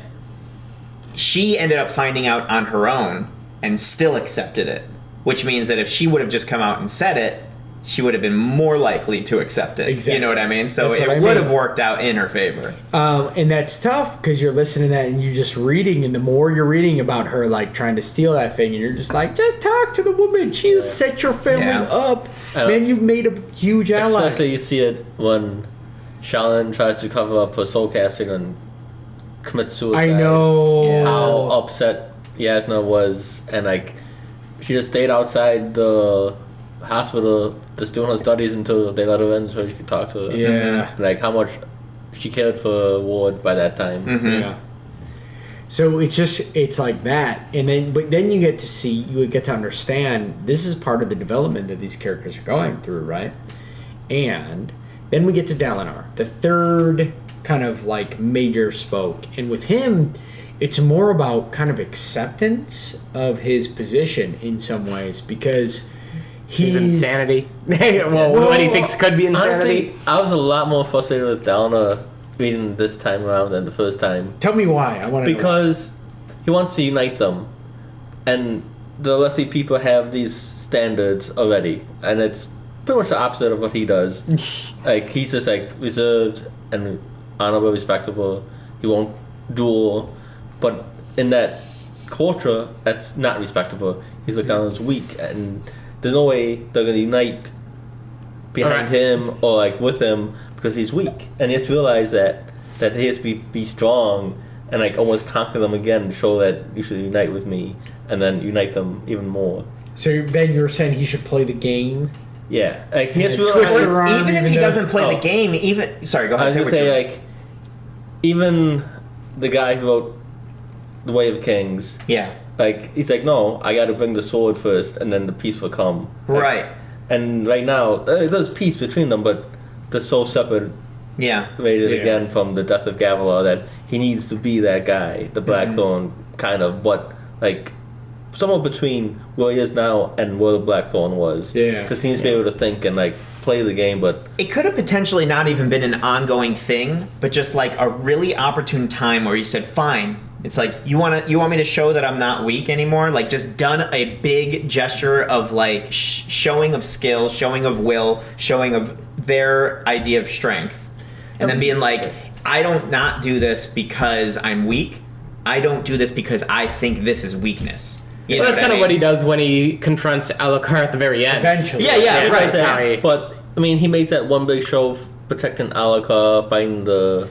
she ended up finding out on her own and still accepted it. Which means that if she would have just come out and said it, she would have been more likely to accept it. Exactly. You know what I mean? So That's it what I would mean. have worked out in her favor. And that's tough because you're listening to that and you're just reading, and the more you're reading about her, like, trying to steal that thing, and you're just like, just talk to the woman. She'll set your family up. Man, you've made a huge ally. Especially you see it when Shallan tries to cover up her soul casting and commits suicide. I know. How upset Yasna was, and like she just stayed outside the hospital just doing her studies until they let her in so she could talk to her. Yeah. Like how much she cared for Ward by that time. Yeah. So it's like that, and then you get to understand this is part of the development that these characters are going through, right? And then we get to Dalinar, the third kind of like major spoke, and with him, it's more about kind of acceptance of his position in some ways because He's insanity. What he thinks could be insanity. Honestly, I was a lot more frustrated with Dalinar reading this time around than the first time. Tell me why. I want to Because he wants to unite them, and the Lethi people have these standards already, and it's pretty much the opposite of what he does. Like he's just like reserved and honorable, respectable. He won't duel, but in that culture, that's not respectable. He's looked down as weak, and there's no way they're gonna unite behind him or like with him because he's weak, and he has to realize that he has to be strong and like almost conquer them again, show that you should unite with me, and then unite them even more. So then you're saying he should play the game? Yeah, like he has to twist realize, it around. Even if he doesn't play the game, sorry, go ahead. I was gonna say like even the guy who wrote The Way of Kings. Yeah. Like he's like, no, I got to bring the sword first, and then the peace will come. Right. And right now, there's peace between them, but they're so separate. Yeah. Rated again from the death of Gavilar that he needs to be that guy, the Blackthorn kind of, but like somewhere between where he is now and where the Blackthorn was. Yeah. Because he needs to be able to think and like play the game, but It could have potentially not even been an ongoing thing, but just like a really opportune time where he said, "Fine." It's like you want me to show that I'm not weak anymore. Like just done a big gesture of like showing of skill, showing of will, showing of their idea of strength, and then being like, I don't not do this because I'm weak. I don't do this because I think this is weakness. You know Well, that's kind of what he does when he confronts Alucard at the very end. Eventually. Yeah, right. Sorry. But I mean, he makes that one big show of protecting Alaka, fighting the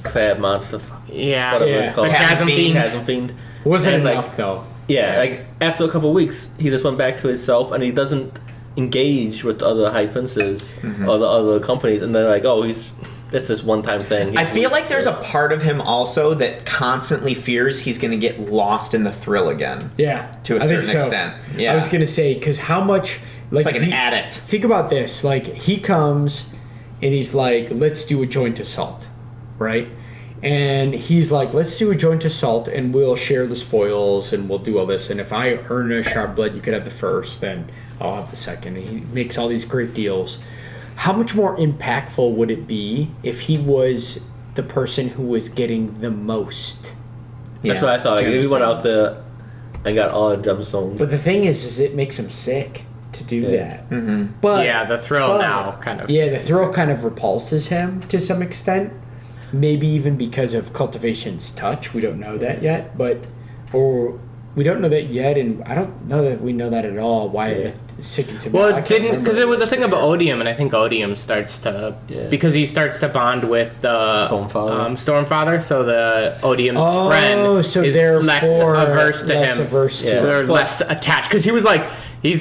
crab monster. Yeah. Whatever it's called. The Chasm Fiend. Chasm Fiend. Wasn't And, like, enough though. Yeah, like after a couple of weeks, he just went back to himself, and he doesn't engage with the other high princes or the other companies. And they're like, "Oh, he's this is one-time thing. I feel like there's a part of him also that constantly fears he's going to get lost in the thrill again. Yeah. To a certain extent. Yeah. I was going to say, because how much... It's like an addict. Think about this. Like, he comes and he's like, let's do a joint assault, right? And he's like, let's do a joint assault and we'll share the spoils and we'll do all this. And if I earn a shard blood, you could have the first, then I'll have the second. And he makes all these great deals. How much more impactful would it be if he was the person who was getting the most? That's what I thought. Like, if he went out there and got all the gemstones. But the thing is it makes him sick to do that. Mm-hmm. But yeah, the thrill now kind of. Yeah, the thrill kind of repulses him to some extent. Maybe even because of Cultivation's touch. We don't know that yet, or we don't know that yet, and I don't know that we know that at all. Why it sickens him. Well, it didn't, because it was a thing about Odium, and I think Odium starts to because he starts to bond with the Stormfather, so the Odium Spren so is less averse to him, or less attached. Because he said he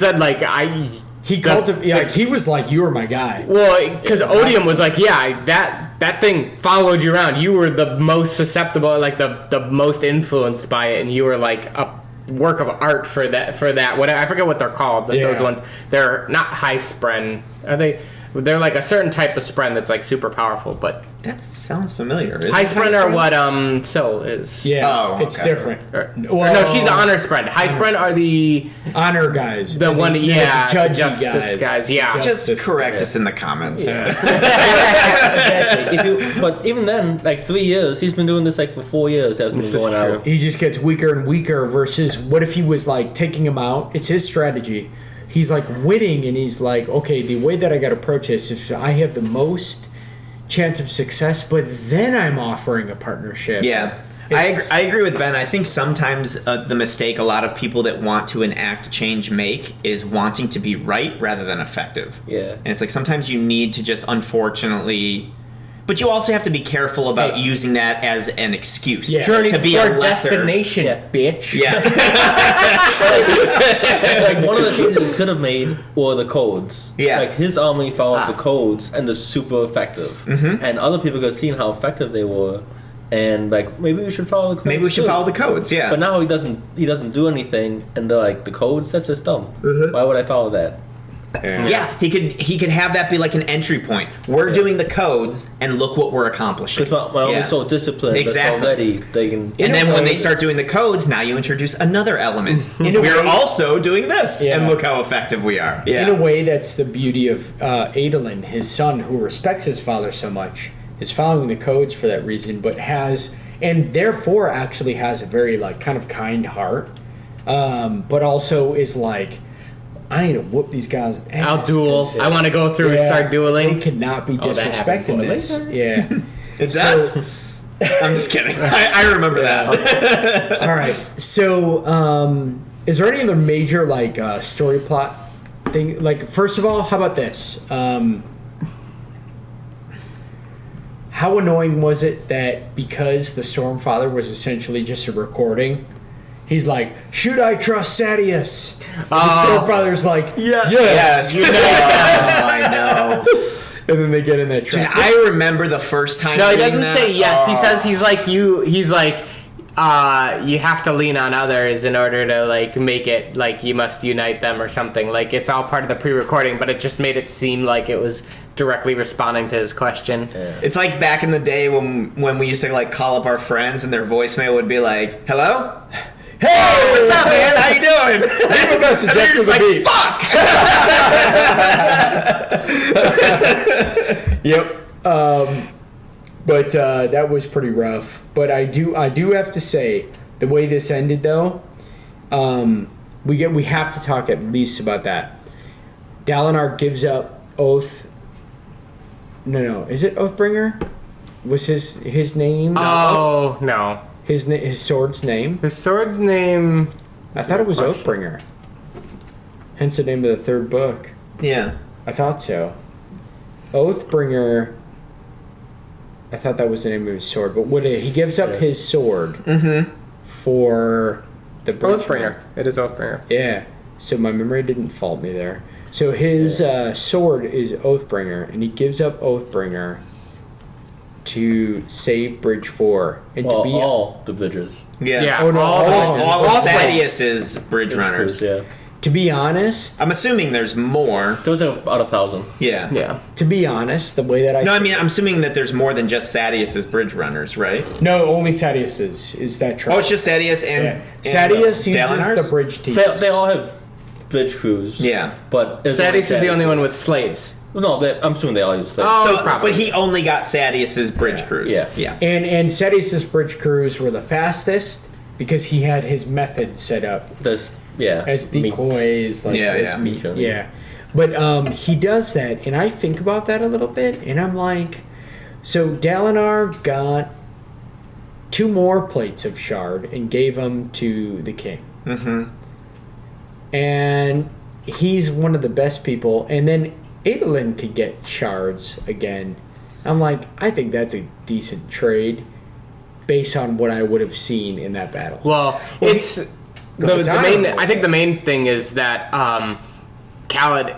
was like, you were my guy. Well, because Odium was like, that thing followed you around. You were the most susceptible, like the most influenced by it, and you were like a work of art for that. Whatever, I forget what they're called. Those ones. They're not high spren. Are they? They're like a certain type of spren that's like super powerful, but that sounds familiar. High spren are what Syl is. Yeah, it's different. No, she's the honor spren. High spren are the honor guys. The one, the justice guys. Yeah, just correct us in the comments. Yeah. Exactly. But even then, like 3 years, he's been doing this like for 4 years. Hasn't been going out. He just gets weaker and weaker. Versus, what if he was like taking him out? It's his strategy. He's like winning, and he's like, okay, the way that I got to approach this is I have the most chance of success, but then I'm offering a partnership. Yeah. I agree with Ben. I think sometimes the mistake a lot of people that want to enact change make is wanting to be right rather than effective. Yeah. And it's like sometimes you need to just unfortunately... But you also have to be careful about using that as an excuse. Yeah. Journey to be for a lesser destination, bitch. Yeah. Like one of the things he could have made were the codes. Yeah. Like his army followed the codes and they're super effective. Mm-hmm. And other people could have seen how effective they were. And like maybe we should follow the codes. Maybe we should follow the codes, yeah. But now he doesn't do anything, and they're like, the codes, that's just dumb. Mm-hmm. Why would I follow that? Yeah, he could have that be like an entry point. We're doing the codes, and look what we're accomplishing. Because my army's so disciplined, exactly. already they can. And then when they start doing the codes, now you introduce another element. We're also doing this, and look how effective we are. Yeah. In a way, that's the beauty of Adolin, his son, who respects his father so much, is following the codes for that reason, but and therefore actually has a very like kind of kind heart, but also is like, I need to whoop these guys' ass. I'll duel. I want to go through and start dueling. They could not be disrespecting this. Yeah. It does? I'm just kidding. I remember that. All right. So, is there any other major, like, story plot thing? Like, first of all, how about this? How annoying was it that because the Stormfather was essentially just a recording, he's like, should I trust Sadius? The Stormfather's like, yes. You know. I know. And then they get in that trap. Dude, I remember the first time. No, he doesn't say yes. He says he's like you have to lean on others in order to like make it like you must unite them or something. Like it's all part of the pre-recording, but it just made it seem like it was directly responding to his question. Yeah. It's like back in the day when we used to like call up our friends and their voicemail would be like, "Hello? Hey, what's up, man? How you doing?" Leave a message after the beep. Fuck. Yep. But that was pretty rough. But I do have to say, the way this ended though, we have to talk at least about that. Dalinar gives up Oath. No, is it Oathbringer? Was his name? Oh no. His sword's name? His sword's name... I thought it was Oathbringer. Hence the name of the third book. Yeah. I thought so. Oathbringer... I thought that was the name of his sword. But he gives up his sword for the Oathbringer. It is Oathbringer. Yeah. So my memory didn't fault me there. So his sword is Oathbringer, and he gives up Oathbringer to save Bridge 4 and to be all the bridges. Yeah. Oh, no, all of flights. Sadius's bridge runners. Yeah. To be honest, I'm assuming there's more. There was about 1,000. Yeah. Yeah. to be honest, the way that I No, I mean, I'm assuming that there's more than just Sadius's bridge runners, right? no, only Sadius's is that true? Oh, it's just Sadius and... yeah. and Sadius uses Dalinar's? the bridge teams. They all have bridge crews. Yeah. But Sadius is the only one with slaves. No, I'm assuming they all use slaves. Oh, So, probably. but he only got Sadius's bridge crews. Yeah. Yeah. And Sadius's bridge crews were the fastest because he had his method set up There's as decoys, like Yeah, as yeah. meat. Meat. Yeah. But he does that, and I think about that a little bit, and I'm like, so Dalinar got 2 more plates of shard and gave them to the king. Mm-hmm. And he's one of the best people, and then Adolin could get shards again. I'm like, I think that's a decent trade based on what I would have seen in that battle. Well, it's it's the main. honorable. I think the main thing is that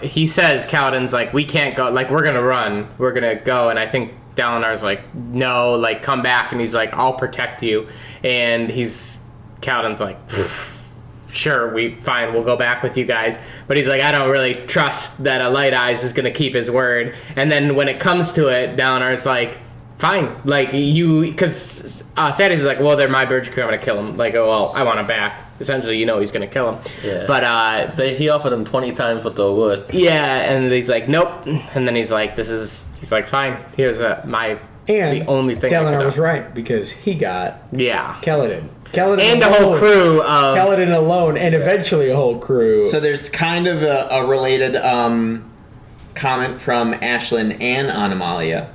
he says Kaladin's like, we can't go. Like, we're gonna run. We're gonna go. And I think Dalinar's like, no, like, come back. And he's like, I'll protect you. And Kaladin's like, sure, we'll go back with you guys. But he's like, I don't really trust that a Light Eyes is gonna keep his word. And then when it comes to it, Dalinar's like, fine, like, because Sadius is like, well, they're my bridge crew, I'm gonna kill him. Like, oh, well, I want him back. Essentially, he's gonna kill him. Yeah. But He offered them 20 times what they're worth. yeah, and he's like, nope. And then he's like, he's like, fine, here's the only thing. Dalinar was right because he got Yeah, Kaladin and the whole alone. crew of Kaladin alone, and eventually a whole crew. So there's kind of a related comment from Ashlyn and Animalia,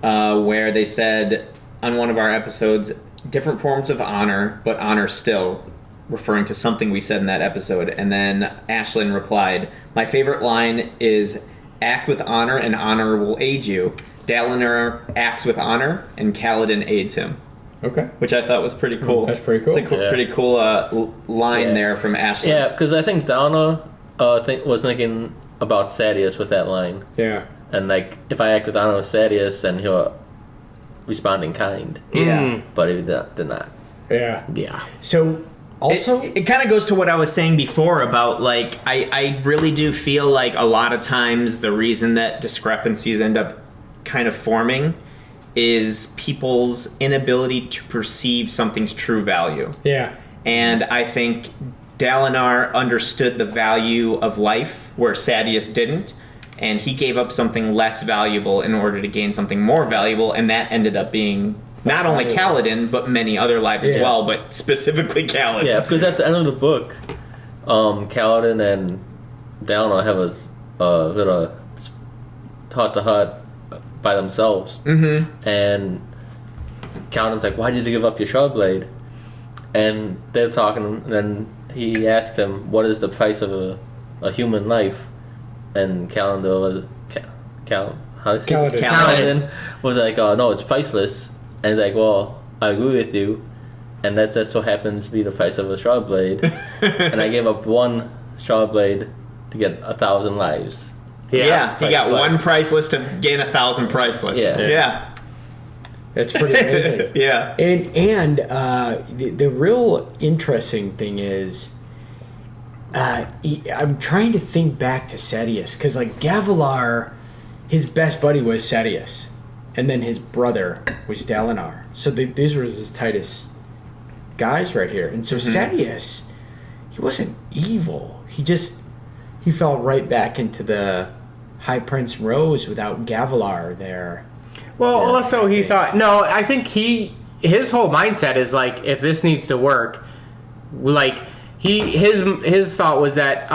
where they said on one of our episodes, different forms of honor, but honor still, referring to something we said in that episode. And then Ashlyn replied, my favorite line is, act with honor and honor will aid you. Dalinar acts with honor and Kaladin aids him. Okay. Which I thought was pretty cool. That's pretty cool. It's a pretty cool line there from Ashlyn. Yeah, because I think Downa was thinking about Sadius with that line. Yeah. And, like, if I act with honor with Sadius, then he'll respond in kind. Yeah. But he did not. Yeah. yeah. So also, it kind of goes to what I was saying before about, like, I really do feel like a lot of times the reason that discrepancies end up kind of forming is people's inability to perceive something's true value. yeah. And I think Dalinar understood the value of life where Sadius didn't, and he gave up something less valuable in order to gain something more valuable, and that ended up being not only Kaladin, but many other lives as Yeah. well, but specifically Kaladin. Yeah, because at the end of the book, Kaladin and Downa have a little heart-to-heart by themselves. Mm-hmm. And Kaladin's like, why did you give up your shard blade? And they're talking, and then he asked him, what is the price of a human life? And Kaladin Kaladin was like, oh, no, it's priceless. And he's like, well, I agree with you. And that just so happens to be the price of a shard blade. And I gave up 1 shard blade to get 1,000 lives. Yeah, he got priceless. 1 priceless to gain 1,000 priceless. Yeah. That's pretty amazing. Yeah. And the real interesting thing is, I'm trying to think back to Sadius because, like, Gavilar, his best buddy was Sadius, and then his brother was Dalinar. So these were his tightest guys right here. And so Sadius, he wasn't evil. He fell right back into the High Prince Rose without Gavilar there. Well, also he thought, no, I think his whole mindset is like, if this needs to work, like his thought was that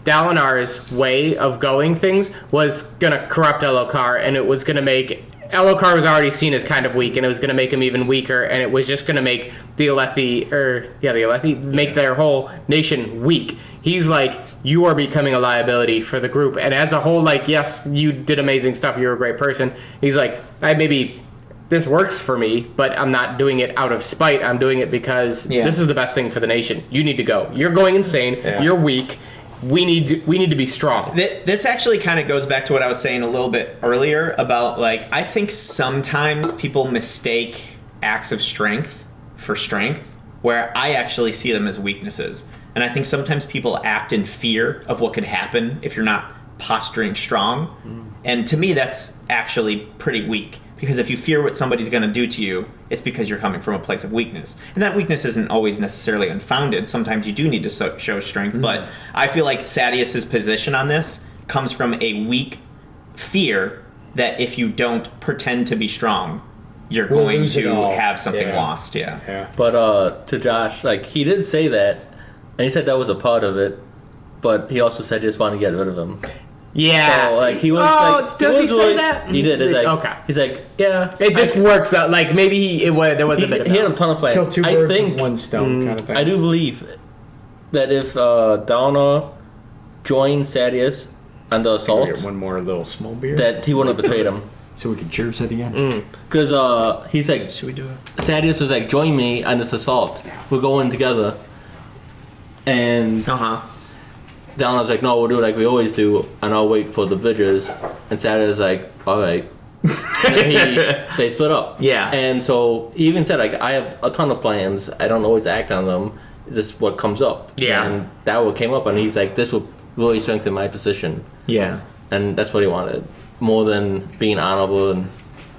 Dalinar's way of going things was gonna corrupt Elokar, and it was gonna make Elokar was already seen as kind of weak, and it was gonna make him even weaker, and it was just gonna make the Alethi make their whole nation weak. He's like, you are becoming a liability for the group, and as a whole, like, yes, you did amazing stuff, you're a great person. He's like, this works for me, but I'm not doing it out of spite. I'm doing it because this is the best thing for the nation. You need to go. You're going insane. Yeah. You're weak. we need to be strong. This actually kind of goes back to what I was saying a little bit earlier about, like, I think sometimes people mistake acts of strength for strength, where I actually see them as weaknesses. And I think sometimes people act in fear of what could happen if you're not posturing strong. And to me, that's actually pretty weak. Because if you fear what somebody's going to do to you, it's because you're coming from a place of weakness. And that weakness isn't always necessarily unfounded. Sometimes you do need to show strength. But I feel like Sadeas's position on this comes from a weak fear that if you don't pretend to be strong, you're going to have something lost. Yeah. But to Josh, like, he did say that, and he said that was a part of it, but he also said he just wanted to get rid of him. Yeah. So, like, he was like... Does he say that? He did. It's like, okay. He's like, yeah. It just works out. Like, maybe there was a bit of He had a ton of plans. Kill two birds with one stone kind of thing. I do believe that if Downer joined Sadeas and the assault... Get one more little small beer. That he wouldn't have betrayed him. So we can cheers at the end. Because he's like... Should we do it? Sadeas was like, join me on this assault. We're going together. And... Downer's like, no, we'll do it like we always do, and I'll wait for the Vidgers. And Sadeas like, all right. And then they split up. Yeah. And so he even said, like, I have a ton of plans. I don't always act on them. This is what comes up. Yeah. And that what came up, and he's like, this will really strengthen my position. Yeah. And that's what he wanted, more than being honorable and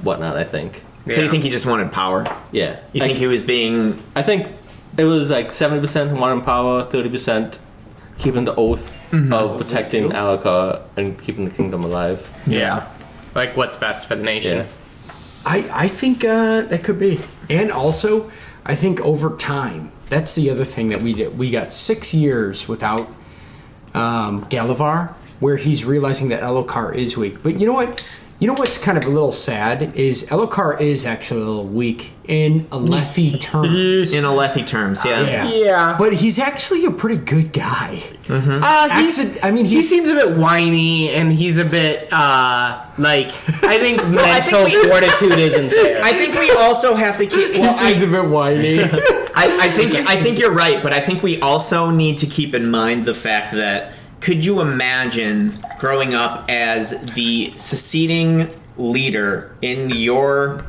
whatnot, I think. So you think he just wanted power? Yeah. You think he was being... I think it was like 70% wanting power, 30% keeping the oath of protecting Alakar and keeping the kingdom alive. Yeah. Like, what's best for the nation. Yeah. I think that could be. And also, I think over time, that's the other thing that we did. We got 6 years without Galavar, where he's realizing that Elokar is weak. But you know what? You know what's kind of a little sad is Elokar is actually a little weak in Alethi terms. In Alethi terms, yeah. Yeah. But he's actually a pretty good guy. He seems a bit whiny, and he's a bit, I think mental fortitude isn't there. I think we also have to keep... He seems a bit whiny. I think you're right, but I think we also need to keep in mind the fact that could you imagine growing up as the seceding leader in your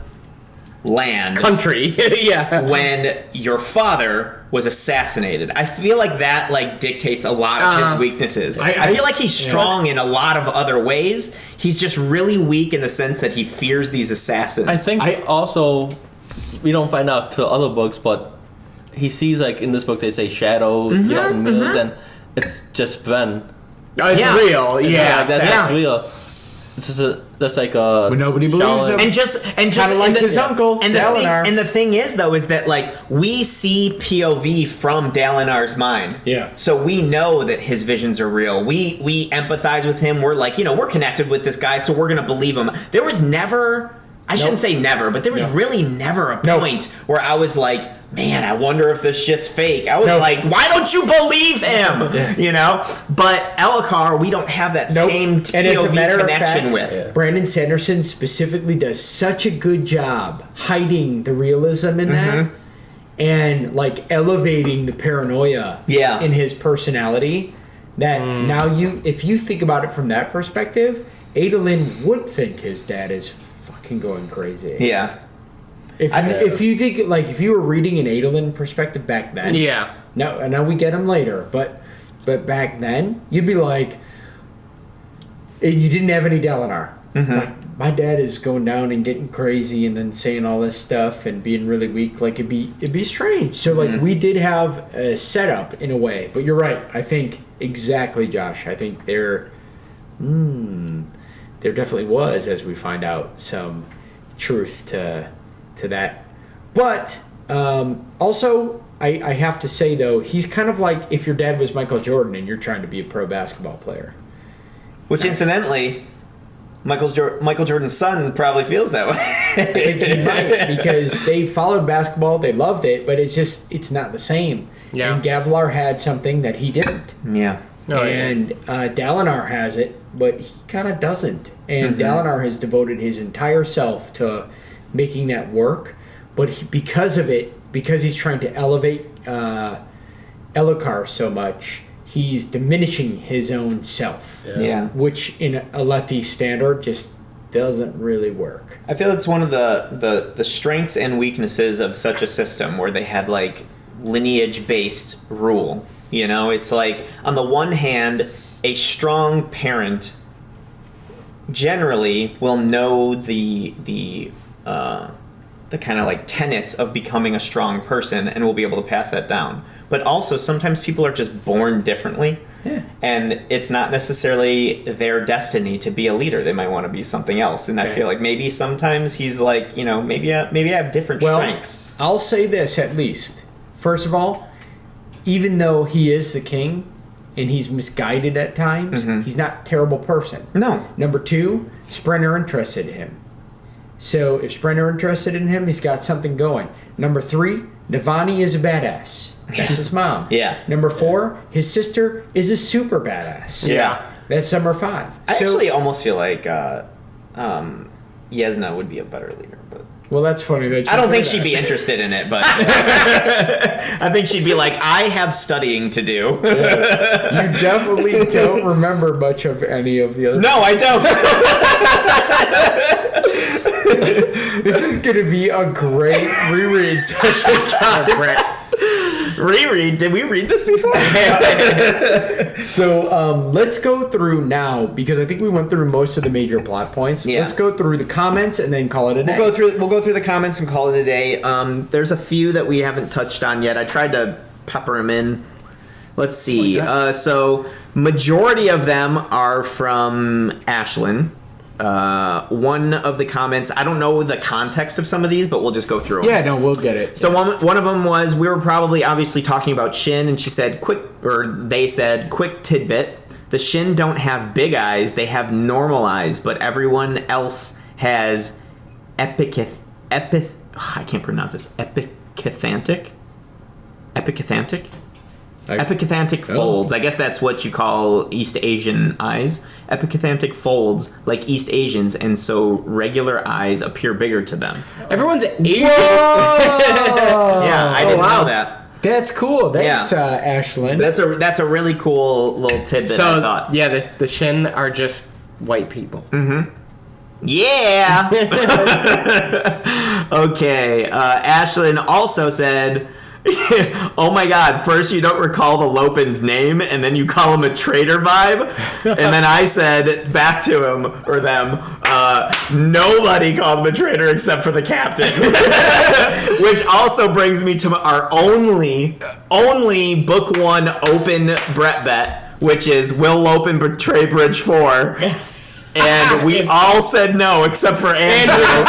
land... Country, yeah. When your father was assassinated? I feel like that, like, dictates a lot of his weaknesses. I feel like he's strong in a lot of other ways. He's just really weak in the sense that he fears these assassins. I think also, we don't find out to other books, but he sees, like, in this book they say shadows, and it's just Ben. Oh, it's real, yeah. That's real. That's like a... But nobody believes him. And just like his uncle, and Dalinar. And the thing is, though, is that, like, we see POV from Dalinar's mind. Yeah. So we know that his visions are real. We empathize with him. We're like, we're connected with this guy, so we're gonna believe him. There was never... I shouldn't say never, but there was really never a point where I was like, man, I wonder if this shit's fake. I was like, why don't you believe him? But Elokar, we don't have that same POV connection with. Brandon Sanderson specifically does such a good job hiding the realism in that and, like, elevating the paranoia in his personality that now if you think about it from that perspective, Adolin would think his dad is fucking going crazy. Yeah. If you think, like, if you were reading an Adolin perspective back then, now we get him later, but back then you'd be like, you didn't have any Dalinar. Like, my dad is going down and getting crazy and then saying all this stuff and being really weak. Like, it'd be strange. So like we did have a setup in a way, but you're right. I think exactly, Josh. I think there definitely was, as we find out, some truth to that. But also, I have to say, though, he's kind of like if your dad was Michael Jordan and you're trying to be a pro basketball player. Which, incidentally, Michael Jordan's son probably feels that way. I think he might, because they followed basketball, they loved it, but it's not the same. Yeah. And Gavlar had something that he didn't. Yeah. And Dalinar has it, but he kind of doesn't. And Dalinar has devoted his entire self to making that work. But because of it, because he's trying to elevate Elokar so much, he's diminishing his own self. Yeah. Which in a Lethe standard just doesn't really work. I feel it's one of the strengths and weaknesses of such a system where they had like lineage-based rule. You know, it's like on the one hand, a strong parent generally will know the kind of like tenets of becoming a strong person and will be able to pass that down. But also sometimes people are just born differently. Yeah. And it's not necessarily their destiny to be a leader. They might want to be something else. And I feel like maybe sometimes he's like, you know, maybe I have different strengths. I'll say this at least. First of all, even though he is the king and he's misguided at times, he's not a terrible person. No. Number two, Sprenner interested in him. So if Sprenner interested in him, he's got something going. Number three, Navani is a badass. That's his mom. Yeah. Number four, his sister is a super badass. Yeah. That's number five. I actually almost feel like Yesna would be a better leader, but well, that's funny that you I don't say think that. she'd be interested in it, but I think she'd be like, I have studying to do. Yes. You definitely don't remember much of any of the other. No, I don't. This is going to be a great reread session. Reread? Did we read this before? So let's go through now, because I think we went through most of the major plot points. Yeah. Let's go through the comments and then call it a day. We'll go through the comments and call it a day. There's a few that we haven't touched on yet. I tried to pepper them in. Let's see. So majority of them are from Ashlyn. One of the comments, I don't know the context of some of these, but we'll just go through them. Yeah, no, we'll get it. So one of them was, we were probably obviously talking about Shin, and she said, they said, quick tidbit, the Shin don't have big eyes, they have normal eyes, but everyone else has I can't pronounce this, epicathantic folds. I guess that's what you call East Asian eyes. Epicathantic folds, like East Asians, and so regular eyes appear bigger to them. Everyone's Asian. Yeah, I didn't know that. That's cool. Thanks, Ashlyn. That's a really cool little tidbit, I thought. Yeah, the Shin are just white people. Mm-hmm. Yeah! Okay, Ashlyn also said, oh my god, first you don't recall the Lopin's name, and then you call him a traitor vibe? And then I said back to him, or them, nobody called him a traitor except for the captain. Which also brings me to our only book one open Brett bet, which is, will Lopin betray Bridge 4? And we all said no, except for Andrew.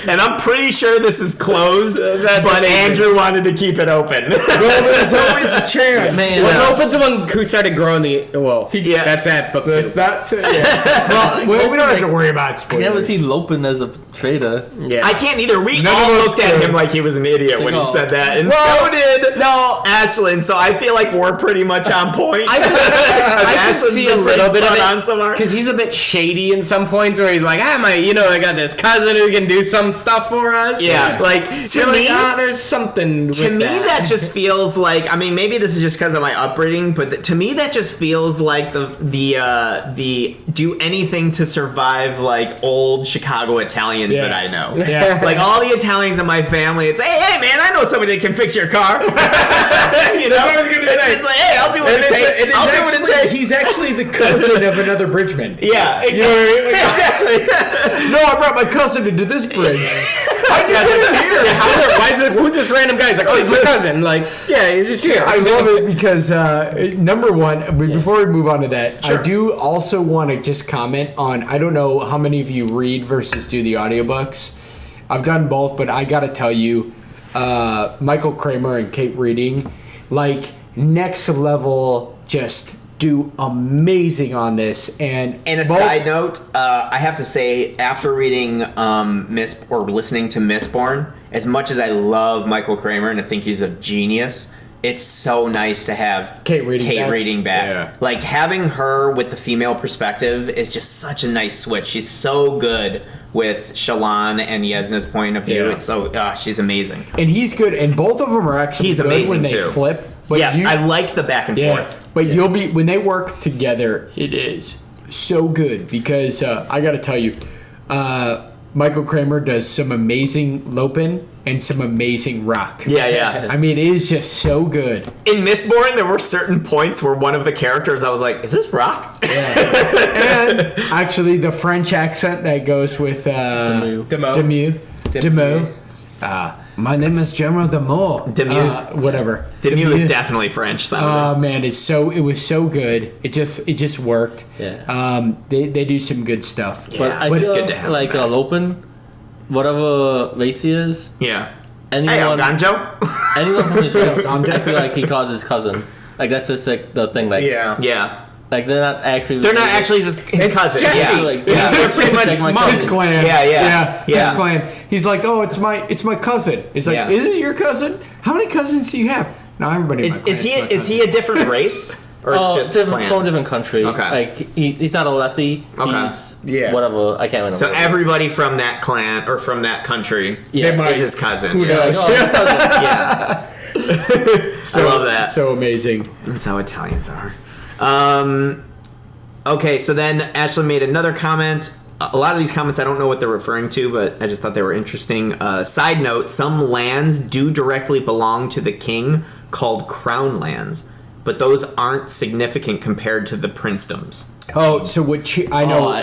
And I'm pretty sure this is closed, but Andrew wanted to keep it open. Well, there's always a chance. Man, Lopin's the one who started growing that's at book 2. That's not well, we don't have to worry about I spoilers. never see Lopin as a traitor. Yeah. I can't either. We None all of us looked at could. him like he was an idiot when he said that, and Well, so did no. Ashlyn. So I feel like we're pretty much on point. I can Ashlyn's see a been pretty little bit of spot it on so far. because he's a bit shady in some points where he's like, I got this cousin who can do some stuff for us. Yeah. Like, To me- there's something To me, that just feels like, I mean, maybe this is just because of my upbringing, but to me, that just feels like the do anything to survive, like, old Chicago Italians that I know. Yeah. Like, all the Italians in my family, it's, hey, man, I know somebody that can fix your car. You know? That's what I was gonna It's say. just like, hey, I'll do what it takes. I'll do what it takes. He's actually the cousin of another bridgeman. Yeah, exactly. You know what I mean? Like, no, I brought my cousin into this bridge. How'd you get him here? who's this random guy? He's like, oh, he's my cousin. Like, yeah, he's just here. I love it because number one, before we move on to that, Sure. I do also want to just comment on, I don't know how many of you read versus do the audiobooks. I've done both, but I gotta tell you, Michael Kramer and Kate Reading, like, next level, just do amazing on this. And Side note, I have to say, after reading listening to Mistborn, as much as I love Michael Kramer and I think he's a genius, it's so nice to have Kate reading back. back. Like, having her with the female perspective is just such a nice switch. She's so good with Shallan and Yesna's point of view. Yeah. It's so she's amazing. And he's good, and both of them are actually He's good amazing, when they too. flip. But I like the back and forth. But you'll be when they work together, it is so good because I got to tell you, Michael Kramer does some amazing Lopin and some amazing rock. Yeah. I mean, it is just so good. In Mistborn, there were certain points where one of the characters, I was like, "Is this rock?" And actually, the French accent that goes with Demu. My name is General Demu. Whatever. Demu is definitely French. Oh man, it was so good. It just worked. Yeah. They do some good stuff. But I feel it's good to have like Lopin, whatever race he is. Yeah. Anyone, Ganjo? anyone from his race, I feel like he calls his cousin. Like that's just like the thing. Like Yeah. like they're not actually his cousin. Jesse. Yeah. Like, They're pretty much His clan. Yeah. His clan. He's like, oh, it's my cousin. It's like, is it your cousin? How many cousins do you have? No, everybody. Is he a different race? Or it's just from a different country. Okay. Like he's not a Lethe. Okay. He's whatever. I can't remember. So everybody from that clan or from that country is his cousin. Who knows? Yeah. I love that. So amazing. That's how Italians are. Okay, so then Ashlyn made another comment. A lot of these comments, I don't know what they're referring to, but I just thought they were interesting. Side note, some lands do directly belong to the king called crown lands, but those aren't significant compared to the princedoms. Oh, so what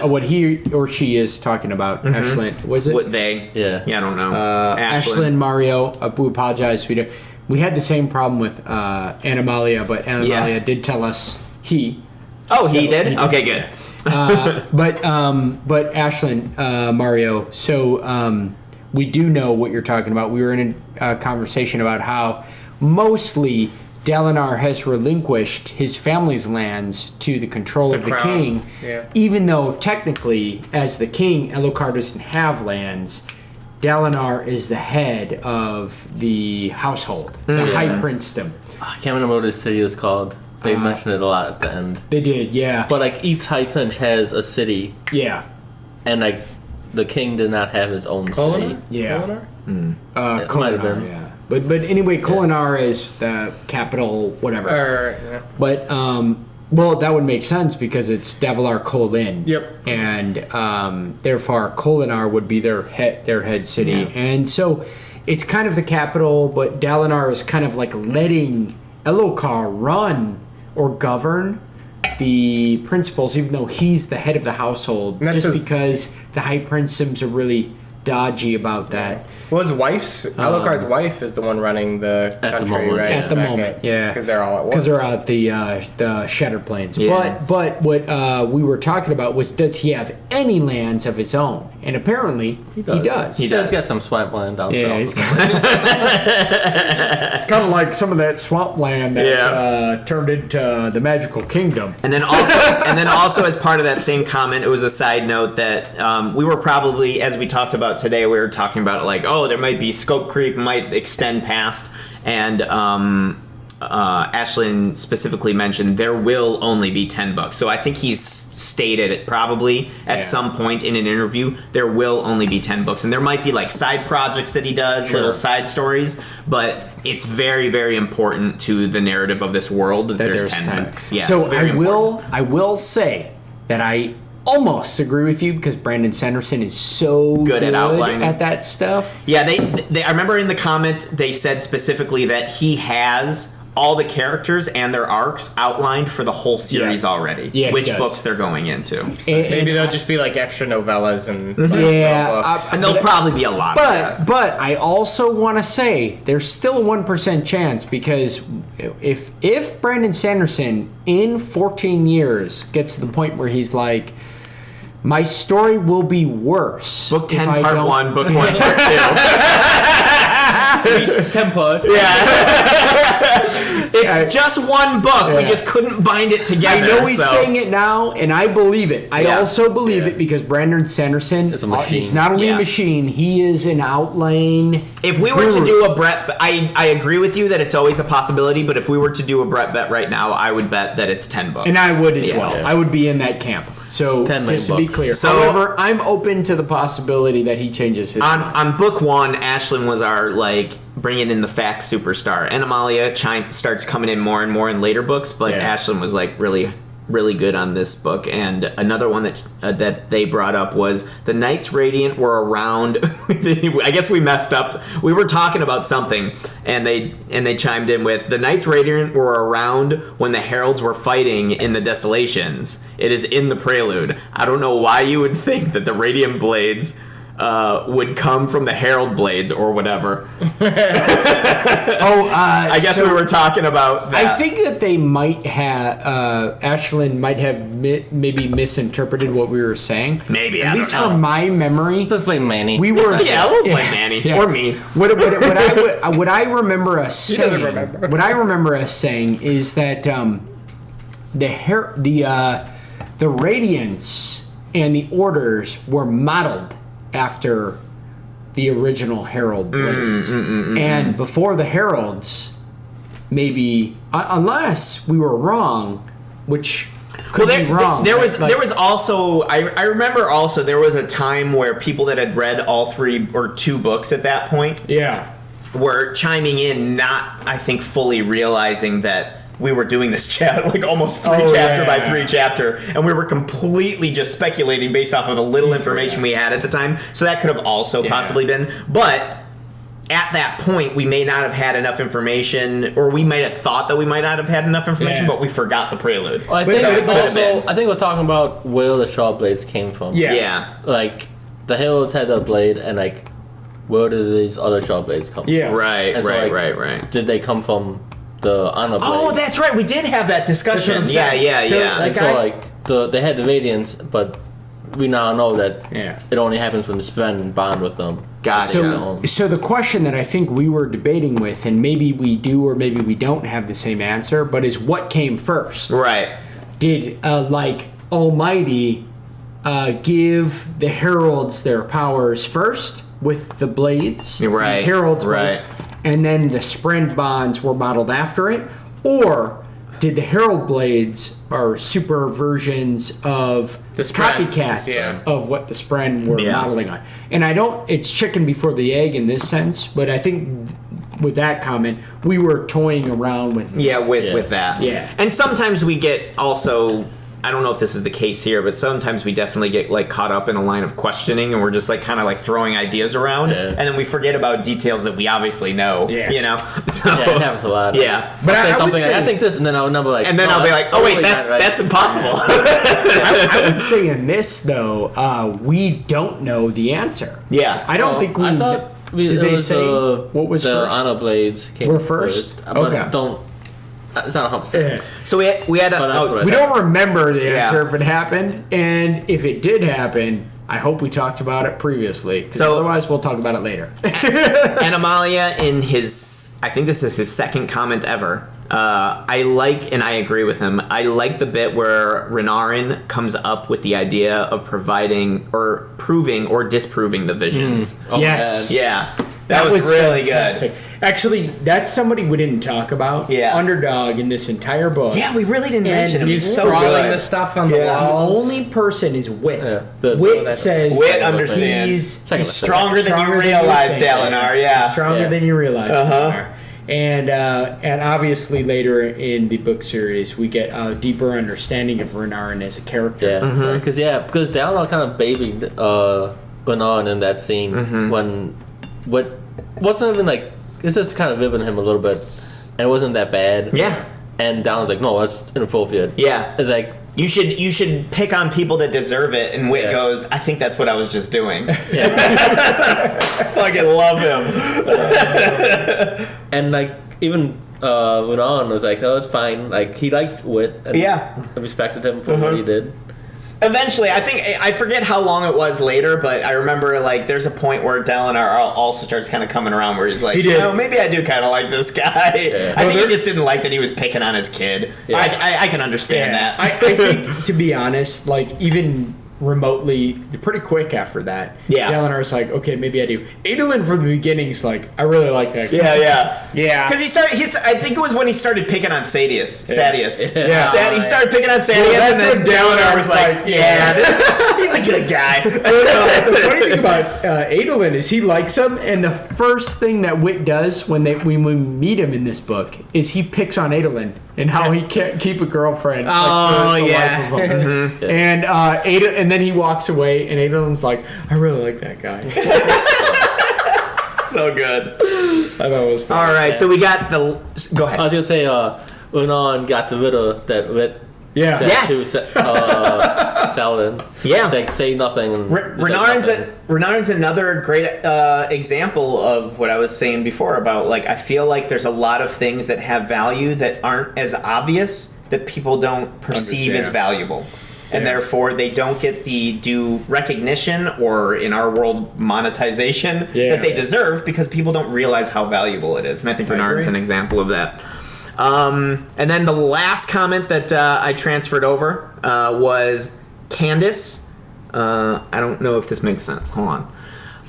what he or she is talking about, Ashlyn. Was it? What they? Yeah. Yeah, I don't know. Ashlyn, Mario, we apologize. We had the same problem with Animalia, but Animalia did tell us he. Oh, he did? Okay, good. But Ashlyn, Mario, so we do know what you're talking about. We were in a conversation about how mostly Dalinar has relinquished his family's lands to the control of the king, even though technically, as the king, Elhokar doesn't have lands. Dalinar is the head of the household, the high princedom. I can't remember what his city is called. They mentioned it a lot at the end. They did, yeah. But like each high prince has a city. Yeah. And like the king did not have his own city. Yeah. It might have been. Yeah. But anyway, Kholinar is the capital, whatever. But well, that would make sense because it's Davalar Kholin. Yep. And therefore, Kholinar would be their head city, and so it's kind of the capital. But Dalinar is kind of like letting Elhokar run or govern the principals, even though he's the head of the household, just because the high princedoms are really dodgy about that. Well, his wife's Elhokar's wife is the one running the country, moment, right? At the moment, because they're all at war. Because they're out the Shattered Plains. But what we were talking about was, does he have any lands of his own? And apparently he does. He does get some swamp land down south. It's kind of like some of that swamp land that turned into the Magical Kingdom. And then also as part of that same comment, it was a side note that we were probably, as we talked about today, we were talking about like, oh, there might be scope creep, might extend past, and Ashlyn specifically mentioned there will only be $10. So I think he's stated it probably at some point in an interview, there will only be $10. And there might be like side projects that he does, little side stories, but it's very, very important to the narrative of this world that there's $10. Yeah, so I will say that I almost agree with you because Brandon Sanderson is so good at outlining at that stuff. Yeah, they I remember in the comment they said specifically that he has all the characters and their arcs outlined for the whole series already. Yeah, which books they're going into. Maybe they'll just be like extra novellas and books. And there'll probably be a lot of that. But I also want to say there's still a 1% chance because if Brandon Sanderson in 14 years gets to the point where he's like, my story will be worse. Book 10 part 1, book 1 part 2. 10 parts. It's just one book. We just couldn't bind it together. I know he's saying it now, and I believe it. I also believe it because Brandon Sanderson is a machine. He's not only a machine, he is an outline. If we were to do a Brett, I agree with you that it's always a possibility, but if we were to do a Brett bet right now, I would bet that it's $10. And I would as well. I would be in that camp. So 10 main just to be books. clear, So- however, I'm open to the possibility that he changes his mind. On book 1, Ashlyn was our like bringing in the fact superstar, and Amalia starts coming in more and more in later books. But Yeah. Ashlyn was like really good on this book. And another one that they brought up was the Knights Radiant were around. I guess we messed up. We were talking about something, and they chimed in with the Knights Radiant were around when the Heralds were fighting in the Desolations. It is in the Prelude. I don't know why you would think that the Radiant Blades would come from the Herald Blades or whatever. I guess we were talking about that. I think that they might have Ashlyn might have maybe misinterpreted what we were saying. Maybe, at I least don't know. from my memory, Let's blame Manny. we were Yeah, we'll blame Manny or me. What I remember us doesn't saying. remember. What I remember us saying is that the Radiants and the Orders were modeled after the original Herald Blades, and before the Heralds, maybe unless we were wrong, which could be wrong. There was Like, there was also I remember also there was a time where people that had read all 3 or 2 books at that point yeah. were chiming in, not I think fully realizing that we were doing this chat like almost 3 chapter by 3 chapter, and we were completely just speculating based off of the little information we had at the time. So that could have also possibly been, but at that point we may not have had enough information, or we might have thought that we might not have had enough information, but we forgot the Prelude. Well, I But think it could have been. I think we're talking about where the Shaw blades came from. Yeah. Yeah. Like the Heralds had a blade, and like where did these other Shaw blades come Yes. from? Right, And so, right, like, right, right. Did they come from the honor blade? Oh, that's right. We did have that discussion. That's what I'm Yeah, saying. yeah, So, yeah. And so like they had the Radiance, but we now know that it only happens when the Spren bond with them. Gotcha. So the question that I think we were debating with, and maybe we do or maybe we don't have the same answer, but is what came first? Right. Did like Almighty give the Heralds their powers first with the blades? Right, The Heralds right. blades, and then the Sprint bonds were modeled after it? Or did the Herald blades are super versions of The Spren, copycats yeah. of what the Spren were Yeah. modeling on? And I don't, it's chicken before the egg in this sense, but I think with that comment, we were toying around with with that. Yeah. And sometimes we get also, I don't know if this is the case here, but sometimes we definitely get like caught up in a line of questioning, and we're just like kind of like throwing ideas around, and then we forget about details that we obviously know. Yeah. You know. So, Yeah, it happens a lot. Yeah. But I'll say I would something say- like, I think this, and then I'll number like, And then no, I'll be that's like, oh wait, totally that's not right. that's impossible. I would say in this though, we don't know the answer. Yeah. I don't think we. I thought did it they was say what was the first? honor blades came Were first? but Okay. don't. It's not 100%. Yeah. So we had a. But that's what I We said. don't remember the Yeah. answer if it happened, and if it did happen, I hope we talked about it previously. 'Cause So- otherwise, we'll talk about it later. And Amalia, in his, I think this is his second comment ever. I like, and I agree with him, I like the bit where Renarin comes up with the idea of providing or proving or disproving the visions. Oh, Yes. man. Yeah. That was really fantastic. good. Actually, that's somebody we didn't talk about. Yeah. Underdog in this entire book. Yeah, we really didn't And mention him. he's He's so Scrawling good. the stuff on the Yeah. The walls. only person is Wit. Yeah. Wit That- says Wit Second understands. he's Second He's one. stronger than you realize, think. Dalinar. Yeah. Stronger Yeah. than you realize. Uh-huh. Dalinar. And obviously later in the book series, we get a deeper understanding of Renarin as a character. Yeah, because Dalinar kind of babied Renarin in that scene when wasn't even like, it's just kind of ribbing him a little bit, and it wasn't that bad. Yeah. And Dalinar's like, no, that's inappropriate. Yeah. It's like, You should pick on people that deserve it, and Wit goes, I think that's what I was just doing. Fucking love him. and like even Renarin was like, oh, it's fine. Like he liked Wit. And Yeah. respected him for what he did. Eventually, I forget how long it was later, but I remember like there's a point where Dalinar also starts kind of coming around where he's like, He did. you know, maybe I do kind of like this guy. Yeah. I think he just didn't like that he was picking on his kid. Yeah. I can understand that. I think, to be honest, like even remotely pretty quick after that. Yeah. Dalinar's like, okay, maybe I do. Adolin from the beginning is like, I really like that guy. Yeah. Because I think it was when he started picking on Sadius. Yeah. He started picking on Sadius, Well, that's and then when Dalinar was like, he's a good guy. The funny thing about Adolin is he likes him, and the first thing that Wit does when we meet him in this book is he picks on Adolin and how he can't keep a girlfriend. Life of him. Mm-hmm. And then he walks away, and Adolin's like, I really like that guy. So good. I thought it was fun. All right, so we got the. Go ahead. I was gonna say, Unan got the riddle that Wit said to Saladin. Yeah. It's like, say nothing. And Renarin's another great example of what I was saying before about, like, I feel like there's a lot of things that have value that aren't as obvious that people don't perceive as valuable. And therefore, they don't get the due recognition, or in our world, monetization that they deserve, because people don't realize how valuable it is. And I think Renarin's an example of that. And then the last comment that I transferred over was Candace. I don't know if this makes sense. Hold on.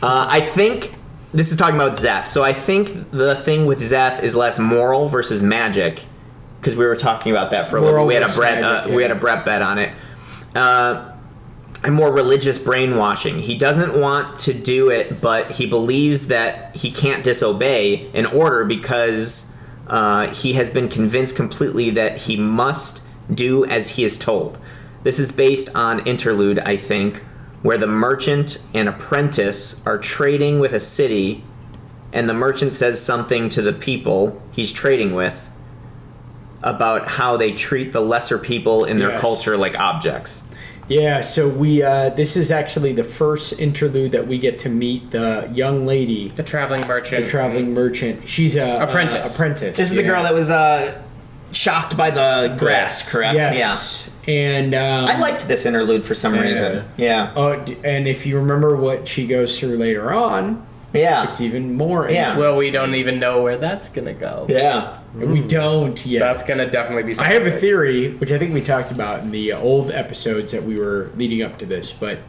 I think this is talking about Zeth. So I think the thing with Zeth is less moral versus magic, because we were talking about that for a little bit. We had a Brett bet on it. And more religious brainwashing. He doesn't want to do it, but he believes that he can't disobey an order because he has been convinced completely that he must do as he is told. This is based on Interlude, I think, where the merchant and apprentice are trading with a city, and the merchant says something to the people he's trading with about how they treat the lesser people in their culture like objects. Yeah, so we this is actually the first interlude that we get to meet the young lady, The traveling merchant. She's a apprentice. This is the girl that was shocked by the grass, correct? Yes. And I liked this interlude for some reason. Yeah. And if you remember what she goes through later on, it's even more. Yeah. Well, we don't even know where that's gonna go. Yeah. We don't yet. That's gonna definitely be something. I have a theory, which I think we talked about in the old episodes that we were leading up to this, but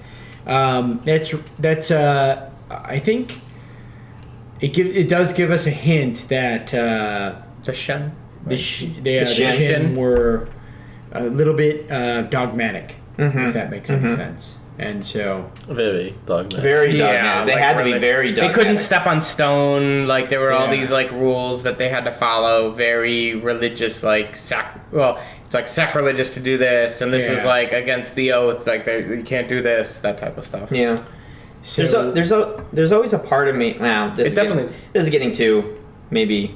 that's I think it does give us a hint that the Shen. The Shen were a little bit dogmatic, if that makes any sense. And so very dogmatic. Very dogmatic. They had to be very dogmatic. They couldn't step on stone. Like there were all these like rules that they had to follow. Very religious, like it's like sacrilegious to do this, and this is like against the oath. Like you can't do this, that type of stuff. Yeah. So there's always a part of me. Now this is getting too maybe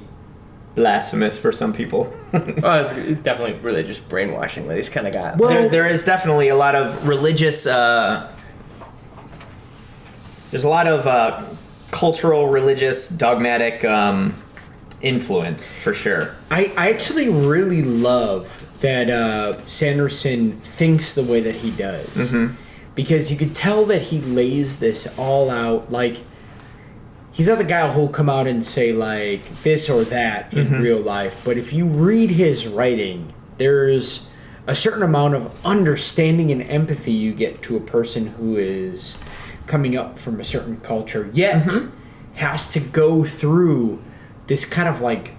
blasphemous for some people. Well, it's definitely religious brainwashing that he's kind of got. Well, there is definitely a lot of religious. There's a lot of cultural, religious, dogmatic influence for sure. I actually really love that Sanderson thinks the way that he does, because you could tell that he lays this all out like. He's not the guy who'll come out and say, like, this or that in real life. But if you read his writing, there's a certain amount of understanding and empathy you get to a person who is coming up from a certain culture, yet has to go through this kind of, like,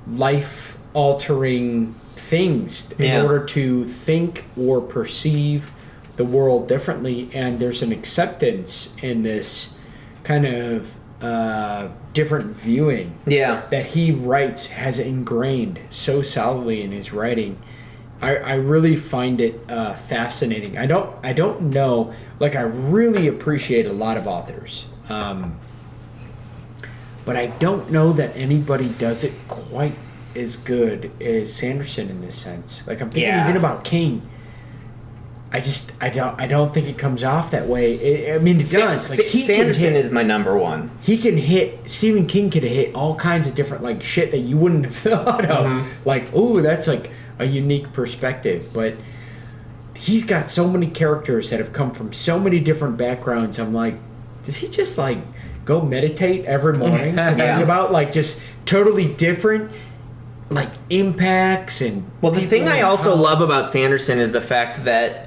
life-altering things in order to think or perceive the world differently. And there's an acceptance in this kind of different viewing that he writes has ingrained so solidly in his writing. I really find it fascinating. I don't know, like, I really appreciate a lot of authors, but I don't know that anybody does it quite as good as Sanderson in this sense. Like, I'm thinking even about King. I don't think it comes off that way. It does. Like, Sanderson is my number one. Stephen King could hit all kinds of different, like, shit that you wouldn't have thought of. Like, ooh, that's like a unique perspective. But he's got so many characters that have come from so many different backgrounds. I'm like, does he just, like, go meditate every morning to think about, like, just totally different, like, impacts and... Well, the thing I also love about Sanderson is the fact that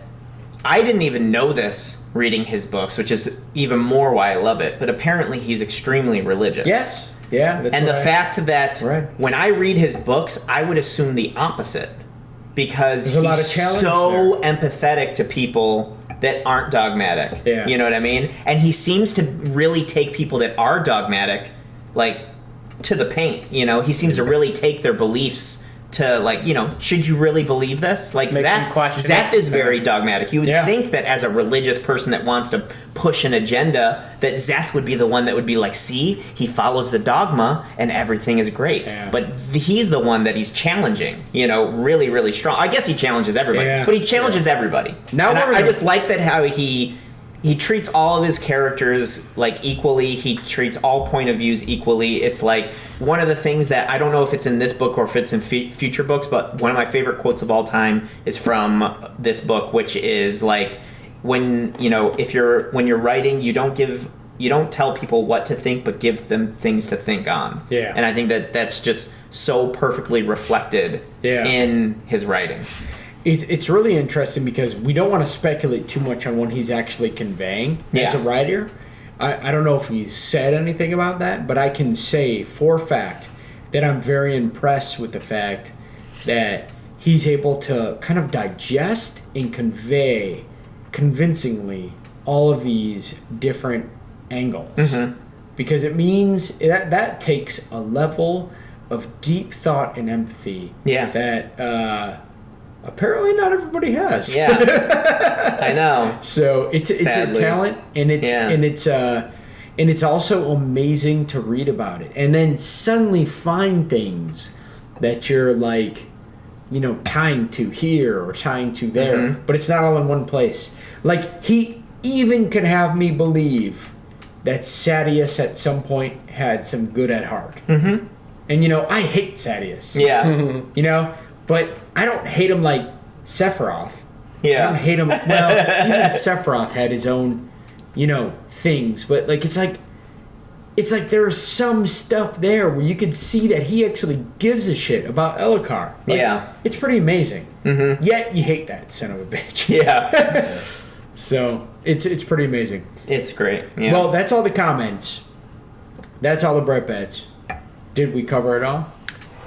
I didn't even know this reading his books, which is even more why I love it. But apparently he's extremely religious. Yes. Yeah. And the fact that when I read his books, I would assume the opposite. Because there's a lot of challenge so empathetic to people that aren't dogmatic. Yeah. You know what I mean? And he seems to really take people that are dogmatic, like, to the paint. You know, he seems to really take their beliefs to, like, you know, should you really believe this? Like, Zeth is very dogmatic. You would think that as a religious person that wants to push an agenda, that Zeth would be the one that would be like, see, he follows the dogma and everything is great. Yeah. But he's the one that he's challenging, you know, really, really strong. I guess he challenges everybody, but he challenges everybody. Now I just like that how he treats all of his characters, like, equally. He treats all point of views equally. It's like one of the things that I don't know if it's in this book or if it's in future books, but one of my favorite quotes of all time is from this book, which is like, when you're writing, you don't tell people what to think, but give them things to think on. Yeah. And I think that's just so perfectly reflected in his writing. It's really interesting because we don't want to speculate too much on what he's actually conveying as a writer. I don't know if he's said anything about that, but I can say for a fact that I'm very impressed with the fact that he's able to kind of digest and convey convincingly all of these different angles. Mm-hmm. Because it means that takes a level of deep thought and empathy that... apparently not everybody has. Yeah, I know. So it's a talent, and it's also amazing to read about it, and then suddenly find things that you're like, you know, tying to here or tying to there, but it's not all in one place. Like, he even could have me believe that Sadeas at some point had some good at heart. Mm-hmm. And, you know, I hate Sadeas. Yeah. You know, but I don't hate him like Sephiroth. Yeah. I don't hate him. Well, even Sephiroth had his own, you know, things. But, like, it's like there's some stuff there where you can see that he actually gives a shit about Elhokar. Like, it's pretty amazing. Mm-hmm. Yet you hate that son of a bitch. Yeah. So it's pretty amazing. It's great. Yeah. Well, that's all the comments. That's all the Brett bets. Did we cover it all?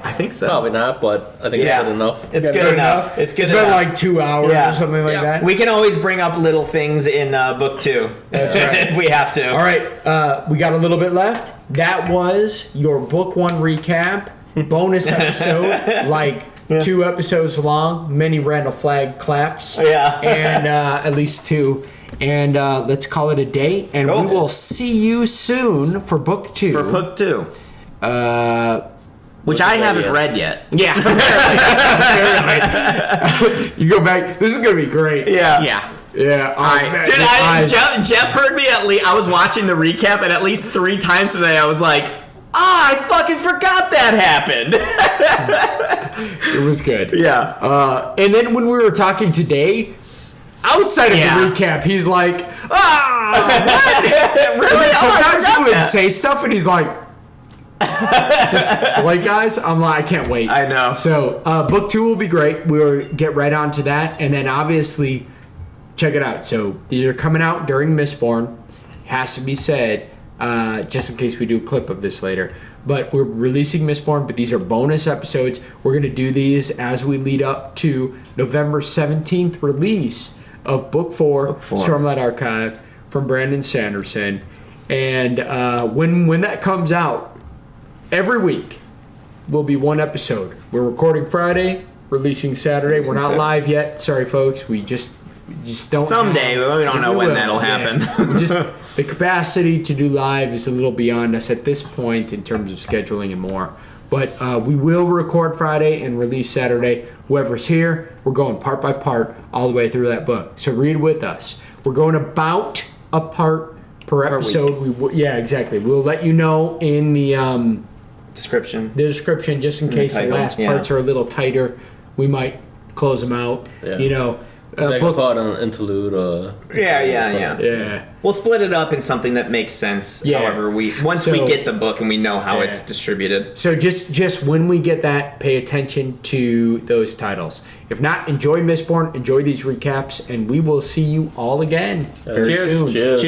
I think so. Probably not, but I think it's good enough. It's good enough. It's good enough. It's been like 2 hours or something like that. We can always bring up little things in book 2. That's right. If we have to. All right. We got a little bit left. That was your book 1 recap. Bonus episode. Like 2 episodes long. Many Randall Flagg claps. Yeah. And at least 2. And let's call it a day. And we will see you soon for book 2. For book 2. Which I haven't read yet. Yeah. You go back. This is going to be great. Yeah. Yeah. Yeah. All right. Dude, Jeff heard me at least. I was watching the recap, and at least 3 times today I was like, I fucking forgot that happened. It was good. Yeah. And then when we were talking today, outside of the recap, he's like, what? Really? Sometimes he would say stuff, and he's like, just like, guys, I'm like, I can't wait. I know. So book 2 will be great. We'll get right on to that, and then obviously check it out. So these are coming out during Mistborn. Has to be said, just in case we do a clip of this later. But we're releasing Mistborn, but these are bonus episodes. We're going to do these as we lead up to November 17th release of Book 4. Stormlight Archive from Brandon Sanderson. And when that comes out, every week will be 1 episode. We're recording Friday, releasing Saturday. We're not live yet. Sorry, folks. We just don't. Someday, but we don't know when that'll happen. The capacity to do live is a little beyond us at this point in terms of scheduling and more. But we will record Friday and release Saturday. Whoever's here, we're going part by part all the way through that book. So read with us. We're going about a part per episode. Yeah, exactly. We'll let you know in the description, just in case the last parts are a little tighter. We might close them out. Yeah. You know, book. Call it an interlude or... Yeah. We'll split it up in something that makes sense. Yeah. However, once we get the book and we know how it's distributed. So just when we get that, pay attention to those titles. If not, enjoy Mistborn, enjoy these recaps, and we will see you all again very soon. Cheers.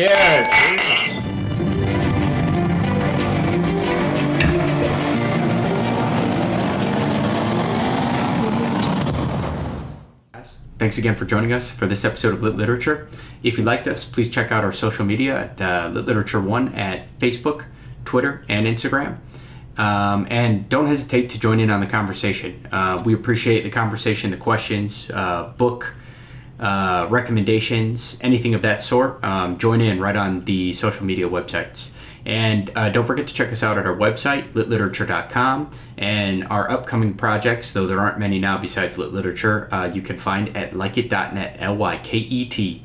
Thanks again for joining us for this episode of Lit Literature. If you liked us, please check out our social media at Lit Literature 1 at Facebook, Twitter, and Instagram. And don't hesitate to join in on the conversation. We appreciate the conversation, the questions, book recommendations, anything of that sort. Join in right on the social media websites. And don't forget to check us out at our website, litliterature.com, and our upcoming projects, though there aren't many now besides Lit Literature, you can find at lyket.net, Lyket.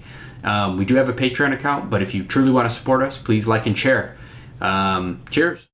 We do have a Patreon account, but if you truly want to support us, please like and share. Cheers.